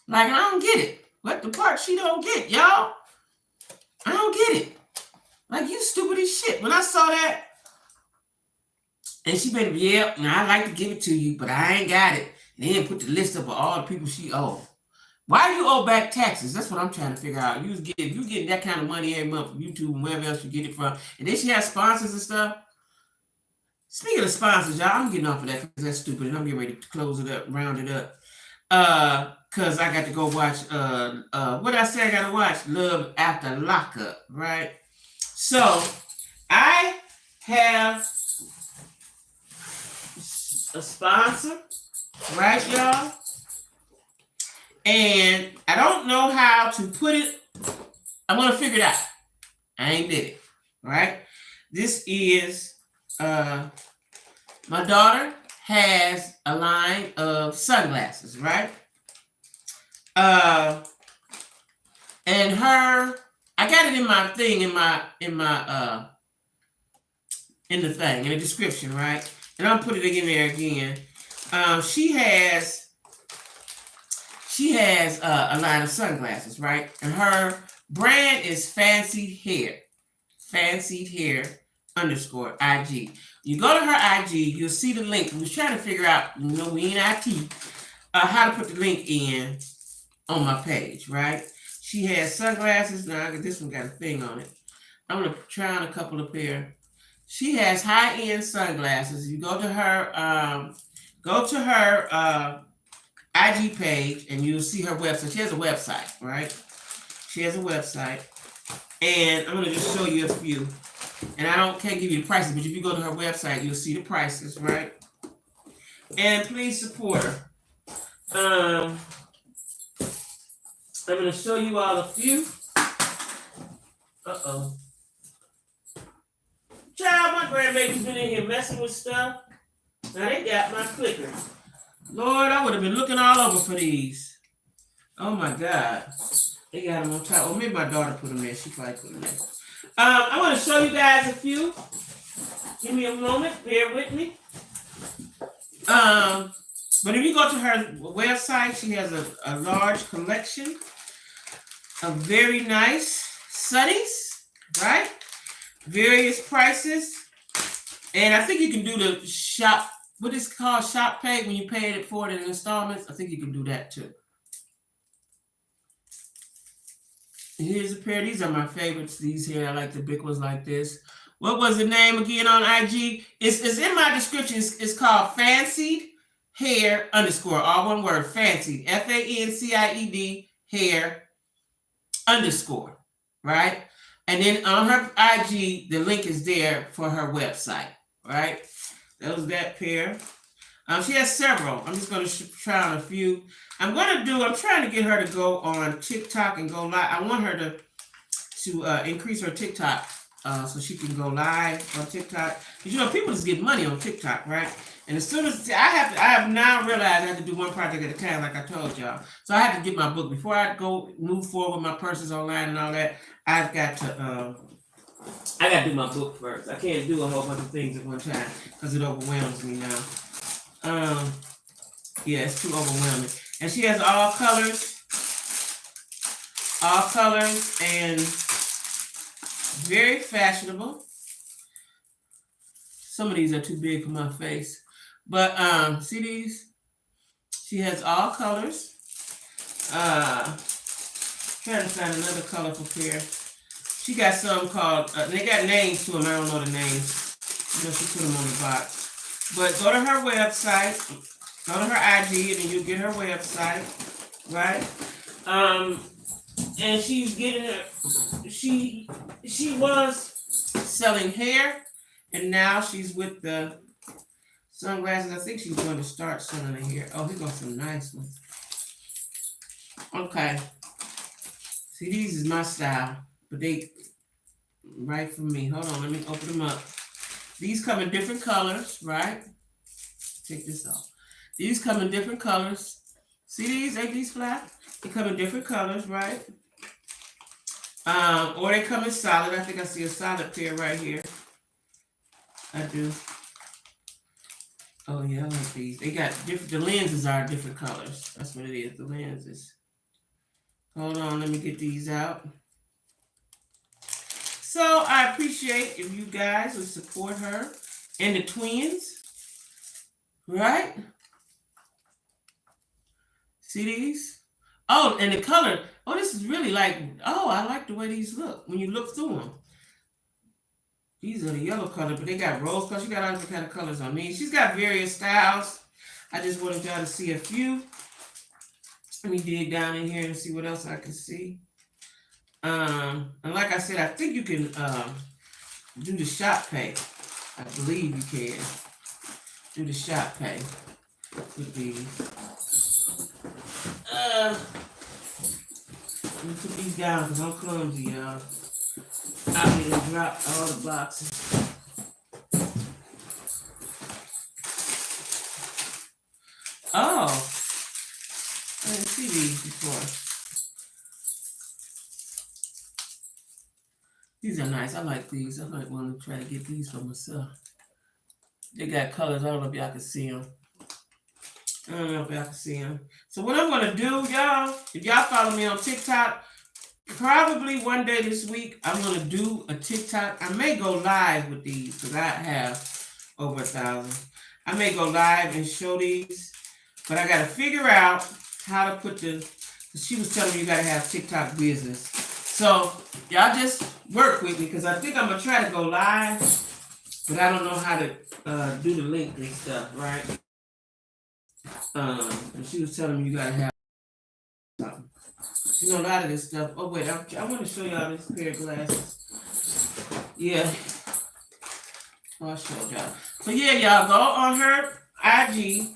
Like, I don't get it. What the part she don't get, y'all? I don't get it. Like, you stupid as shit. When I saw that, and she been, yeah, I'd like to give it to you, but I ain't got it. And then put the list up of all the people she owe. Why do you owe back taxes? That's what I'm trying to figure out. You getting that kind of money every month from YouTube and wherever else you get it from. And then she has sponsors and stuff. Speaking of sponsors, y'all, I'm getting off of that because that's stupid. And I'm getting ready to close it up, round it up. Because I got to go watch, what I say I got to watch? Love After Lockup, right? So, I have a sponsor, right, y'all? And I don't know how to put it. I'm going to figure it out. I ain't did it, right? This is, my daughter has a line of sunglasses, right? And I got it in my thing, in the thing, in the description, right? And I'll put it in there again. She has a line of sunglasses, right? And her brand is Fancied Hair _ IG. You go to her IG, you'll see the link. We was trying to figure out, we in IT, how to put the link in on my page, right? She has sunglasses. Now, this one got a thing on it. I'm going to try on a couple of pair. She has high-end sunglasses. You go to her IG page, and you'll see her website. She has a website, right? She has a website. And I'm going to just show you a few. And can't give you the prices, but if you go to her website, you'll see the prices, right? And please support her. I'm going to show you all a few. Uh-oh. Child, my grandbaby's been in here messing with stuff. Now they got my clicker. Lord, I would have been looking all over for these. Oh my God. They got them on top. Or maybe my daughter put them there. She probably put them there. I want to show you guys a few. Give me a moment. Bear with me. But if you go to her website, she has a large collection of very nice sunnies, right? Various prices. And I think you can do the shop, what is called shop pay when you pay it for it in installments. I think you can do that too. Here's a pair. These are my favorites. These here, I like the big ones like this. What was the name again on IG? It's in my description. It's called Fancied Hair _ all one word, Fancied, FANCIED hair _ right? And then on her IG, the link is there for her website, right? That was that pair. She has several. I'm just going to try on a few. I'm trying to get her to go on TikTok and go live. I want her to increase her TikTok so she can go live on TikTok. Because, people just get money on TikTok, right? And as soon as I have now realized I have to do one project at a time, like I told y'all. So I have to get my book. Before I move forward with my purses online and all that, I've got to do my book first. I can't do a whole bunch of things at one time because it overwhelms me now. Yeah, it's too overwhelming. And she has all colors and very fashionable. Some of these are too big for my face. But see these? She has all colors. Trying to find another colorful pair. She got some called, they got names to them. I don't know the names. She put them on the box. But go to her website. Go to her IG and then you'll get her website. Right? And she's getting her, she was selling hair. And now she's with the sunglasses. I think she's going to start selling the hair. Oh, here goes some nice ones. Okay. See, these is my style, but they right for me. Hold on, let me open them up. These come in different colors, right? Take this off. These come in different colors. See these? Ain't these flat? They come in different colors, right? Or they come in solid. I think I see a solid pair right here. I do. Oh yeah, I like these. They got different. The lenses are different colors. That's what it is. The lenses. Hold on, let me get these out. So I appreciate if you guys would support her and the twins, right? See these? Oh, and the color. Oh, this is really like. Oh, I like the way these look when you look through them. These are the yellow color, but they got rose color. She got all different kind of colors on these. She's got various styles. I just wanted y'all to see a few. Let me dig down in here and see what else I can see. And like I said, I think you can do the shop pay. I believe you can do the shop pay with these. Let me put these down because I'm clumsy, y'all. I need to drop all the boxes. Oh, I didn't see these before. These are nice. I like these. I might want to try to get these for myself. They got colors. I don't know if y'all can see them. I don't know if y'all can see them. So what I'm going to do, y'all, if y'all follow me on TikTok, probably one day this week, I'm going to do a TikTok. I may go live with these because I have over 1,000. I may go live and show these, but I got to figure out how to put the, she was telling me you got to have TikTok business. So y'all just work with me because I think I'm going to try to go live, but I don't know how to do the link and stuff, right? And she was telling me you got to have something. You know, a lot of this stuff. Oh, wait, I want to show y'all this pair of glasses. Yeah. I'll show y'all. So, yeah, y'all, go on her IG.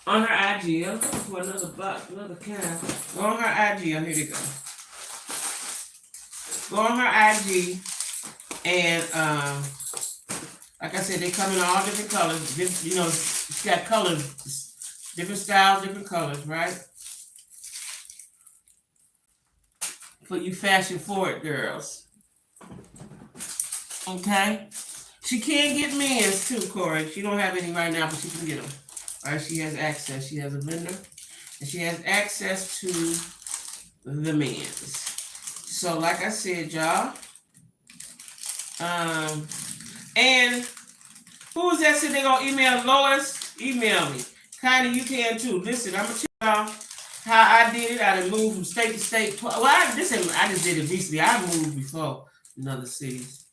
On her IG. I'm looking for another box, another can. Go on her IG. Oh, here they go. Go on her IG. And, like I said, they come in all different colors. You know, she's got colors, different styles, different colors, right? For you fashion forward girls. Okay? She can get men's too, Corey. She don't have any right now, but she can get them. All right, she has access. She has a vendor. And she has access to the men's. So, like I said, y'all. And who was that said they gonna email Lois? Email me. Kinda, you can too. Listen, I'm gonna tell y'all how I did it. I done moved from state to state. Well, I just did it recently. I moved before in other cities.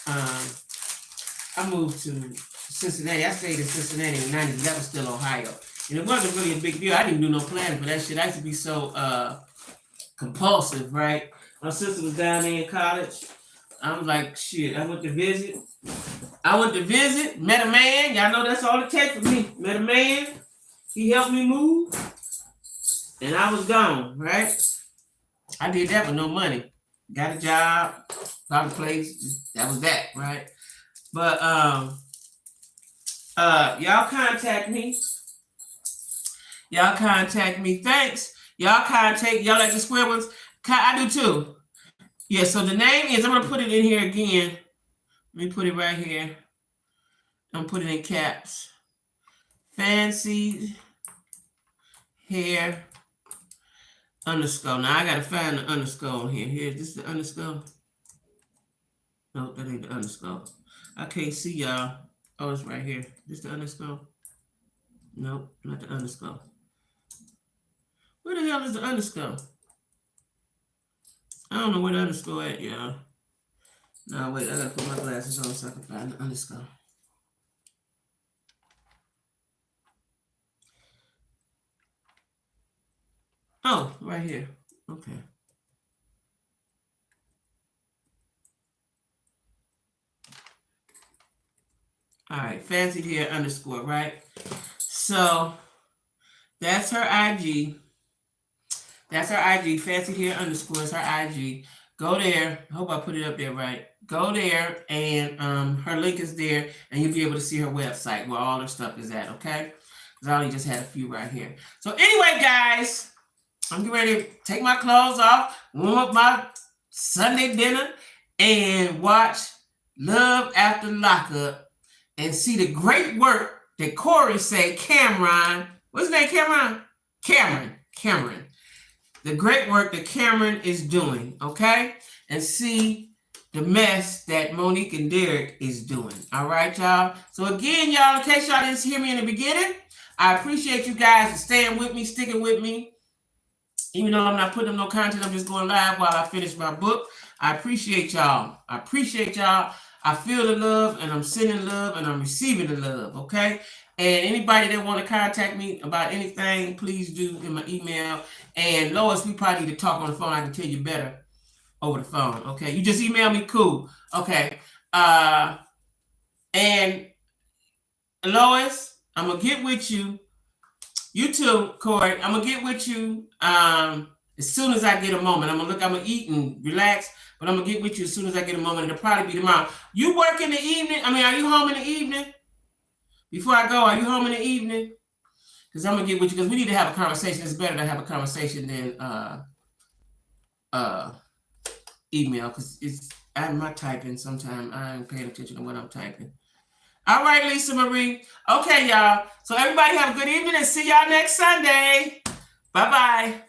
I moved to Cincinnati. I stayed in Cincinnati in the 90s. That was still Ohio. And it wasn't really a big deal. I didn't do no planning for that shit. I used to be so compulsive, right? My sister was down there in college. I was like, shit, I went to visit, met a man. Y'all know that's all it takes for me. Met a man. He helped me move. And I was gone, right? I did that with no money. Got a job, found a place. That was that, right? But y'all contact me. Thanks. Y'all like the square ones. I do too. Yeah, so the name is, I'm gonna put it in here again. Let me put it right here. I'm gonna put it in caps. Fancy hair underscore. Now I gotta find the underscore here. Here, this is the underscore. No, that ain't the underscore. I can't see y'all. Oh, it's right here. This the underscore? Nope, not the underscore. Where the hell is the underscore? I don't know where the underscore at, y'all. No, wait, I gotta put my glasses on so I can find the underscore. Oh, right here. Okay. All right, fancy hair underscore, right? So that's her IG. That's her IG. Fancy Hair _ is her IG. Go there. I hope I put it up there right. Go there, and her link is there, and you'll be able to see her website where all her stuff is at. Okay, because I only just had a few right here. So anyway, guys, I'm getting ready to take my clothes off, warm up my Sunday dinner, and watch Love After Lockup, and see the great work that Corey said. Cameron, what's his name? Cameron. The great work that Cameron is doing, okay? And see the mess that Monique and Derek is doing. All right, y'all? So again, y'all, in case y'all didn't hear me in the beginning, I appreciate you guys for staying with me, sticking with me. Even though I'm not putting up no content, I'm just going live while I finish my book. I appreciate y'all. I feel the love, and I'm sending love, and I'm receiving the love, okay? And anybody that want to contact me about anything, please do in my email. And Lois, we probably need to talk on the phone. I can tell you better over the phone. Okay. You just email me. Cool. Okay. And Lois, I'm going to get with you. You too, Corey. I'm going to get with you as soon as I get a moment. I'm going to eat and relax, but I'm going to get with you as soon as I get a moment. It'll probably be tomorrow. You work in the evening? Are you home in the evening? Before I go, are you home in the evening? Because I'm gonna get with you, because we need to have a conversation. It's better to have a conversation than email, because I'm not typing sometimes. I ain't paying attention to what I'm typing. All right, Lisa Marie. Okay, y'all. So everybody have a good evening, and see y'all next Sunday. Bye-bye.